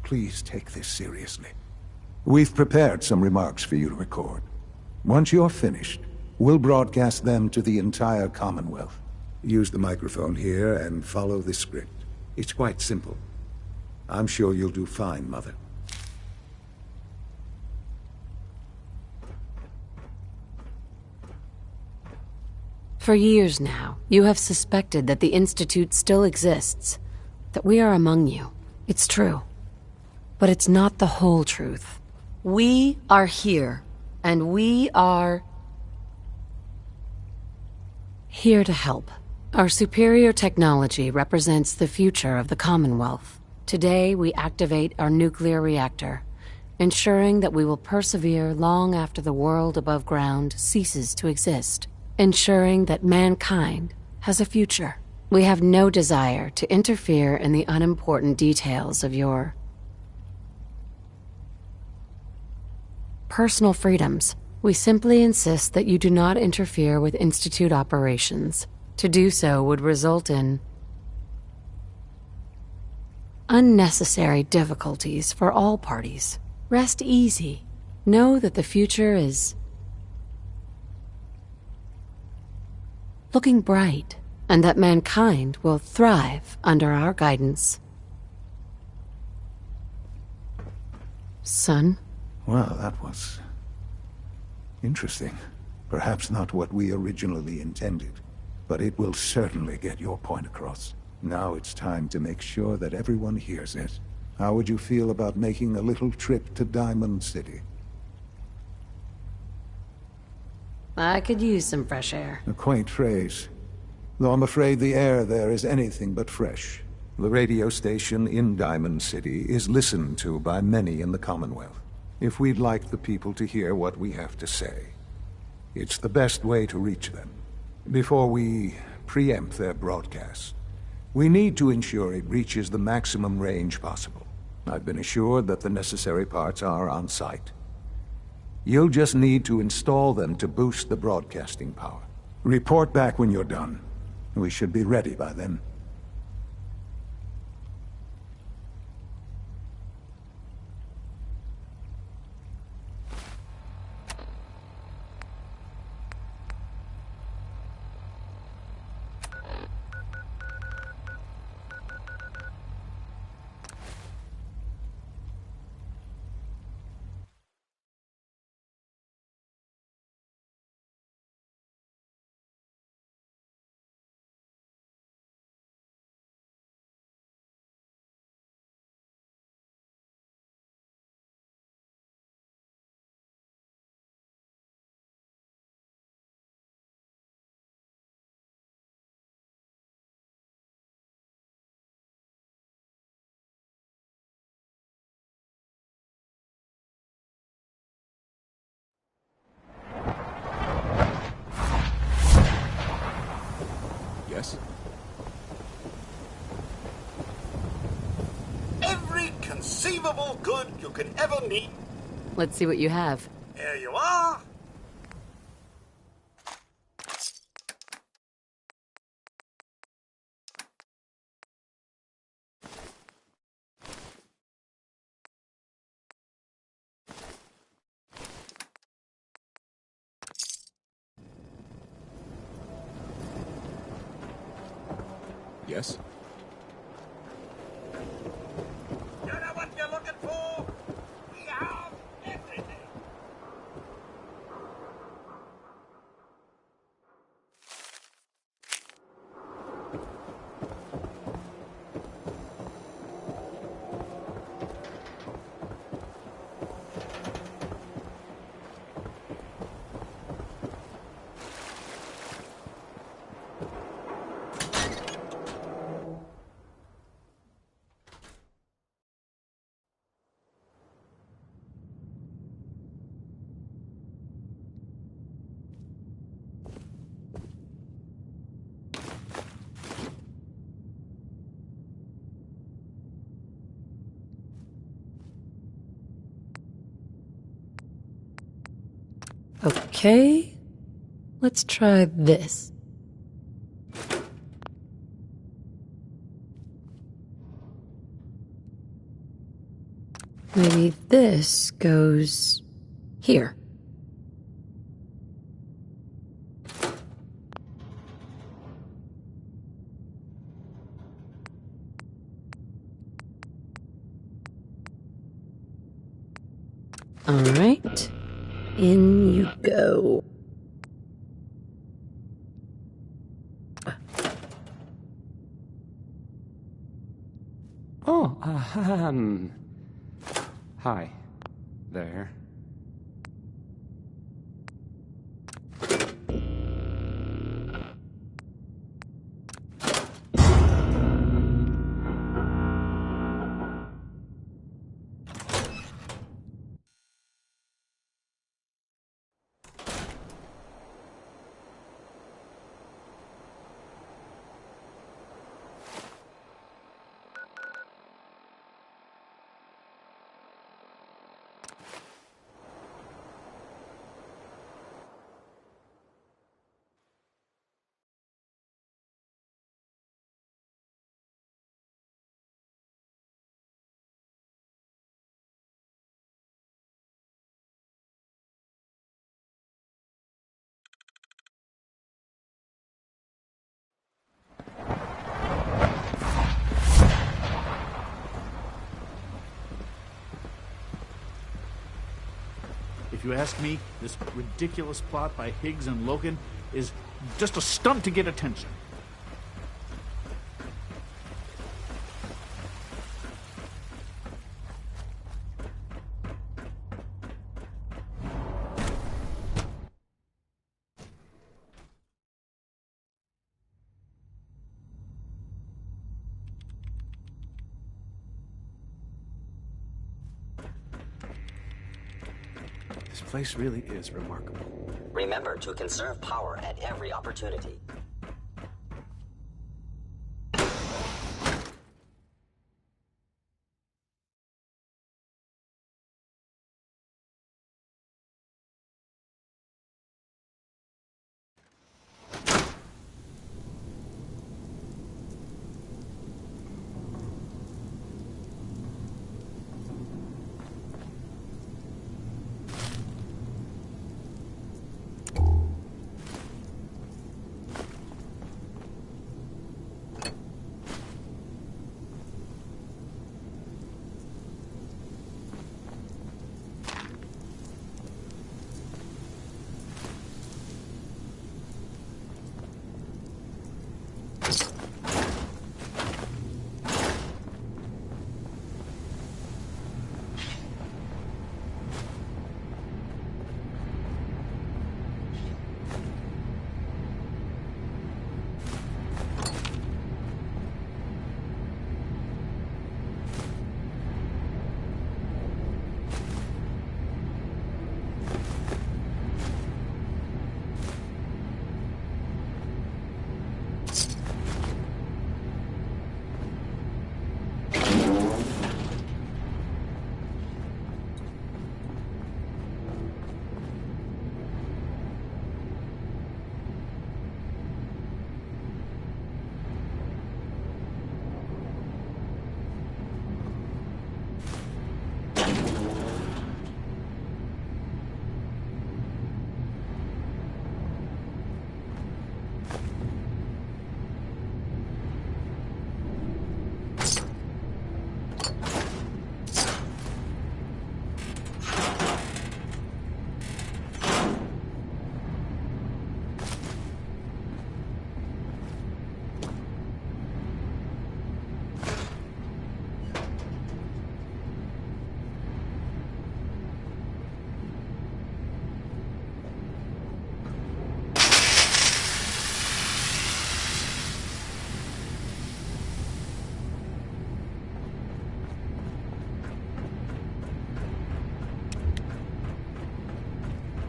[SPEAKER 8] Please take this seriously. We've prepared some remarks for you to record. Once you're finished, we'll broadcast them to the entire Commonwealth. Use the microphone here and follow the script. It's quite simple. I'm sure you'll do fine, Mother.
[SPEAKER 22] For years now, you have suspected that the Institute still exists, that we are among you. It's true. But it's not the whole truth. We are here, and we are here to help. Our superior technology represents the future of the Commonwealth. Today, we activate our nuclear reactor, ensuring that we will persevere long after the world above ground ceases to exist, ensuring that mankind has a future. We have no desire to interfere in the unimportant details of your personal freedoms. We simply insist that you do not interfere with Institute operations. To do so would result in unnecessary difficulties for all parties. Rest easy. Know that the future is looking bright, and that mankind will thrive under our guidance. Son?
[SPEAKER 8] Well, that was interesting. Perhaps not what we originally intended, but it will certainly get your point across. Now it's time to make sure that everyone hears it. How would you feel about making a little trip to Diamond City?
[SPEAKER 22] I could use some fresh air.
[SPEAKER 8] A quaint phrase, though I'm afraid the air there is anything but fresh. The radio station in Diamond City is listened to by many in the Commonwealth. If we'd like the people to hear what we have to say, it's the best way to reach them. Before we preempt their broadcast, we need to ensure it reaches the maximum range possible. I've been assured that the necessary parts are on site. You'll just need to install them to boost the broadcasting power. Report back when you're done. We should be ready by then.
[SPEAKER 1] good you could ever need.
[SPEAKER 22] Let's see what you have.
[SPEAKER 1] Here you are.
[SPEAKER 6] Yes?
[SPEAKER 1] You know what you're looking for? We have everything.
[SPEAKER 22] Okay, let's try this. Maybe this goes here. All right, in you go.
[SPEAKER 17] Oh, hi there.
[SPEAKER 21] If you ask me, this ridiculous plot by Higgs and Logan is just a stunt to get attention.
[SPEAKER 6] This place really is remarkable.
[SPEAKER 13] Remember to conserve power at every opportunity.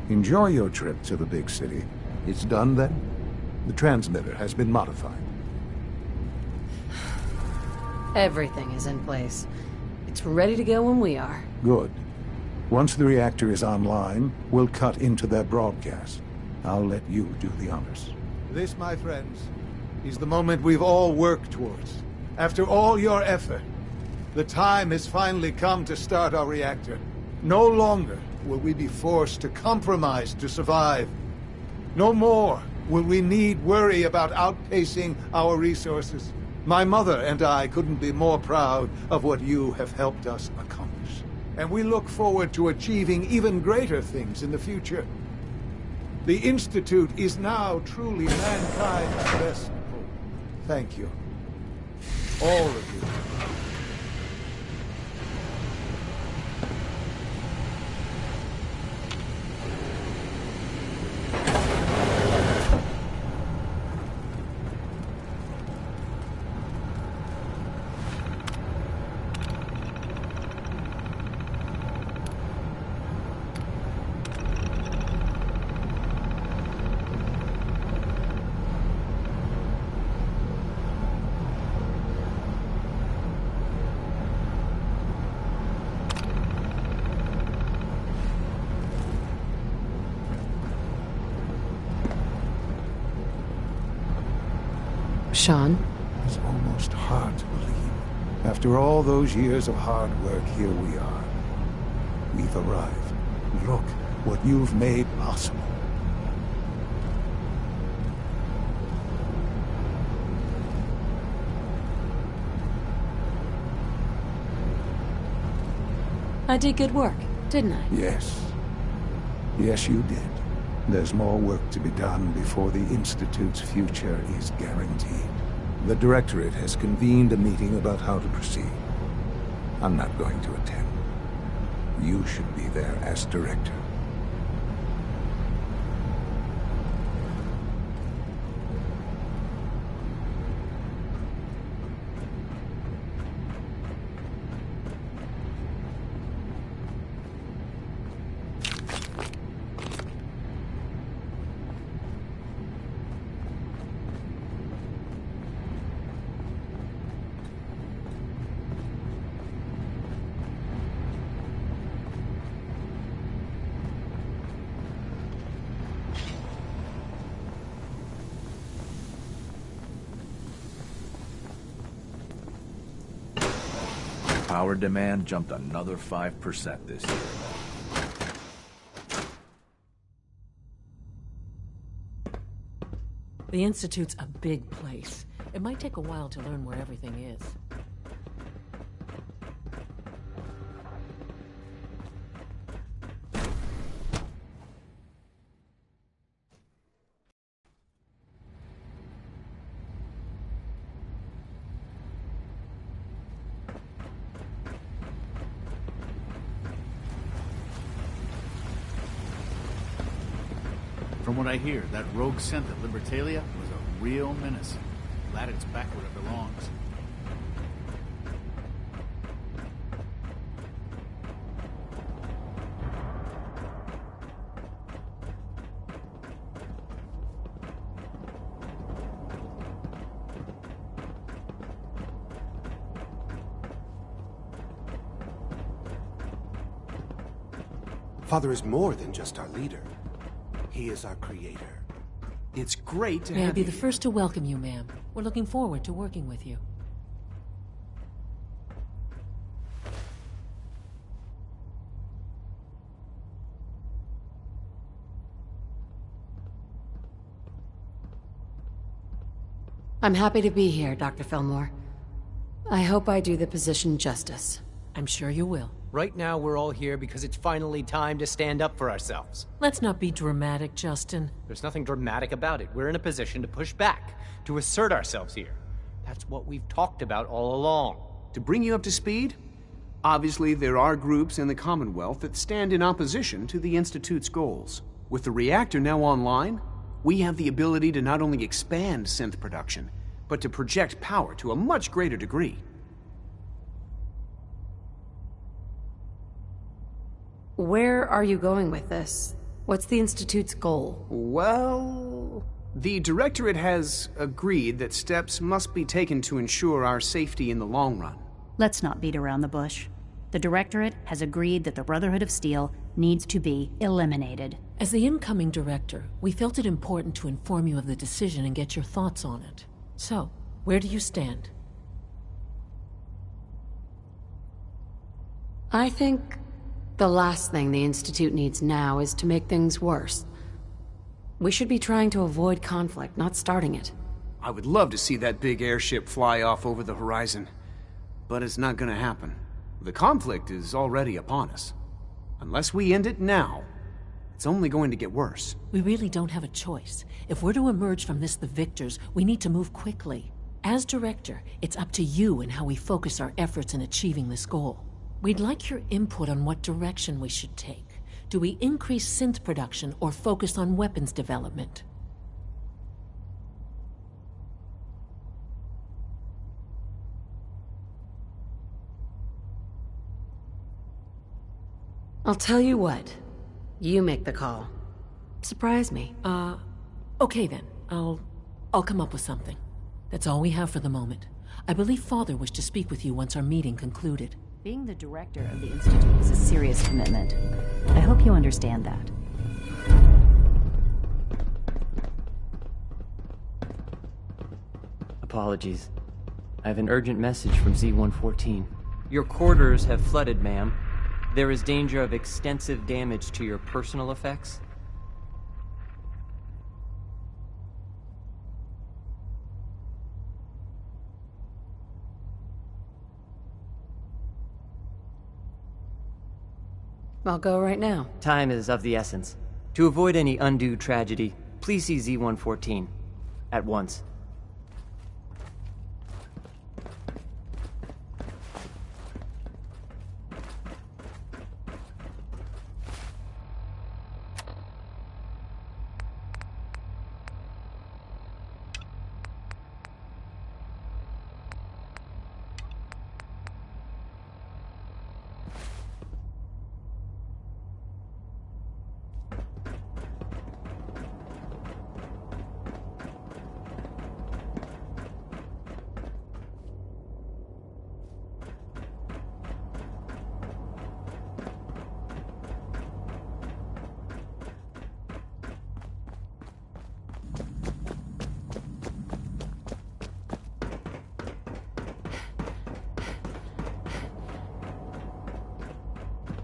[SPEAKER 8] Enjoy your trip to the big city. It's done then? The transmitter has been modified.
[SPEAKER 4] Everything is in place. It's ready to go when we are.
[SPEAKER 8] Good. Once the reactor is online, we'll cut into their broadcast. I'll let you do the honors. This, my friends, is the moment we've all worked towards. After all your effort, the time has finally come to start our reactor. No longer will we be forced to compromise to survive. No more will we need worry about outpacing our resources. My mother and I couldn't be more proud of what you have helped us accomplish. And we look forward to achieving even greater things in the future. The Institute is now truly mankind's best hope. Thank you. All of you.
[SPEAKER 22] Sean?
[SPEAKER 8] It's almost hard to believe. After all those years of hard work, here we are. We've arrived. Look what you've made possible.
[SPEAKER 22] I did good work, didn't I?
[SPEAKER 8] Yes. Yes, you did. There's more work to be done before the Institute's future is guaranteed. The Directorate has convened a meeting about how to proceed. I'm not going to attend. You should be there as Director.
[SPEAKER 2] Power demand jumped another 5% this year.
[SPEAKER 16] The Institute's a big place. It might take a while to learn where everything is.
[SPEAKER 21] From what I hear, that rogue synth at Libertalia was a real menace. Glad it's back where it belongs.
[SPEAKER 18] Father is more than just our leader. He is our creator. It's great to
[SPEAKER 16] May I
[SPEAKER 18] have
[SPEAKER 16] be
[SPEAKER 18] you
[SPEAKER 16] the
[SPEAKER 18] here.
[SPEAKER 16] first to welcome you, ma'am. We're looking forward to working with you.
[SPEAKER 22] I'm happy to be here, Dr. Fillmore. I hope I do the position justice.
[SPEAKER 16] I'm sure you will.
[SPEAKER 19] Right now, we're all here because it's finally time to stand up for ourselves.
[SPEAKER 16] Let's not be dramatic, Justin.
[SPEAKER 19] There's nothing dramatic about it. We're in a position to push back, to assert ourselves here. That's what we've talked about all along.
[SPEAKER 12] To bring you up to speed, obviously there are groups in the Commonwealth that stand in opposition to the Institute's goals. With the reactor now online, we have the ability to not only expand synth production, but to project power to a much greater degree.
[SPEAKER 4] Where are you going with this? What's the Institute's goal?
[SPEAKER 12] Well, the Directorate has agreed that steps must be taken to ensure our safety in the long run.
[SPEAKER 7] Let's not beat around the bush. The Directorate has agreed that the Brotherhood of Steel needs to be eliminated.
[SPEAKER 16] As the incoming director, we felt it important to inform you of the decision and get your thoughts on it. So, where do you stand?
[SPEAKER 4] I think the last thing the Institute needs now is to make things worse. We should be trying to avoid conflict, not starting it.
[SPEAKER 12] I would love to see that big airship fly off over the horizon, but it's not gonna happen. The conflict is already upon us. Unless we end it now, it's only going to get worse.
[SPEAKER 16] We really don't have a choice. If we're to emerge from this the victors, we need to move quickly. As director, it's up to you and how we focus our efforts in achieving this goal. We'd like your input on what direction we should take. Do we increase synth production or focus on weapons development?
[SPEAKER 4] I'll tell you what. You make the call. Surprise me.
[SPEAKER 16] Okay then. I'll come up with something. That's all we have for the moment. I believe Father wished to speak with you once our meeting concluded.
[SPEAKER 7] Being the director of the Institute is a serious commitment. I hope you understand that.
[SPEAKER 11] Apologies. I have an urgent message from Z-114. Your quarters have flooded, ma'am. There is danger of extensive damage to your personal effects.
[SPEAKER 4] I'll go right now.
[SPEAKER 11] Time is of the essence. To avoid any undue tragedy, please see Z-114. At once.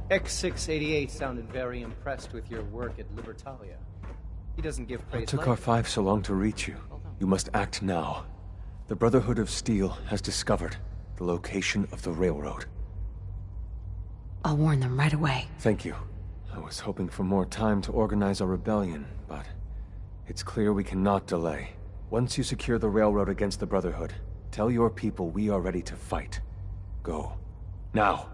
[SPEAKER 19] X688 sounded very impressed with your work at Libertalia. He doesn't give praise.
[SPEAKER 9] What took R5 so long to reach you? You must act now. The Brotherhood of Steel has discovered the location of the railroad.
[SPEAKER 4] I'll warn them right away.
[SPEAKER 9] Thank you. I was hoping for more time to organize a rebellion, but it's clear we cannot delay. Once you secure the railroad against the Brotherhood, tell your people we are ready to fight. Go. Now!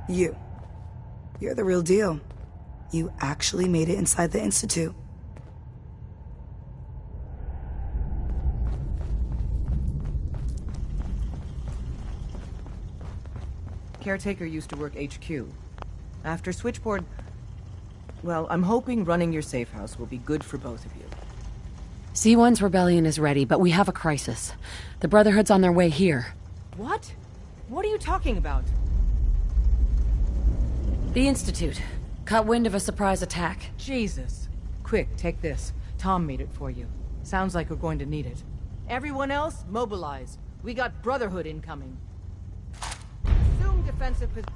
[SPEAKER 3] You're the real deal. You actually made it inside the Institute.
[SPEAKER 10] Caretaker used to work HQ. After Switchboard... Well, I'm hoping running your safe house will be good for both of you.
[SPEAKER 4] C1's rebellion is ready, but we have a crisis. The Brotherhood's on their way here.
[SPEAKER 10] What? What are you talking about?
[SPEAKER 4] The Institute. Caught wind of a surprise attack.
[SPEAKER 10] Jesus. Quick, take this. Tom made it for you. Sounds like we're going to need it. Everyone else, mobilize. We got Brotherhood incoming. Assume defensive position.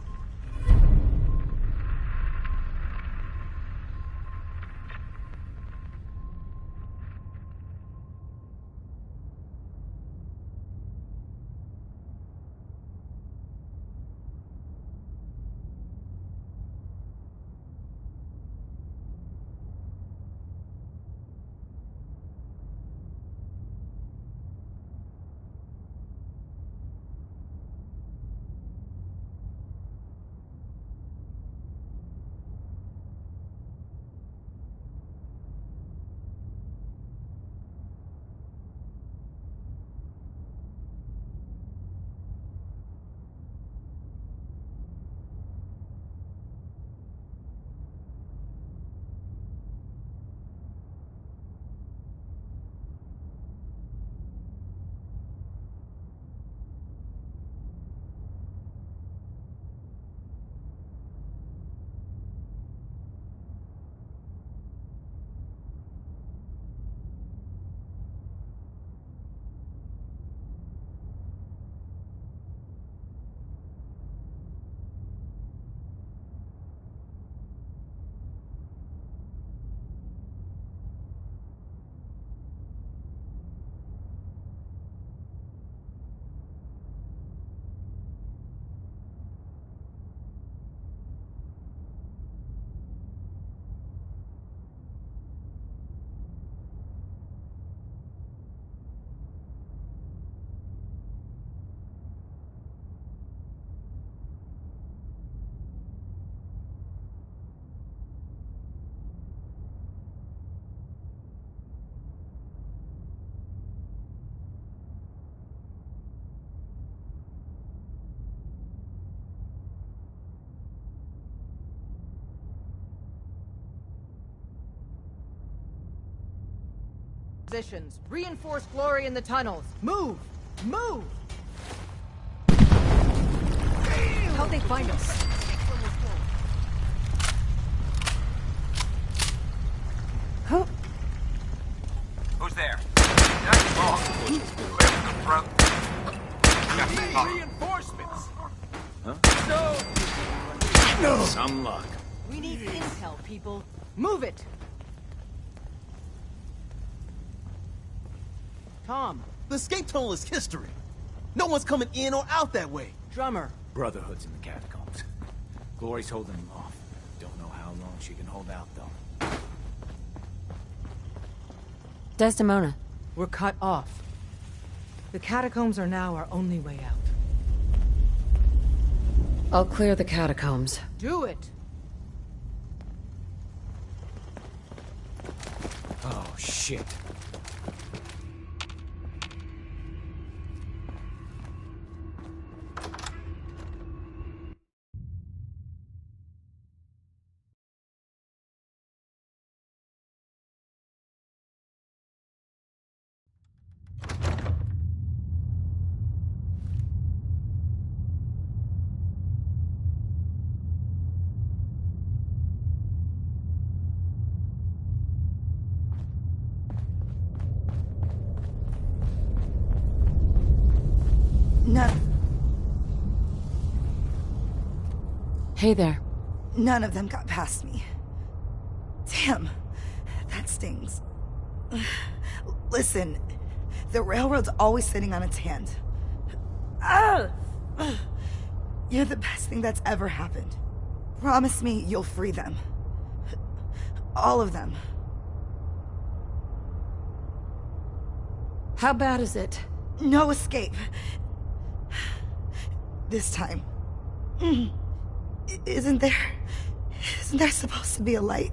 [SPEAKER 10] Positions. Reinforce Glory in the tunnels. Move! Move! How'd they find us?
[SPEAKER 1] Huh? Who's there? That's wrong. Where's the front? Reinforcements!
[SPEAKER 21] Huh?
[SPEAKER 1] No!
[SPEAKER 21] Some luck.
[SPEAKER 10] We need intel, people. Move it! Tom.
[SPEAKER 20] The escape tunnel is history. No one's coming in or out that way.
[SPEAKER 10] Drummer.
[SPEAKER 21] Brotherhood's in the catacombs. Glory's holding them off. Don't know how long she can hold out, though.
[SPEAKER 4] Desdemona.
[SPEAKER 10] We're cut off. The catacombs are now our only way out.
[SPEAKER 4] I'll clear the catacombs.
[SPEAKER 10] Do it!
[SPEAKER 21] Oh, shit.
[SPEAKER 4] Hey there.
[SPEAKER 3] None of them got past me. Damn, that stings. Listen, the railroad's always sitting on its hand. You're the best thing that's ever happened. Promise me you'll free them. All of them.
[SPEAKER 4] How bad is it?
[SPEAKER 3] No escape. This time. Isn't there supposed to be a light?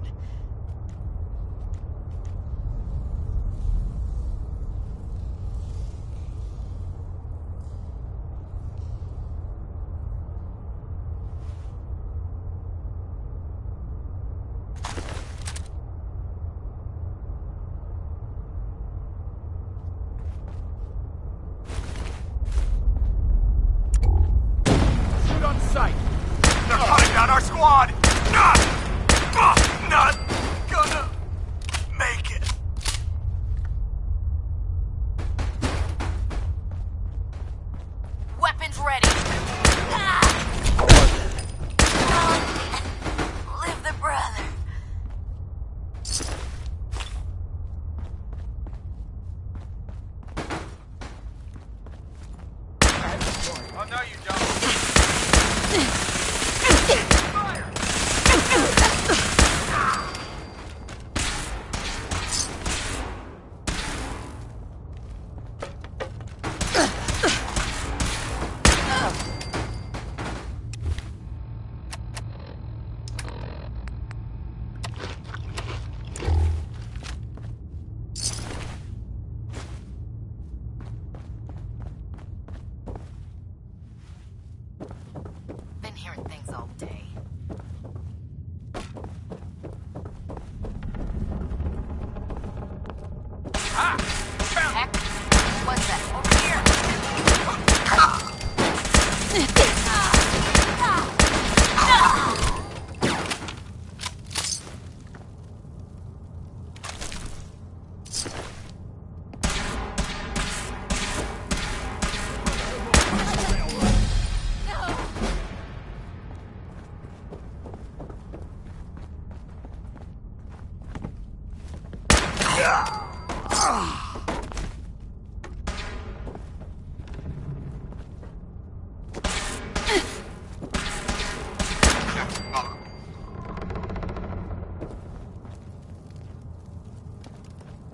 [SPEAKER 4] Been hearing things all day. Heck, what's that? Over here!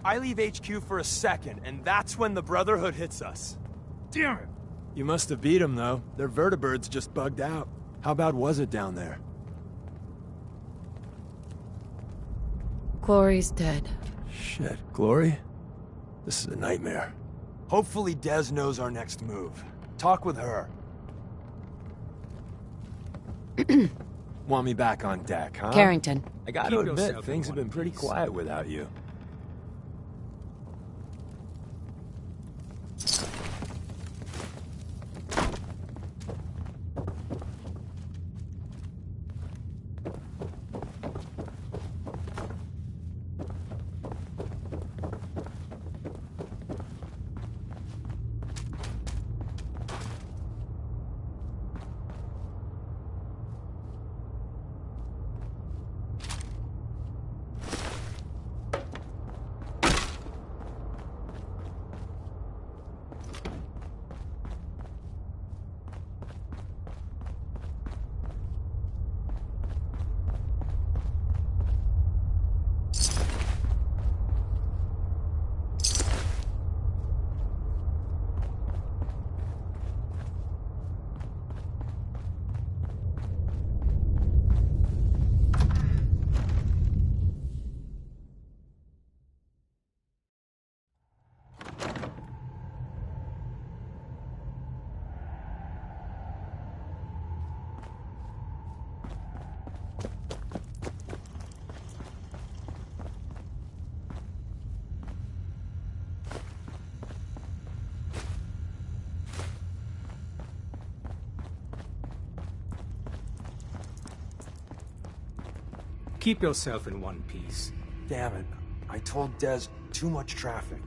[SPEAKER 5] I leave HQ for a second, and that's when the Brotherhood hits us. Damn it! You must have beat them, though. Their vertibirds just bugged out. How bad was it down there?
[SPEAKER 22] Glory's dead.
[SPEAKER 5] Shit, Glory? This is a nightmare. Hopefully Des knows our next move. Talk with her. Want me back on deck, huh?
[SPEAKER 22] Carrington.
[SPEAKER 5] I gotta admit, things have been pretty quiet without you.
[SPEAKER 15] Keep yourself in one piece.
[SPEAKER 5] Damn it. I told Des too much traffic.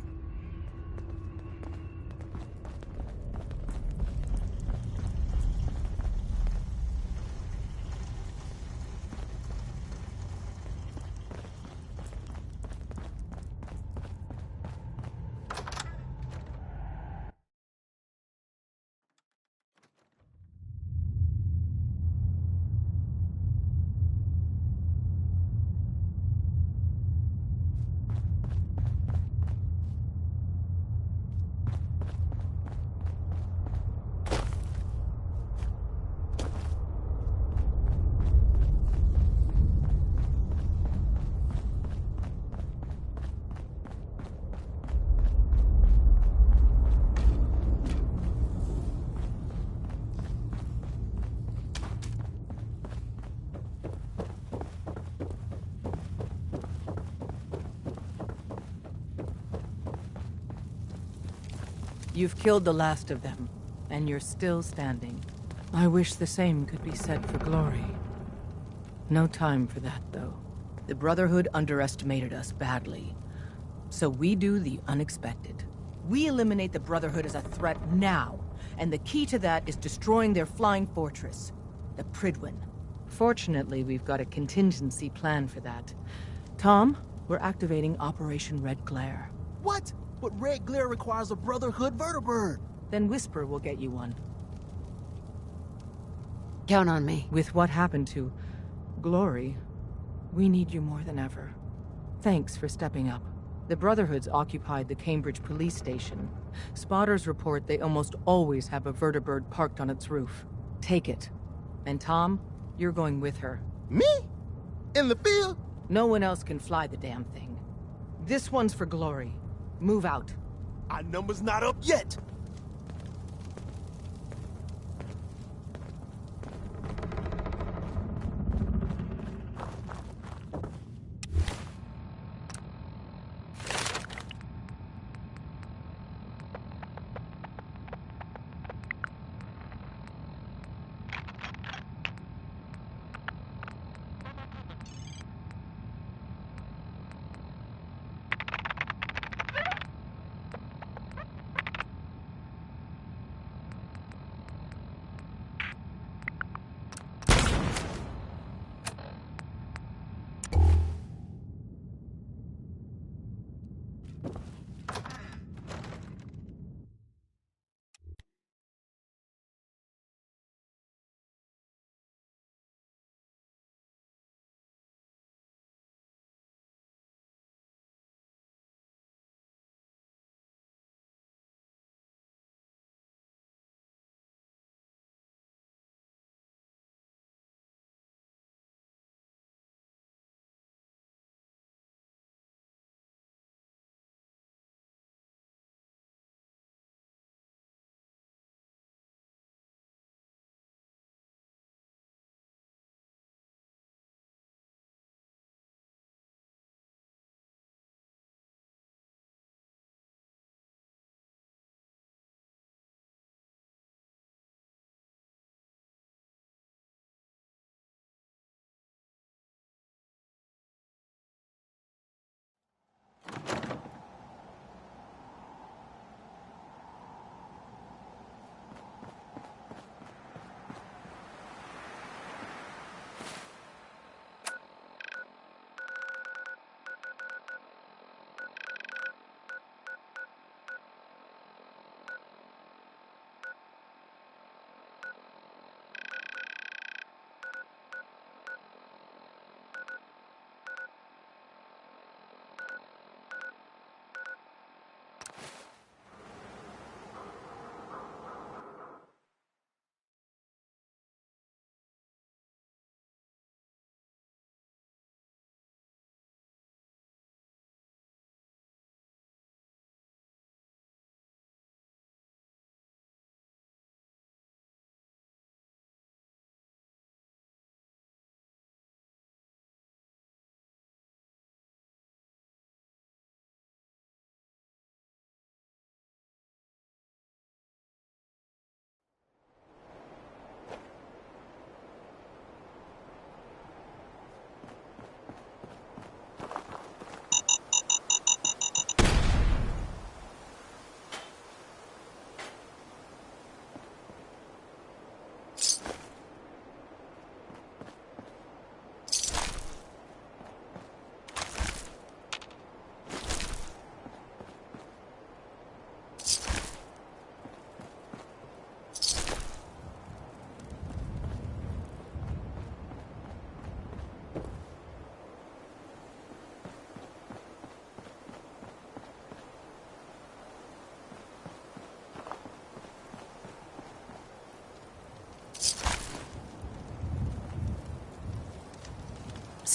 [SPEAKER 10] You've killed the last of them, and you're still standing. I wish the same could be said for Glory. No time for that, though. The Brotherhood underestimated us badly. So we do the unexpected. We eliminate the Brotherhood as a threat now, and the key to that is destroying their flying fortress, the Prydwen. Fortunately, we've got a contingency plan for that. Tom, we're activating Operation Red Glare.
[SPEAKER 20] What? But Red Glare requires a Brotherhood vertibird.
[SPEAKER 10] Then Whisper will get you one.
[SPEAKER 22] Count on me.
[SPEAKER 10] With what happened to Glory, we need you more than ever. Thanks for stepping up. The Brotherhood's occupied the Cambridge police station. Spotters report they almost always have a vertibird parked on its roof. Take it. And Tom, you're going with her.
[SPEAKER 20] Me? In the field?
[SPEAKER 10] No one else can fly the damn thing. This one's for Glory. Move out.
[SPEAKER 20] Our number's not up yet.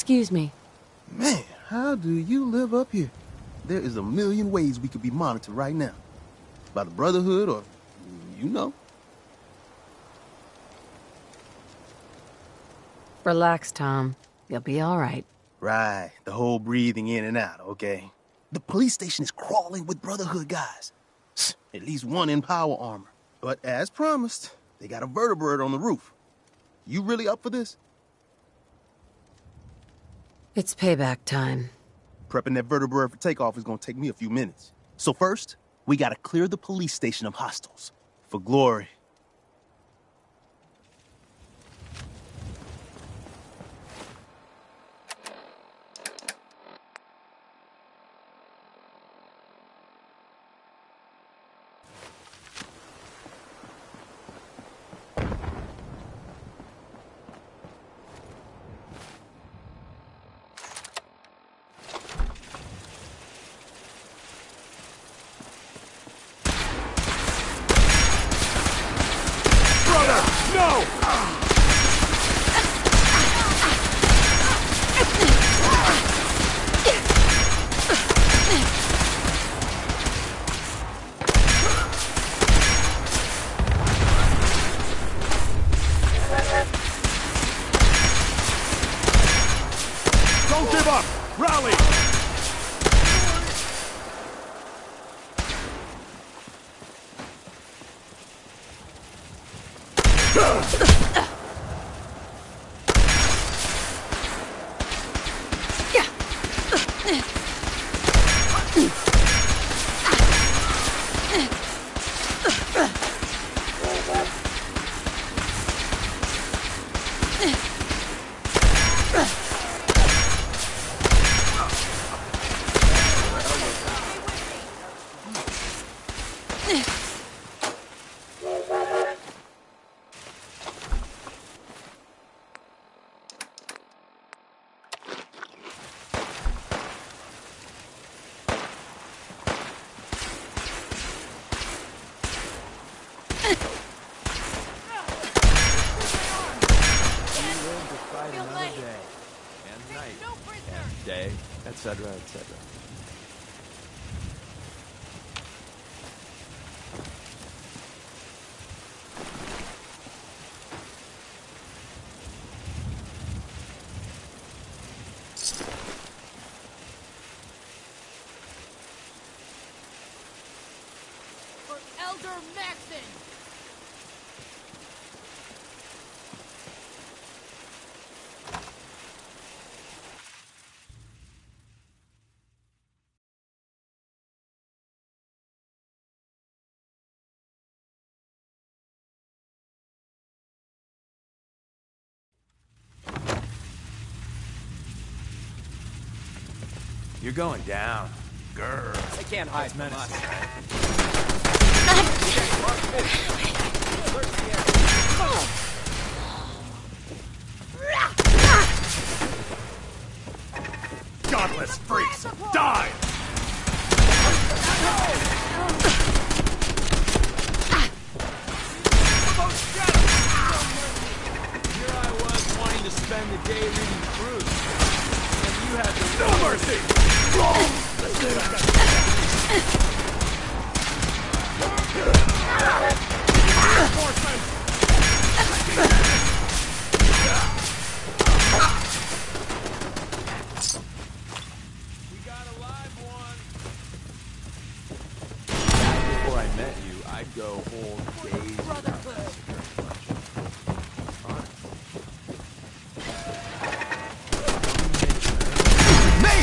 [SPEAKER 22] Excuse me.
[SPEAKER 20] Man, how do you live up here? There is a million ways we could be monitored right now. By the Brotherhood or, you know.
[SPEAKER 22] Relax, Tom. You'll be all right.
[SPEAKER 20] Right, the whole breathing in and out, okay? The police station is crawling with Brotherhood guys. At least one in power armor. But as promised, they got a vertebrate on the roof. You really up for this?
[SPEAKER 22] It's payback time.
[SPEAKER 20] Prepping that vertebrate for takeoff is gonna take me a few minutes. So first, we gotta clear the police station of hostiles. For glory.
[SPEAKER 1] Don't give up! Rally!
[SPEAKER 2] Day, etc., etc.
[SPEAKER 14] For Elder Maxson!
[SPEAKER 2] You're going down. Grrr.
[SPEAKER 19] They can't hide from us.
[SPEAKER 1] Godless freaks! Die!
[SPEAKER 5] Here I was wanting to spend the day reading proofs, and you had to...
[SPEAKER 1] No mercy!
[SPEAKER 5] We got a live one. Back before I met you, I'd go whole days without massacring a bunch.
[SPEAKER 1] Me!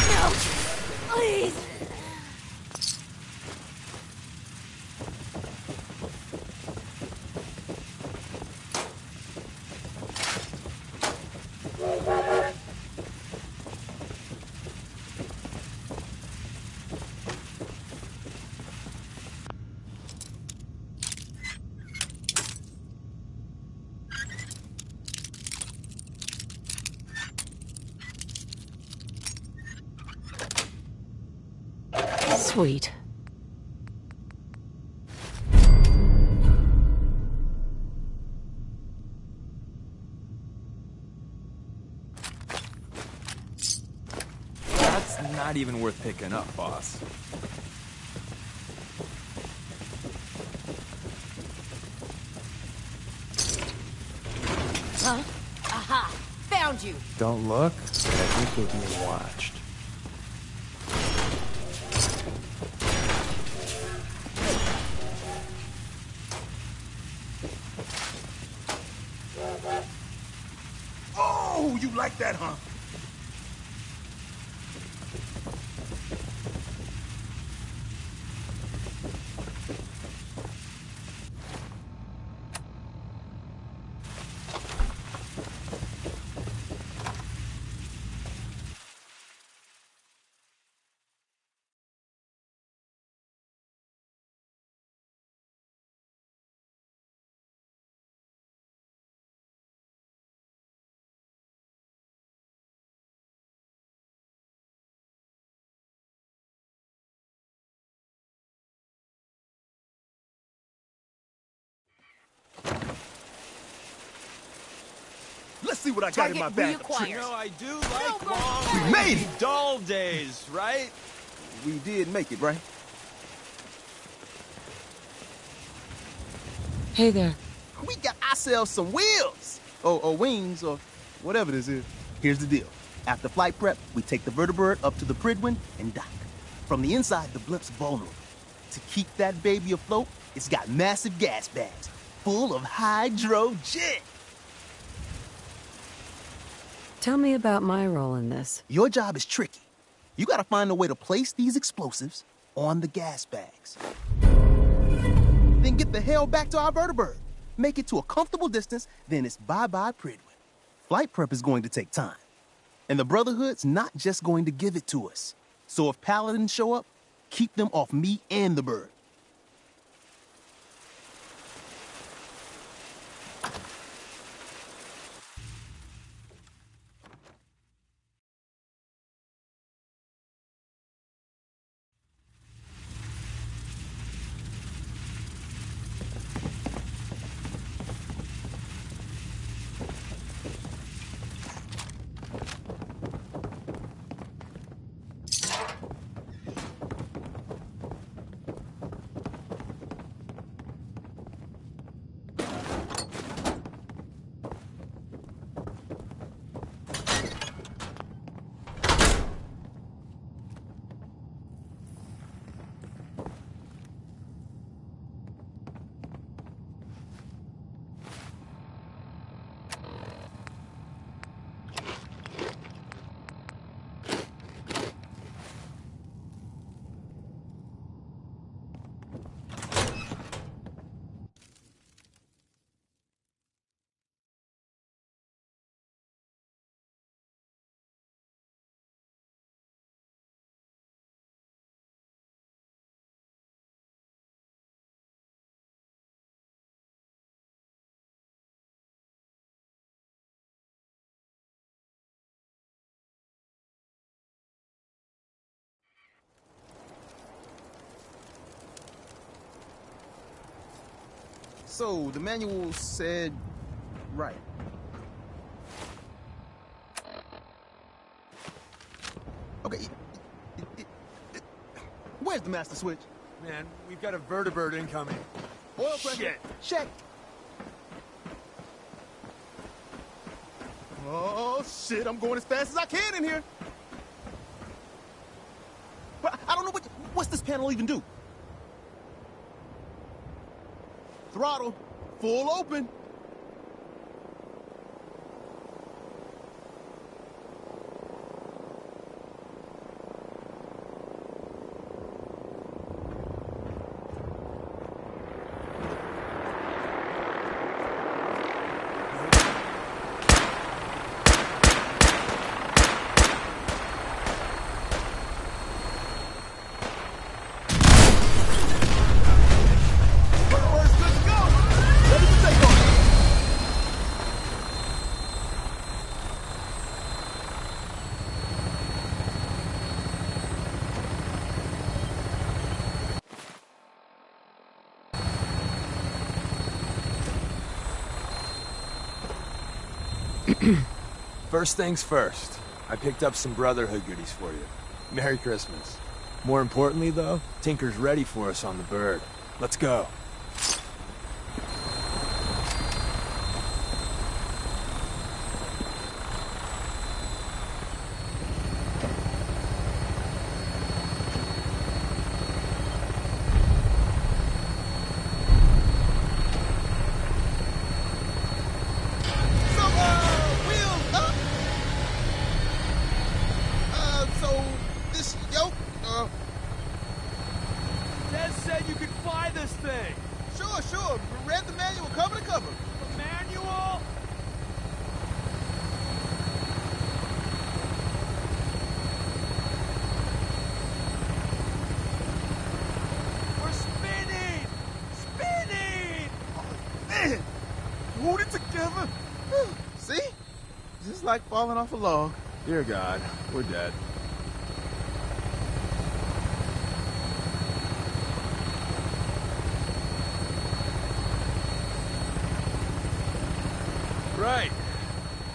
[SPEAKER 14] No! Please!
[SPEAKER 22] Sweet.
[SPEAKER 2] That's not even worth picking up, boss.
[SPEAKER 14] Huh? Aha! Found around you.
[SPEAKER 2] Don't look, but I think we're being watched.
[SPEAKER 18] Oh, you like that, huh? Let's see what I got in my bag.
[SPEAKER 5] You know, I do like long,
[SPEAKER 18] We made it!
[SPEAKER 5] dull days, right?
[SPEAKER 20] We did make it, right?
[SPEAKER 22] Hey there.
[SPEAKER 20] We got ourselves some wheels! Or wings, or whatever this is. Here's the deal. After flight prep, we take the vertibird up to the Pridwin and dock. From the inside, the blimp's vulnerable. To keep that baby afloat, it's got massive gas bags full of hydrogen.
[SPEAKER 22] Tell me about my role in this.
[SPEAKER 20] Your job is tricky. You gotta find a way to place these explosives on the gas bags. Then get the hell back to our vertibird. Make it to a comfortable distance, then it's bye-bye Pridwin. Flight prep is going to take time. And the Brotherhood's not just going to give it to us. So if Paladins show up, keep them off me and the bird. So, the manual said... right. Okay, where's the master switch?
[SPEAKER 5] Man, we've got a vertibird incoming.
[SPEAKER 20] Oil pressure.
[SPEAKER 5] Shit.
[SPEAKER 20] Check. Oh, shit, I'm going as fast as I can in here. But I don't know what's this panel even do? Throttle, full open.
[SPEAKER 5] First things first, I picked up some Brotherhood goodies for you. Merry Christmas. More importantly, though, Tinker's ready for us on the bird. Let's go. Just like falling off a log. Dear God, we're dead. Right.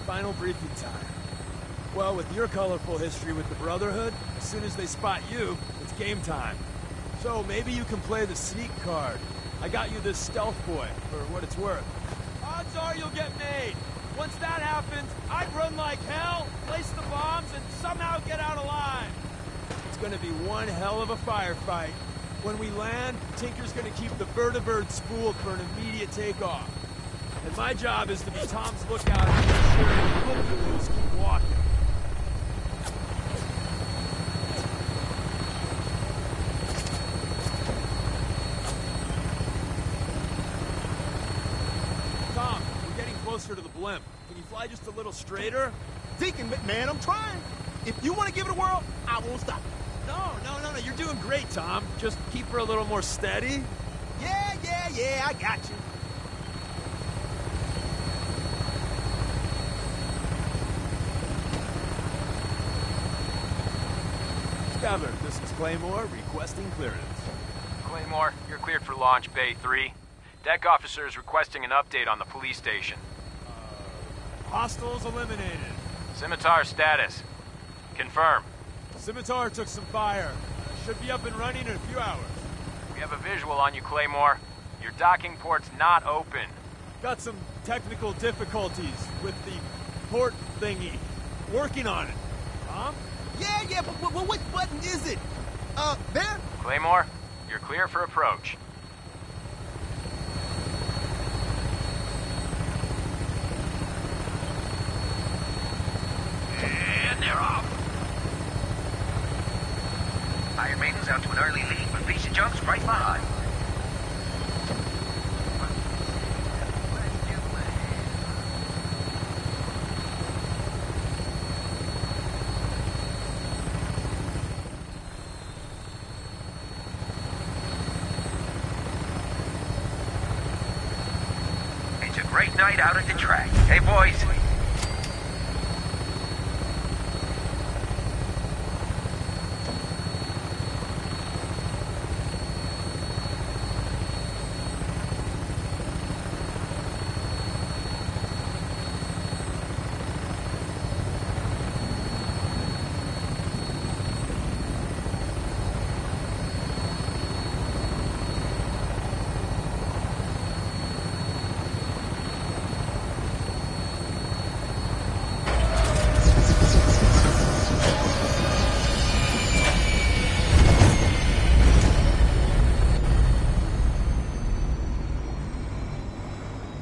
[SPEAKER 5] Final briefing time. Well, with your colorful history with the Brotherhood, as soon as they spot you, it's game time. So maybe you can play the sneak card. I got you this stealth boy, for what it's worth. Odds are you'll get made. Once that happens, I'd run like hell, place the bombs, and somehow get out alive. It's gonna be one hell of a firefight. When we land, Tinker's gonna keep the vertibird spooled for an immediate takeoff. And my job is to be Tom's lookout and make sure any hook-you-loos keep walking. Tom, we're getting closer to the blimp. Can you fly just a little straighter?
[SPEAKER 20] Deacon, man, I'm trying. If you want to give it a whirl, I won't stop.
[SPEAKER 5] No, you're doing great, Tom. Just keep her a little more steady.
[SPEAKER 20] Yeah, I got you.
[SPEAKER 5] Scabbard, this is Claymore, requesting clearance.
[SPEAKER 6] Claymore, you're cleared for launch Bay 3. Deck officer is requesting an update on the police station.
[SPEAKER 5] Hostiles eliminated.
[SPEAKER 6] Scimitar status. Confirm.
[SPEAKER 5] Scimitar took some fire. Should be up and running in a few hours.
[SPEAKER 6] We have a visual on you, Claymore. Your docking port's not open.
[SPEAKER 5] Got some technical difficulties with the port thingy. Working on it. Tom?
[SPEAKER 20] Yeah, but which button is it? There?
[SPEAKER 6] Claymore, you're clear for approach.
[SPEAKER 1] And they're off. Iron Maiden's out to an early lead, but Piece of Junk's right behind. It's a great night out at the track. Hey, boys.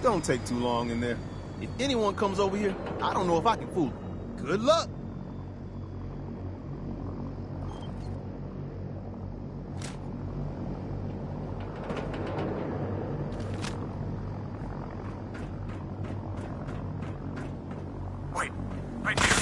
[SPEAKER 20] Don't take too long in there. If anyone comes over here, I don't know if I can fool them. Good luck.
[SPEAKER 1] Wait, right here.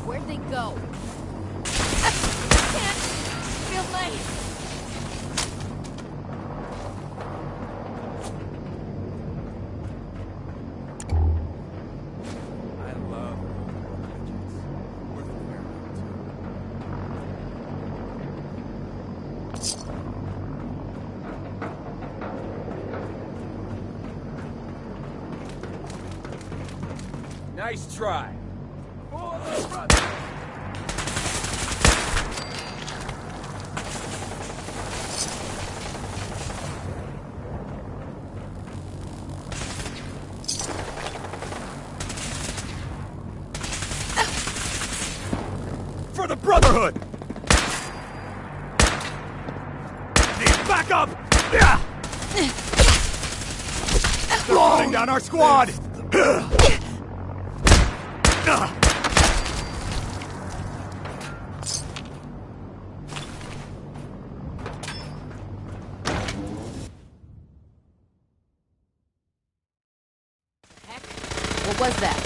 [SPEAKER 14] Where'd they go? Can't feel my...
[SPEAKER 5] I love legends. Worth a fair amount. Nice try. For the Brotherhood! Need backup! They're running down our squad!
[SPEAKER 10] What was that?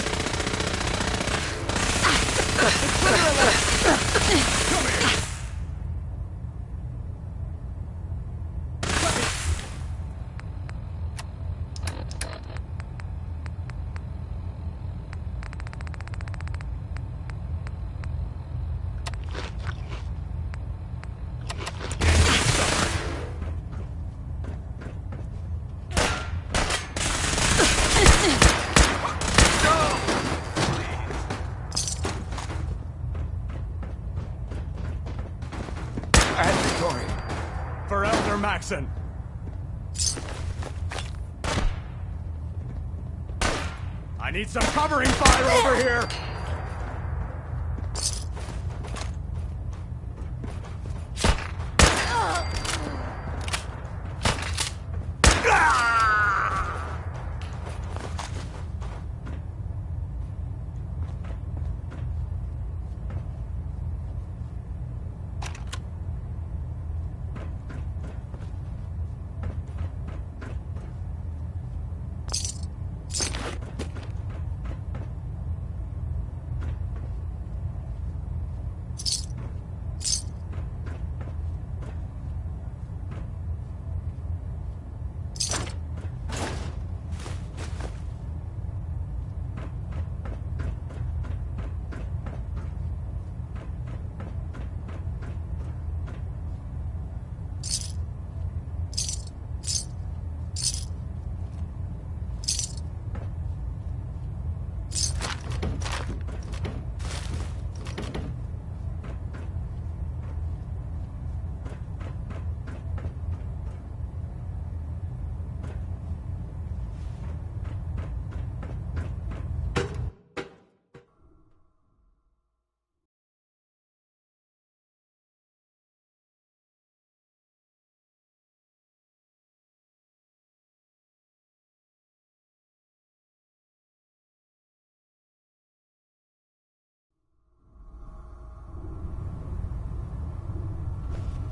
[SPEAKER 5] For Elder Maxon. I need some covering fire over here!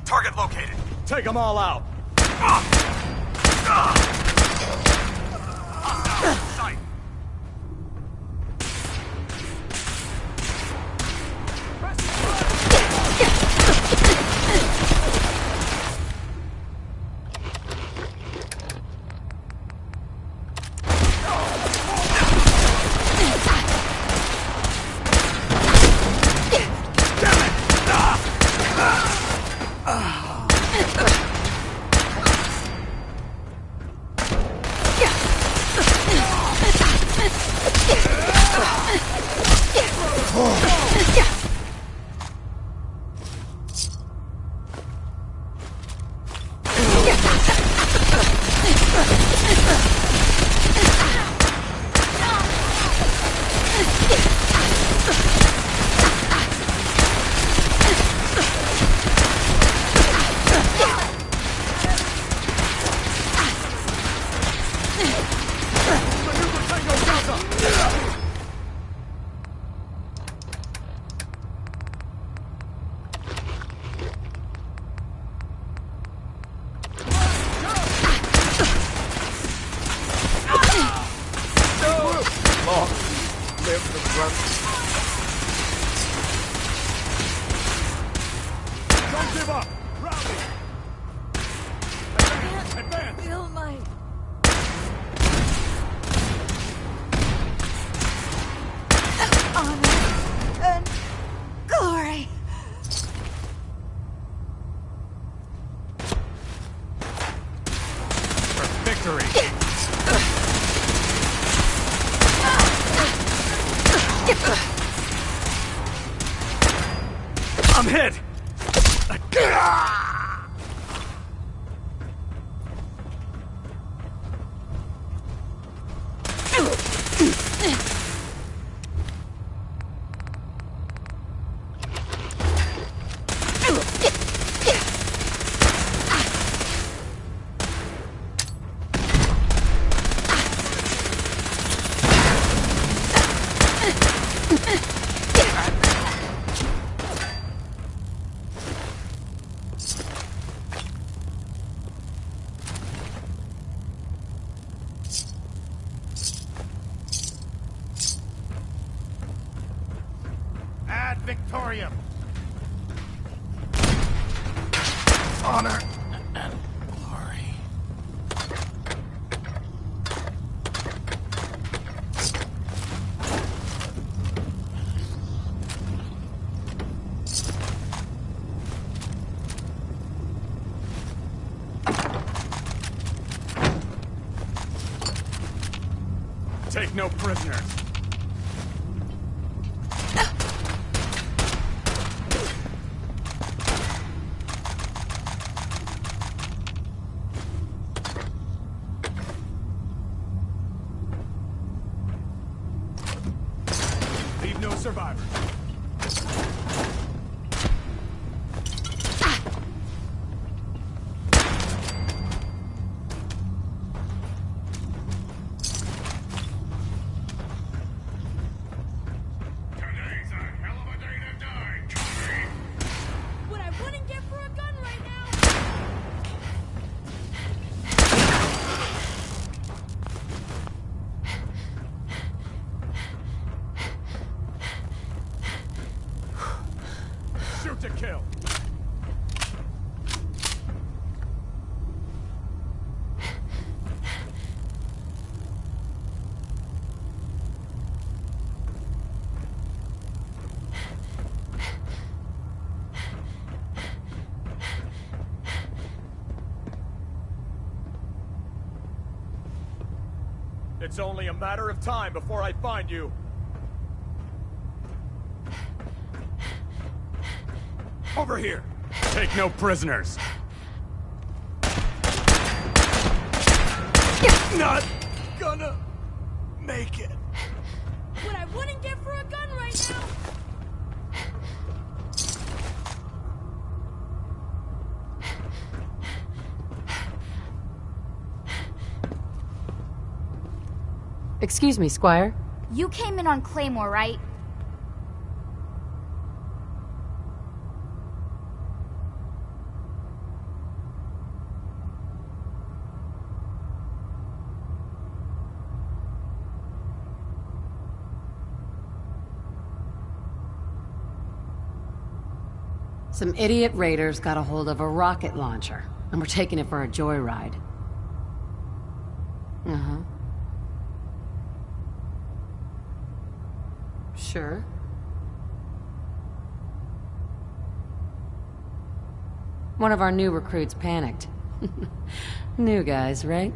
[SPEAKER 5] Target located. Take them all out. Sight. Don't give up! Rally! Advance!
[SPEAKER 14] Feel my... honor and glory!
[SPEAKER 5] For victory! I'm hit!
[SPEAKER 1] ad victoriam.
[SPEAKER 2] Honor.
[SPEAKER 1] Glory.
[SPEAKER 5] Take no prisoners. Leave no survivors.
[SPEAKER 14] What I wouldn't get for a gun right now!
[SPEAKER 5] Shoot to kill. It's only a matter of time before I find you. Over here. Take no prisoners. Not gonna make it.
[SPEAKER 14] What I wouldn't get for a gun right now!
[SPEAKER 22] Excuse me, Squire.
[SPEAKER 13] You came in on Claymore, right?
[SPEAKER 22] Some idiot raiders got a hold of a rocket launcher, and we're taking it for a joyride. Uh-huh. Sure. One of our new recruits panicked. New guys, right?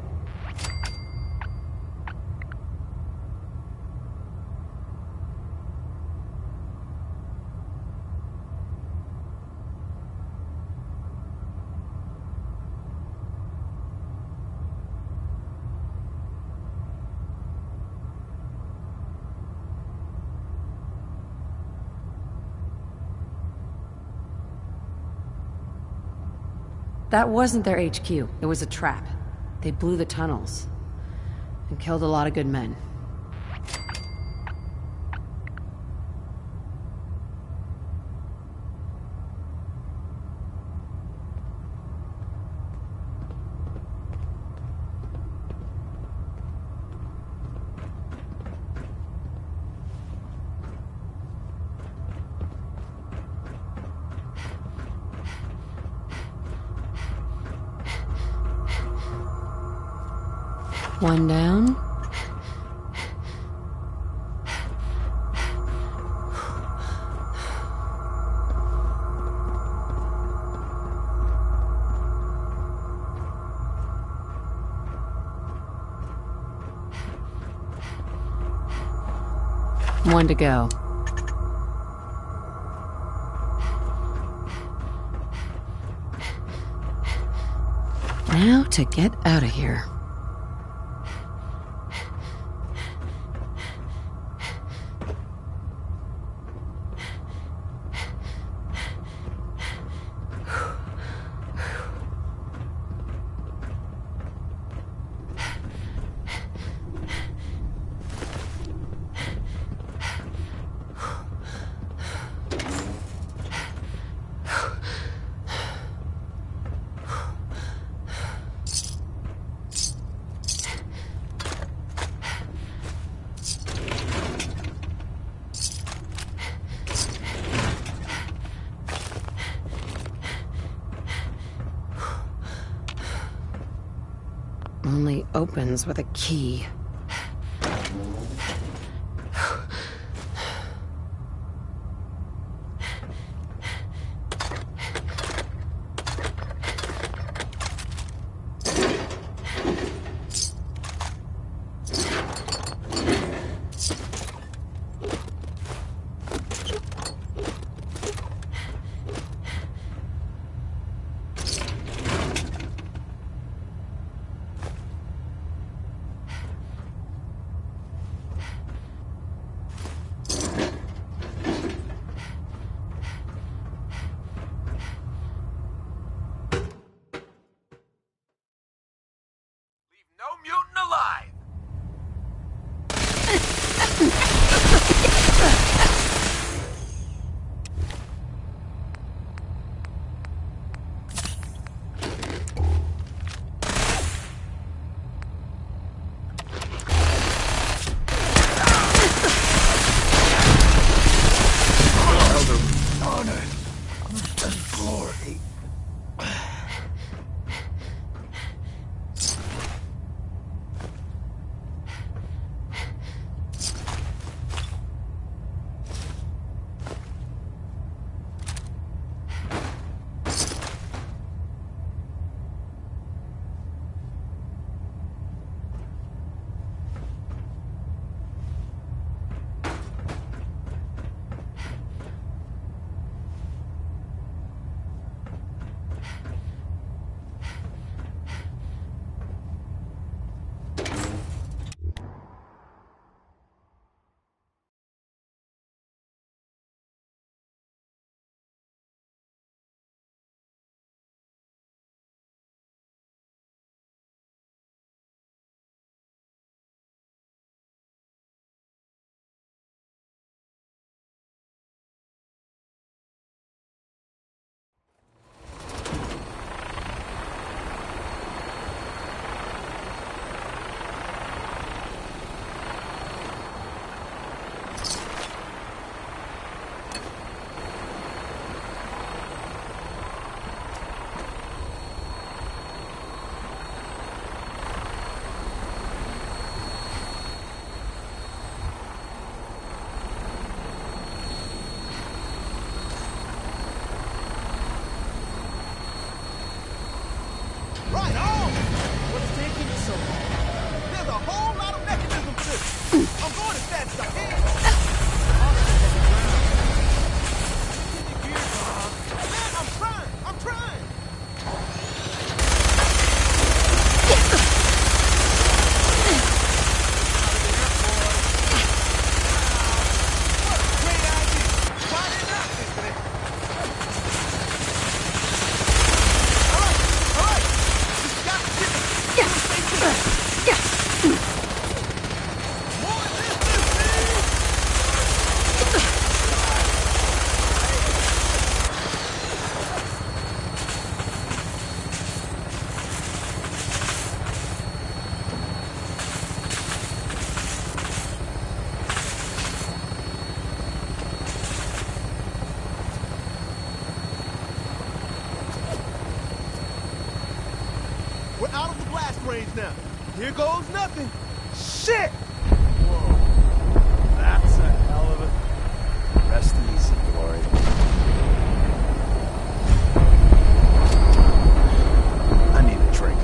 [SPEAKER 22] That wasn't their HQ. It was a trap. They blew the tunnels and killed a lot of good men. One down. One to go. Now to get out of here. only opens with a key.
[SPEAKER 1] No mutant alive!
[SPEAKER 2] Honor and glory.
[SPEAKER 20] Right on! What's taking you so long? There's a whole lot of mechanisms to it. I'm going as fast as I can. Man, I'm trying! What a great idea! Why didn't I think of it? All right. You got to get it.
[SPEAKER 22] Yeah.
[SPEAKER 20] More distance, we're out of the blast range now. Here goes nothing. Shit!
[SPEAKER 5] Whoa. That's a hell of a...
[SPEAKER 2] Rest easy, Glory. I need a drink.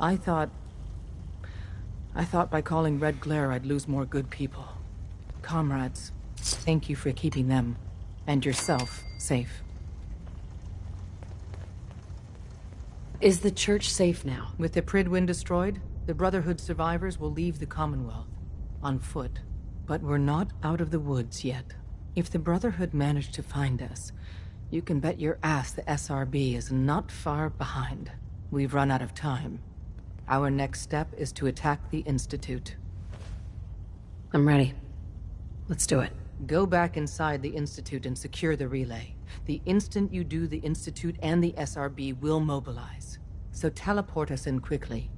[SPEAKER 10] I thought by calling Red Glare I'd lose more good people. Comrades, thank you for keeping them, and yourself, safe.
[SPEAKER 4] Is the church safe now?
[SPEAKER 10] With the Prydwen destroyed, the Brotherhood survivors will leave the Commonwealth. On foot. But we're not out of the woods yet. If the Brotherhood managed to find us, you can bet your ass the SRB is not far behind. We've run out of time. Our next step is to attack the Institute.
[SPEAKER 4] I'm ready. Let's do it.
[SPEAKER 10] Go back inside the Institute and secure the relay. The instant you do, the Institute and the SRB will mobilize. So teleport us in quickly.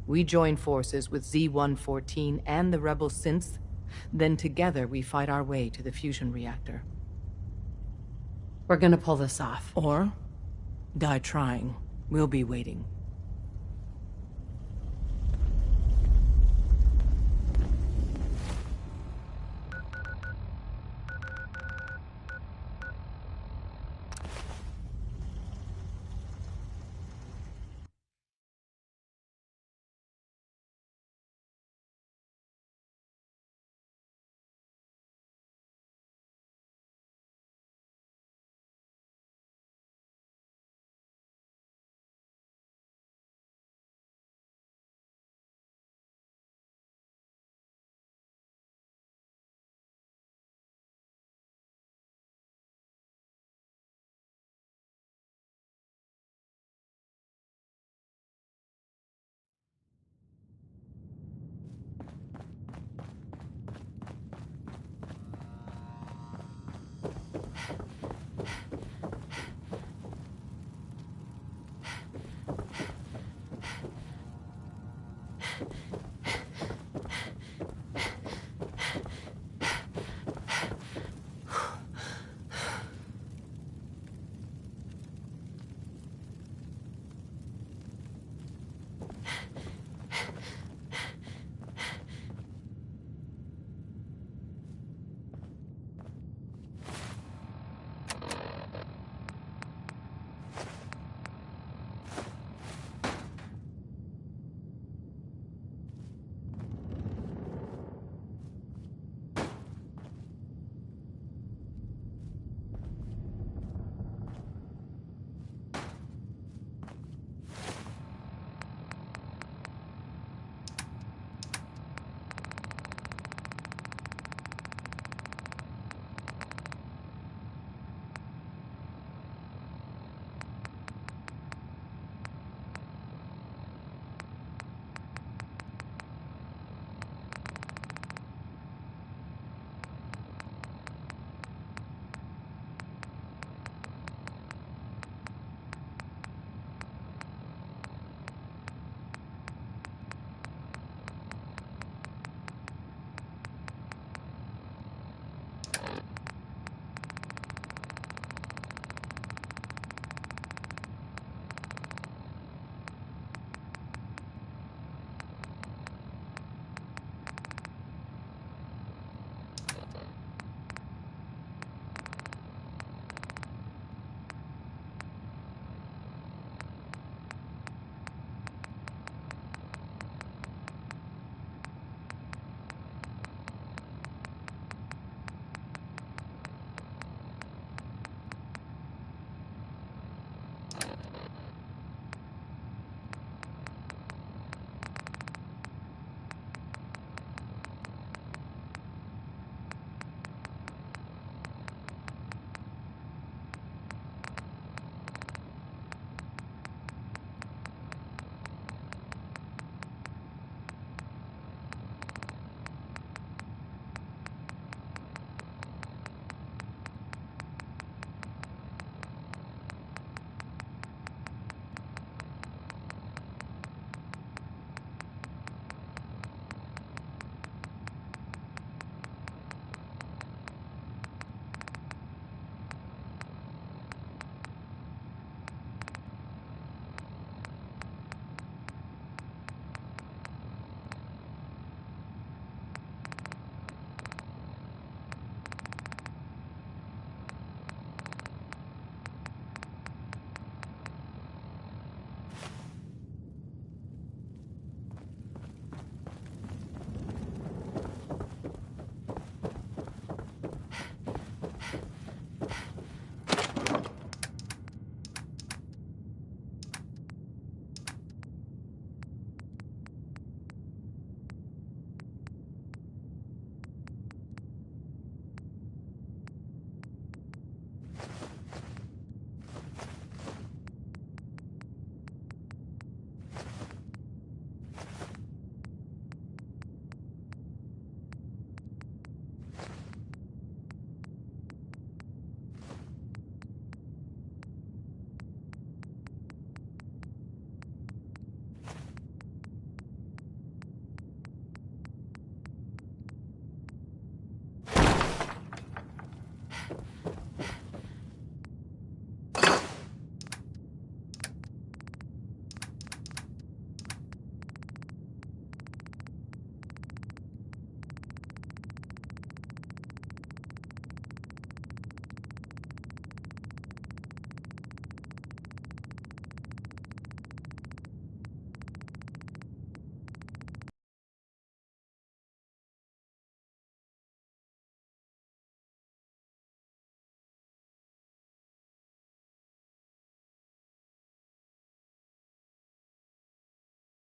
[SPEAKER 10] We join forces with Z-114 and the rebel synths, then together we fight our way to the fusion reactor.
[SPEAKER 4] We're gonna pull this off.
[SPEAKER 10] Or die trying. We'll be waiting.